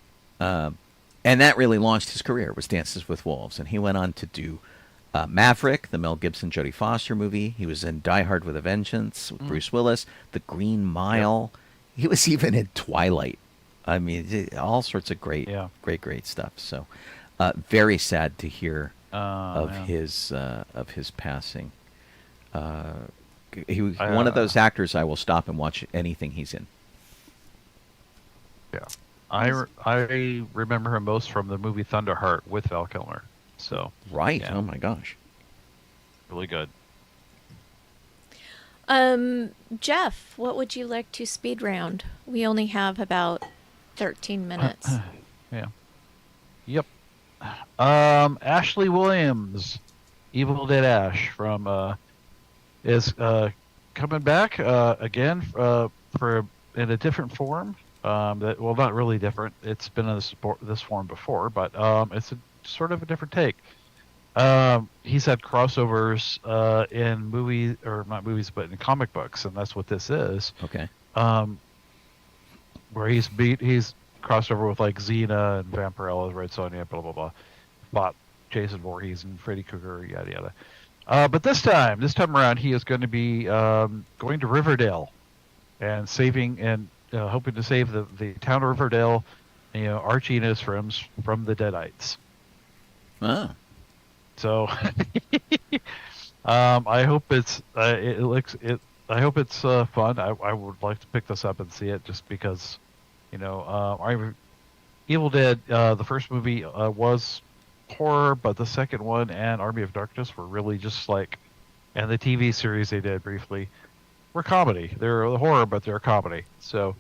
Speaker 1: and that really launched his career, was Dances with Wolves. And he went on to do Maverick, the Mel Gibson, Jodie Foster movie. He was in Die Hard with a Vengeance with Bruce Willis, The Green Mile. Yep. He was even in Twilight. I mean, all sorts of great stuff. So, very sad to hear of his passing. He was one of those actors I will stop and watch anything he's in.
Speaker 4: Yeah, I remember him most from the movie Thunderheart with Val Kilmer. So
Speaker 1: right,
Speaker 4: yeah.
Speaker 1: Oh my gosh,
Speaker 4: really good.
Speaker 5: Jeff, what would you like to speed round? We only have about 13 minutes.
Speaker 4: Yeah. Yep. Ashley Williams, Evil Dead Ash from is coming back again for in a different form. Well, not really different. It's been in this form before, but it's sort of a different take. He's had crossovers in movies, or not movies, but in comic books, and that's what this is.
Speaker 1: Okay.
Speaker 4: Where he's crossed over with like Xena and Vampirella, Red Sonja, blah blah blah, fought Jason Voorhees and Freddy Krueger, yada yada. But this time around, he is going to be going to Riverdale and hoping to save the town of Riverdale, Archie and his friends from the Deadites.
Speaker 1: Oh.
Speaker 4: So, I hope it's I hope it's fun. I would like to pick this up and see it just because, Evil Dead, the first movie was horror, but the second one and Army of Darkness were really just like, and the TV series they did briefly were comedy. They're horror, but they're comedy. So,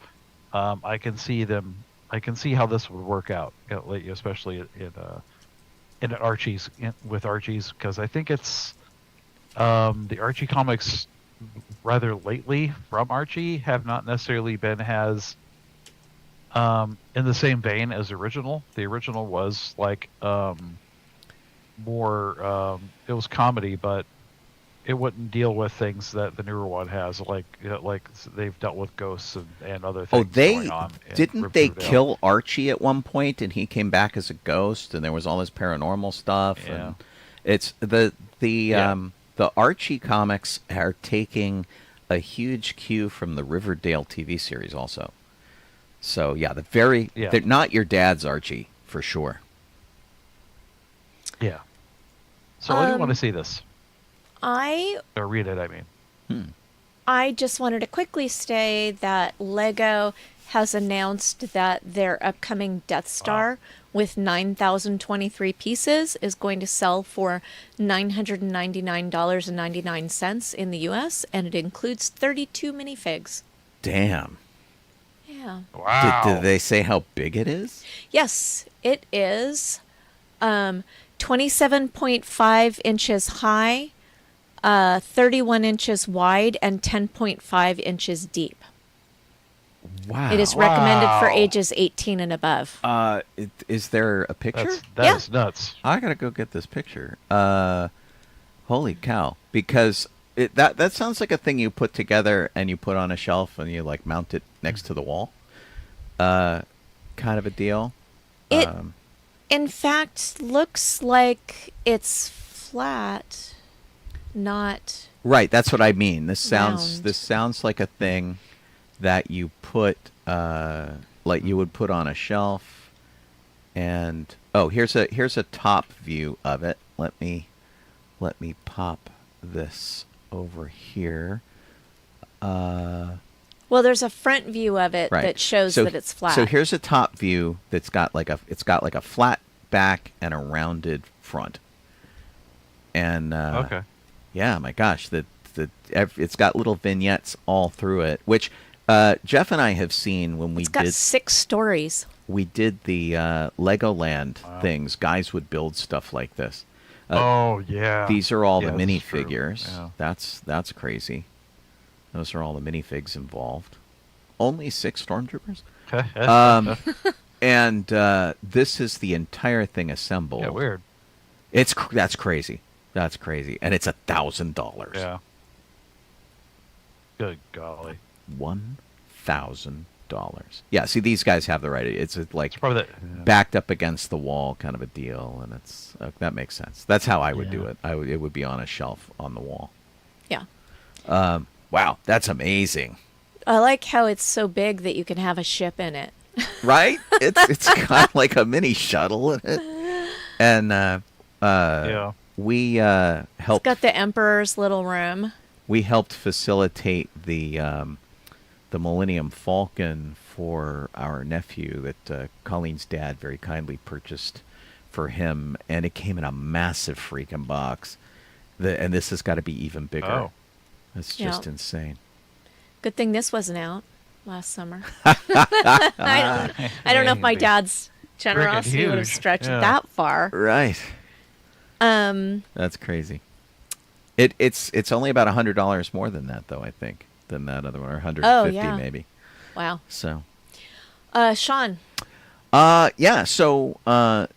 Speaker 4: I can see how this would work out, especially in Archie's, with Archie's, because I think it's the Archie comics rather lately from Archie have not necessarily been as in the same vein as the original. The original was like more it was comedy, but it wouldn't deal with things that the newer one has, like they've dealt with ghosts and other things. Going on
Speaker 1: didn't they kill Archie at one point, and he came back as a ghost, and there was all this paranormal stuff.
Speaker 4: Yeah.
Speaker 1: And it's the Archie comics are taking a huge cue from the Riverdale TV series, also. So yeah, they're not your dad's Archie for sure.
Speaker 4: Yeah. So I do want to see this. Or read it, I mean.
Speaker 5: I just wanted to quickly say that Lego has announced that their upcoming Death Star with 9,023 pieces is going to sell for $999.99 in the U.S., and it includes 32 minifigs.
Speaker 1: Damn.
Speaker 5: Yeah.
Speaker 4: Wow.
Speaker 1: Did they say how big it is?
Speaker 5: Yes, it is 27.5 inches high, 31 inches wide, and 10.5 inches deep.
Speaker 1: Wow.
Speaker 5: It is recommended for ages 18 and above.
Speaker 1: Is there a picture?
Speaker 4: That is nuts.
Speaker 1: I gotta go get this picture. Holy cow! Because that sounds like a thing you put together and you put on a shelf and you like mount it next to the wall. Kind of a deal.
Speaker 5: It, in fact, looks like it's flat, not
Speaker 1: right. That's what I mean. This
Speaker 5: round.
Speaker 1: sounds like a thing that you put like you would put on a shelf. And here's a top view of it. Let me pop this over here.
Speaker 5: Well, there's a front view of it that shows that it's flat.
Speaker 1: So here's a top view that's got like a flat back and a rounded front. And
Speaker 4: Okay.
Speaker 1: Yeah, my gosh, it's got little vignettes all through it, which Jeff and I have seen when
Speaker 5: It's got 6 stories.
Speaker 1: we did the Legoland things. Guys would build stuff like this.
Speaker 4: Oh yeah.
Speaker 1: These are all
Speaker 4: Yeah,
Speaker 1: the
Speaker 4: this is true.
Speaker 1: minifigures.
Speaker 4: Yeah.
Speaker 1: That's crazy. Those are all the minifigs involved. Only 6 stormtroopers. And this is the entire thing assembled.
Speaker 4: Yeah, weird.
Speaker 1: That's crazy. That's crazy, and it's $1,000.
Speaker 4: Yeah. Good golly.
Speaker 1: $1,000. Yeah. See, these guys have the right. It's like
Speaker 4: It's probably that.
Speaker 1: backed up against the wall kind of a deal, and it's that makes sense. That's how I would do it. It would be on a shelf on the wall.
Speaker 5: Yeah.
Speaker 1: Wow, that's amazing.
Speaker 5: I like how it's so big that you can have a ship in it.
Speaker 1: Right? It's kind of like a mini shuttle in it. And
Speaker 4: Yeah.
Speaker 1: we
Speaker 5: It's
Speaker 1: helped.
Speaker 5: got the Emperor's little room.
Speaker 1: We helped facilitate the Millennium Falcon for our nephew that Colleen's dad very kindly purchased for him, and it came in a massive freaking box. And this has got to be even bigger.
Speaker 4: Oh.
Speaker 1: It's
Speaker 5: Yeah.
Speaker 1: just insane.
Speaker 5: Good thing this wasn't out last summer. I don't know if my dad's generosity would have
Speaker 4: huge.
Speaker 5: stretched
Speaker 4: Yeah.
Speaker 5: that far.
Speaker 1: Right. That's crazy. It's only about $100 more than that, though. I think than that other one, or 150
Speaker 5: yeah.
Speaker 1: maybe.
Speaker 5: Wow.
Speaker 1: So.
Speaker 5: Sean.
Speaker 1: Yeah. So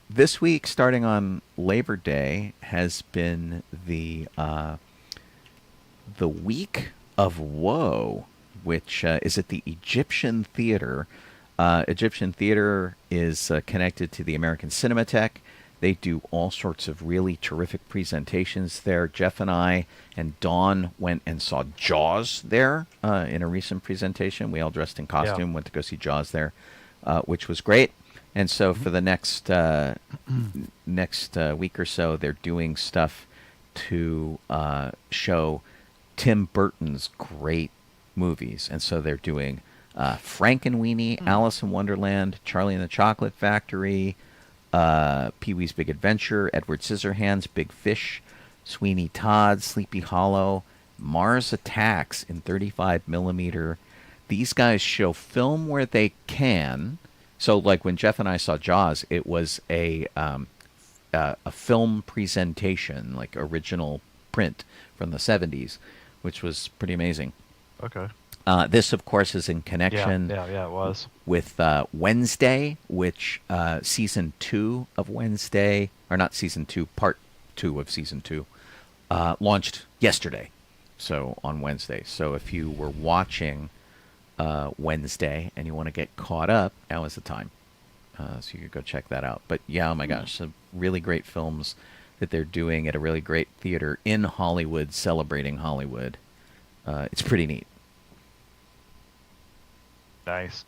Speaker 1: this week, starting on Labor Day, has been the Week of Woe, which is at the Egyptian Theater. Egyptian Theater is connected to the American Cinematheque. They do all sorts of really terrific presentations there. Jeff and I and Dawn went and saw Jaws there in a recent presentation. We all dressed in costume, went to go see Jaws there, which was great. And so for the next week or so, they're doing stuff to show Tim Burton's great movies. And so they're doing Frankenweenie, Alice in Wonderland, Charlie and the Chocolate Factory, Pee-wee's Big Adventure, Edward Scissorhands, Big Fish, Sweeney Todd, Sleepy Hollow, Mars Attacks in 35 millimeter. These guys show film where they can. So, like when Jeff and I saw Jaws, it was a film presentation, like original print from the 70s, which was pretty amazing.
Speaker 4: Okay.
Speaker 1: This, of course, is in connection
Speaker 4: Yeah, it was.
Speaker 1: with Wednesday, which season 2 of Wednesday, or not season 2, part 2 of season 2, launched yesterday. So on Wednesday. So if you were watching Wednesday and you want to get caught up, now is the time. So you could go check that out. But yeah, oh my gosh, some really great films that they're doing at a really great theater in Hollywood, celebrating Hollywood. It's pretty neat.
Speaker 4: Nice.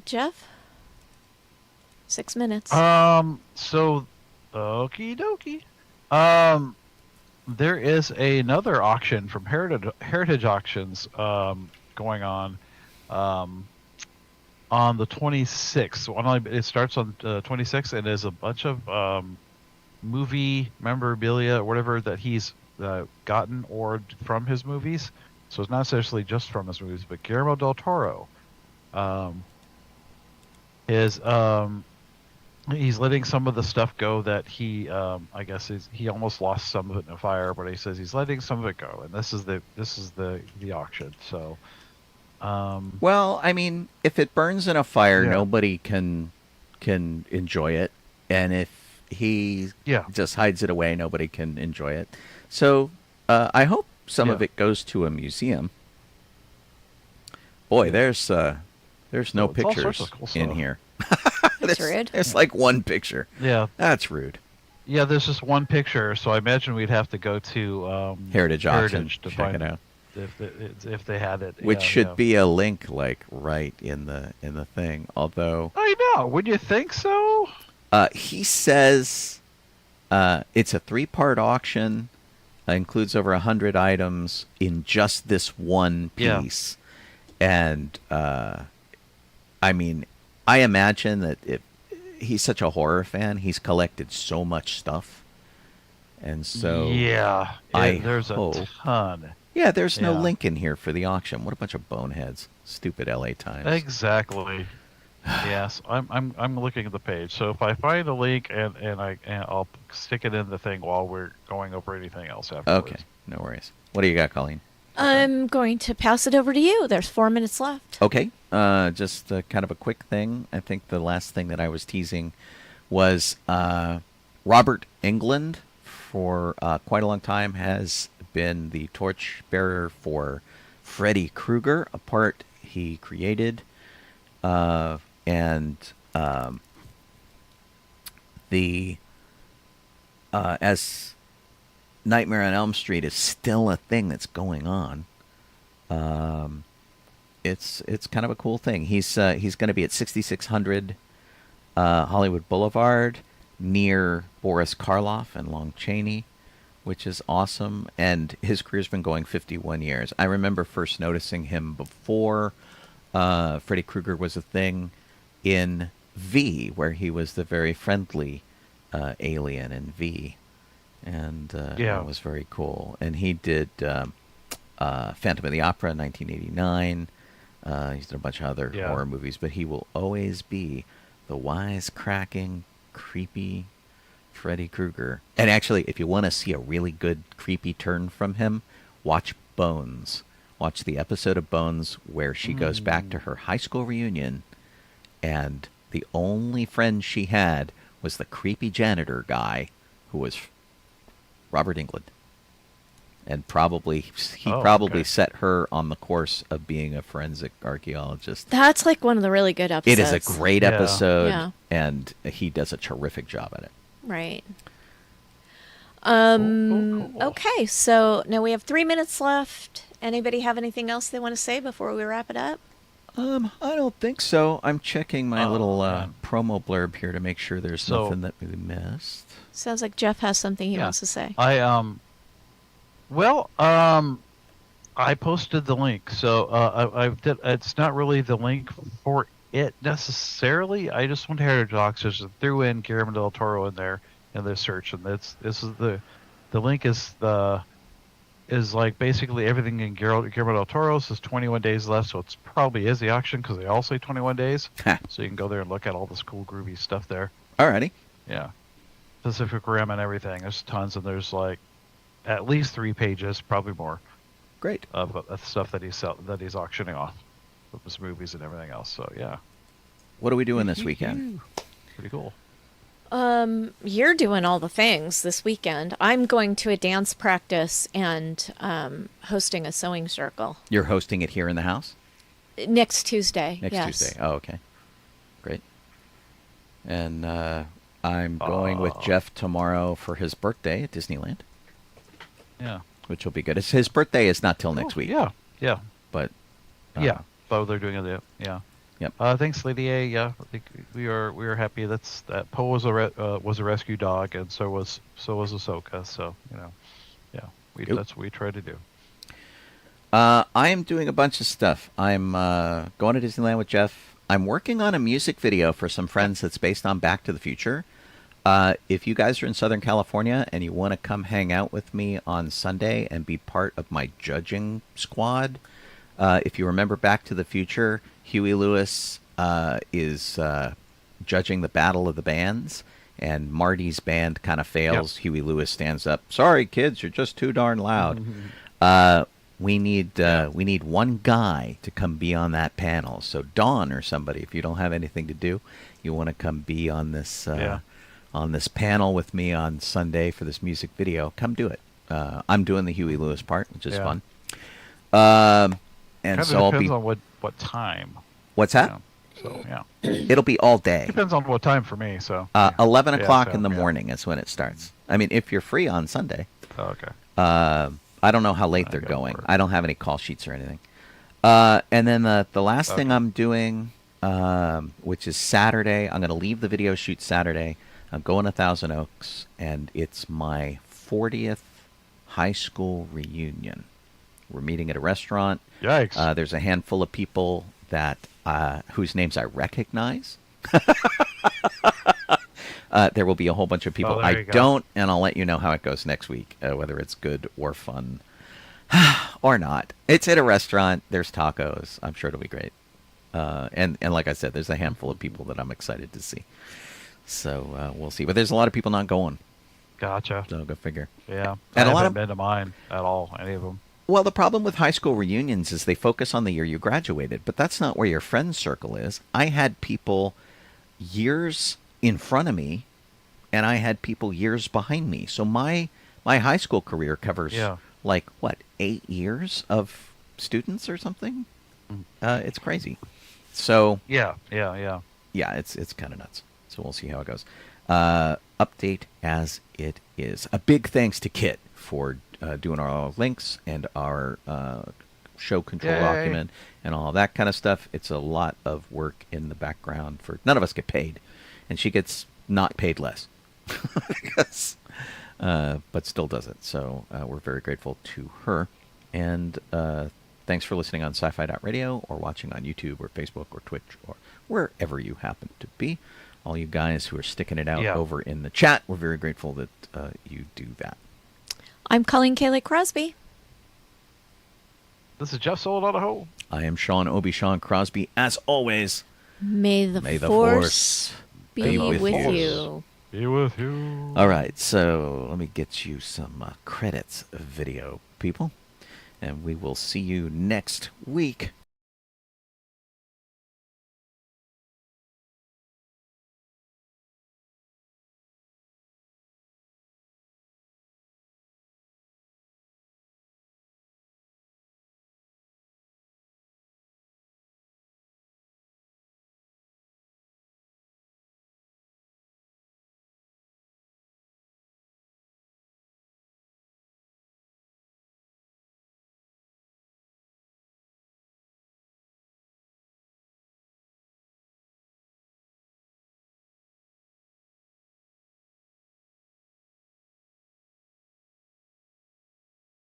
Speaker 5: Jeff? 6 minutes.
Speaker 4: So, okie dokie. There is another auction from Heritage Auctions going on the 26th. So it starts on 26th, and there's a bunch of movie memorabilia or whatever that he's gotten or from his movies. So it's not necessarily just from his movies, but Guillermo del Toro he's letting some of the stuff go that he I guess he almost lost some of it in a fire, but he says he's letting some of it go, and this is the auction. So
Speaker 1: well, I mean, if it burns in a fire, nobody can enjoy it, and if he just hides it away, nobody can enjoy it. So I hope some of it goes to a museum. Boy, there's no pictures
Speaker 4: of cool
Speaker 1: in
Speaker 4: stuff.
Speaker 1: here.
Speaker 5: That's rude.
Speaker 1: There's like one picture.
Speaker 4: Yeah,
Speaker 1: That's rude.
Speaker 4: yeah. There's just one picture, so I imagine we'd have to go to
Speaker 1: Heritage Auction.
Speaker 4: to
Speaker 1: Check
Speaker 4: find
Speaker 1: it out.
Speaker 4: if they had it.
Speaker 1: Which
Speaker 4: Yeah,
Speaker 1: should
Speaker 4: yeah.
Speaker 1: be a link, like right in the thing. Although
Speaker 4: I know. Would you think so?
Speaker 1: he says it's a 3-part auction, includes over 100 items in just this one piece, and I mean, I imagine that if he's such a horror fan, he's collected so much stuff, And so
Speaker 4: yeah, there's
Speaker 1: hope.
Speaker 4: a ton.
Speaker 1: Yeah, there's no
Speaker 4: Yeah.
Speaker 1: Lincoln here for the auction. What a bunch of boneheads. Stupid LA Times.
Speaker 4: Exactly. Yes, I'm looking at the page. So if I find a link and I'll stick it in the thing while we're going over anything else afterwards.
Speaker 1: Okay, no worries. What do you got, Colleen?
Speaker 5: I'm going to pass it over to you. There's 4 minutes left.
Speaker 1: Okay, just kind of a quick thing. I think the last thing that I was teasing was Robert Englund for quite a long time has been the torchbearer for Freddy Krueger, a part he created. And as Nightmare on Elm Street is still a thing that's going on, it's kind of a cool thing. He's going to be at 6600 Hollywood Boulevard near Boris Karloff and Long Cheney, which is awesome. And his career's been going 51 years. I remember first noticing him before Freddy Krueger was a thing in V, where he was the very friendly alien in V, and that was very cool. And he did Phantom of the Opera in 1989. He's done a bunch of other horror movies, but he will always be the wisecracking, creepy Freddy Krueger. And actually, if you want to see a really good creepy turn from him, watch Bones. Watch the episode of Bones where she goes back to her high school reunion, and the only friend she had was the creepy janitor guy who was Robert Englund. And probably set her on the course of being a forensic archaeologist.
Speaker 5: That's like one of the really good episodes.
Speaker 1: It is a great episode,
Speaker 5: Yeah.
Speaker 1: and he does a terrific job at it.
Speaker 5: Right.
Speaker 4: Cool.
Speaker 5: Okay, so now we have 3 minutes left. Anybody have anything else they want to say before we wrap it up?
Speaker 1: I don't think so. I'm checking my little promo blurb here to make sure there's nothing that we missed.
Speaker 5: Sounds like Jeff has something he wants to say.
Speaker 4: I posted the link, so I did. It's not really the link for it necessarily. I just went to Heritage Auctions and threw in Guillermo del Toro in there in the search, and this is the link is like basically everything in Guillermo del Toro's is 21 days left, so it's probably is the auction because they all say 21 days. So you can go there and look at all this cool groovy stuff there.
Speaker 1: Alrighty.
Speaker 4: Yeah. Pacific Rim and everything. There's tons, and there's like at least 3 pages, probably more.
Speaker 1: Great.
Speaker 4: Of stuff that he's auctioning off with his movies and everything else. So yeah.
Speaker 1: What are we doing this weekend?
Speaker 4: Pretty cool.
Speaker 5: You're doing all the things this weekend. I'm going to a dance practice and hosting a sewing circle.
Speaker 1: You're hosting it here in the house?
Speaker 5: Next Tuesday.
Speaker 1: Next
Speaker 5: yes.
Speaker 1: Tuesday. Oh, okay. Great. And I'm going with Jeff tomorrow for his birthday at Disneyland.
Speaker 4: Yeah.
Speaker 1: Which will be good. His birthday is not till next week.
Speaker 4: Yeah. Yeah.
Speaker 1: But
Speaker 4: So they're doing it. Yeah.
Speaker 1: Yep.
Speaker 4: Thanks, Lady A. Yeah, I think we are happy that Poe was a rescue dog, and so was Ahsoka. So that's what we try to do.
Speaker 1: I am doing a bunch of stuff. I'm going to Disneyland with Jeff. I'm working on a music video for some friends that's based on Back to the Future. If you guys are in Southern California and you want to come hang out with me on Sunday and be part of my judging squad, if you remember Back to the Future, Huey Lewis is judging the Battle of the Bands, and Marty's band kind of fails. Yep. Huey Lewis stands up. Sorry, kids, you're just too darn loud. We need one guy to come be on that panel. So Dawn or somebody, if you don't have anything to do, you want to come be on this panel with me on Sunday for this music video, come do it. I'm doing the Huey Lewis part, which is fun. And so I'll be
Speaker 4: on what time.
Speaker 1: What's that?
Speaker 4: Yeah. So yeah,
Speaker 1: it'll be all day.
Speaker 4: Depends on what time for me. So
Speaker 1: 11 o'clock in the morning is when it starts. I mean, if you're free on Sunday.
Speaker 4: Oh, okay.
Speaker 1: I don't know how late they're going. I don't have any call sheets or anything. And then the last thing I'm doing, which is Saturday, I'm going to leave the video shoot Saturday. I'm going to Thousand Oaks, and it's my 40th high school reunion. We're meeting at a restaurant.
Speaker 4: Yikes.
Speaker 1: There's a handful of people that whose names I recognize. There will be a whole bunch of people.
Speaker 4: Oh, there
Speaker 1: I
Speaker 4: you go.
Speaker 1: don't, and I'll let you know how it goes next week, whether it's good or fun or not. It's at a restaurant. There's tacos. I'm sure it'll be great. And like I said, there's a handful of people that I'm excited to see. So we'll see. But there's a lot of people not going.
Speaker 4: Gotcha.
Speaker 1: So go figure.
Speaker 4: Yeah.
Speaker 1: And
Speaker 4: I
Speaker 1: a lot
Speaker 4: haven't
Speaker 1: of
Speaker 4: been to mine at all, any of them.
Speaker 1: Well, the problem with high school reunions is they focus on the year you graduated, but that's not where your friend circle is. I had people years in front of me, and I had people years behind me. So my high school career covers like what, 8 years of students or something. It's crazy. So
Speaker 4: Yeah.
Speaker 1: it's kind of nuts. So we'll see how it goes. Update as it is. A big thanks to Kit for doing our links and our show control
Speaker 4: Yay.
Speaker 1: document and all that kind of stuff. It's a lot of work in the background. For none of us get paid, and she gets not paid less, because, but still does it. So we're very grateful to her. And thanks for listening on sci-fi.radio or watching on YouTube or Facebook or Twitch or wherever you happen to be. All you guys who are sticking it out over in the chat, we're very grateful that you do that.
Speaker 5: I'm Colleen Kaylee Crosby.
Speaker 4: This is Jeff Soul Donoho.
Speaker 1: I am Sean Obi-Shawn Crosby. As always,
Speaker 5: May the Force be with you.
Speaker 4: Be with you.
Speaker 1: All right, so let me get you some credits video, people. And we will see you next week